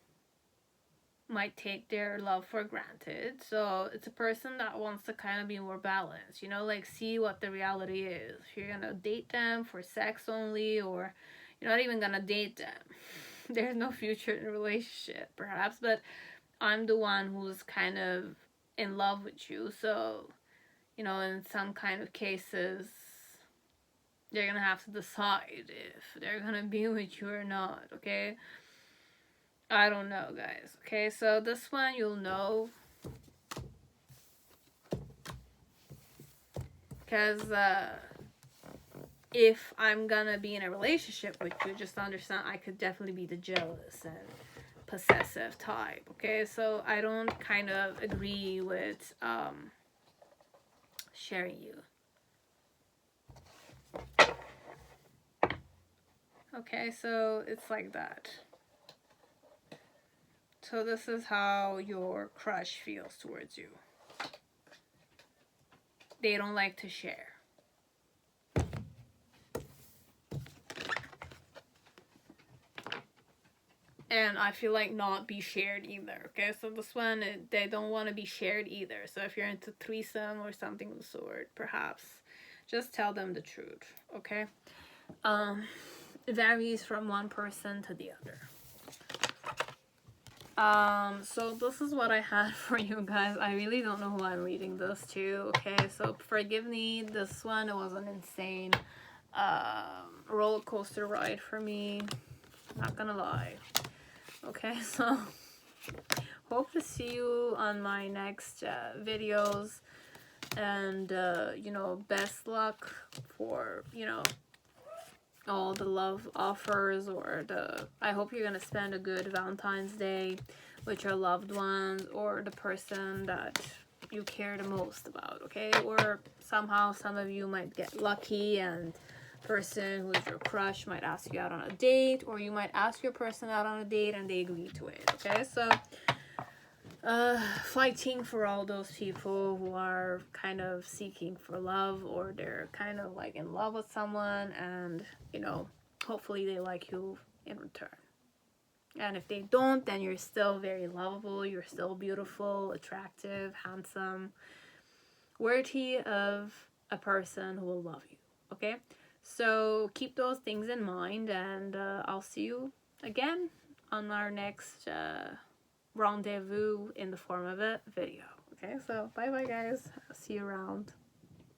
S1: Might take their love for granted. So it's a person that wants to kind of be more balanced, you know, like, see what the reality is. If you're gonna date them for sex only, or you're not even gonna date them, there's no future in a relationship, perhaps. But I'm the one who's kind of in love with you. So, you know, in some kind of cases, they're gonna have to decide if they're gonna be with you or not, okay? I don't know, guys. Okay, so this one you'll know. Because if I'm gonna be in a relationship with you, just understand I could definitely be the jealous and possessive type, okay? So I don't kind of agree with sharing you. Okay, so it's like that. So this is how your crush feels towards you. They don't like to share. And I feel like not be shared either, okay? So this one, they don't want to be shared either. So if you're into threesome or something of the sort, perhaps, just tell them the truth, okay? It varies from one person to the other. So this is what I had for you guys. I really don't know who I'm reading this to. Okay, so forgive me. This one, it was an insane roller coaster ride for me. Not gonna lie. Okay, so hope to see you on my next videos, and you know, best luck for, you know, all the love offers, or the, I hope you're gonna spend a good Valentine's Day with your loved ones or the person that you care the most about. Okay, or somehow some of you might get lucky and person who is your crush might ask you out on a date, or you might ask your person out on a date and they agree to it. Okay, so fighting for all those people who are kind of seeking for love, or they're kind of like in love with someone, and you know, hopefully they like you in return. And if they don't, then you're still very lovable, you're still beautiful, attractive, handsome, worthy of a person who will love you. Okay, so keep those things in mind, and I'll see you again on our next rendezvous in the form of a video. Okay, so bye bye guys, see you around.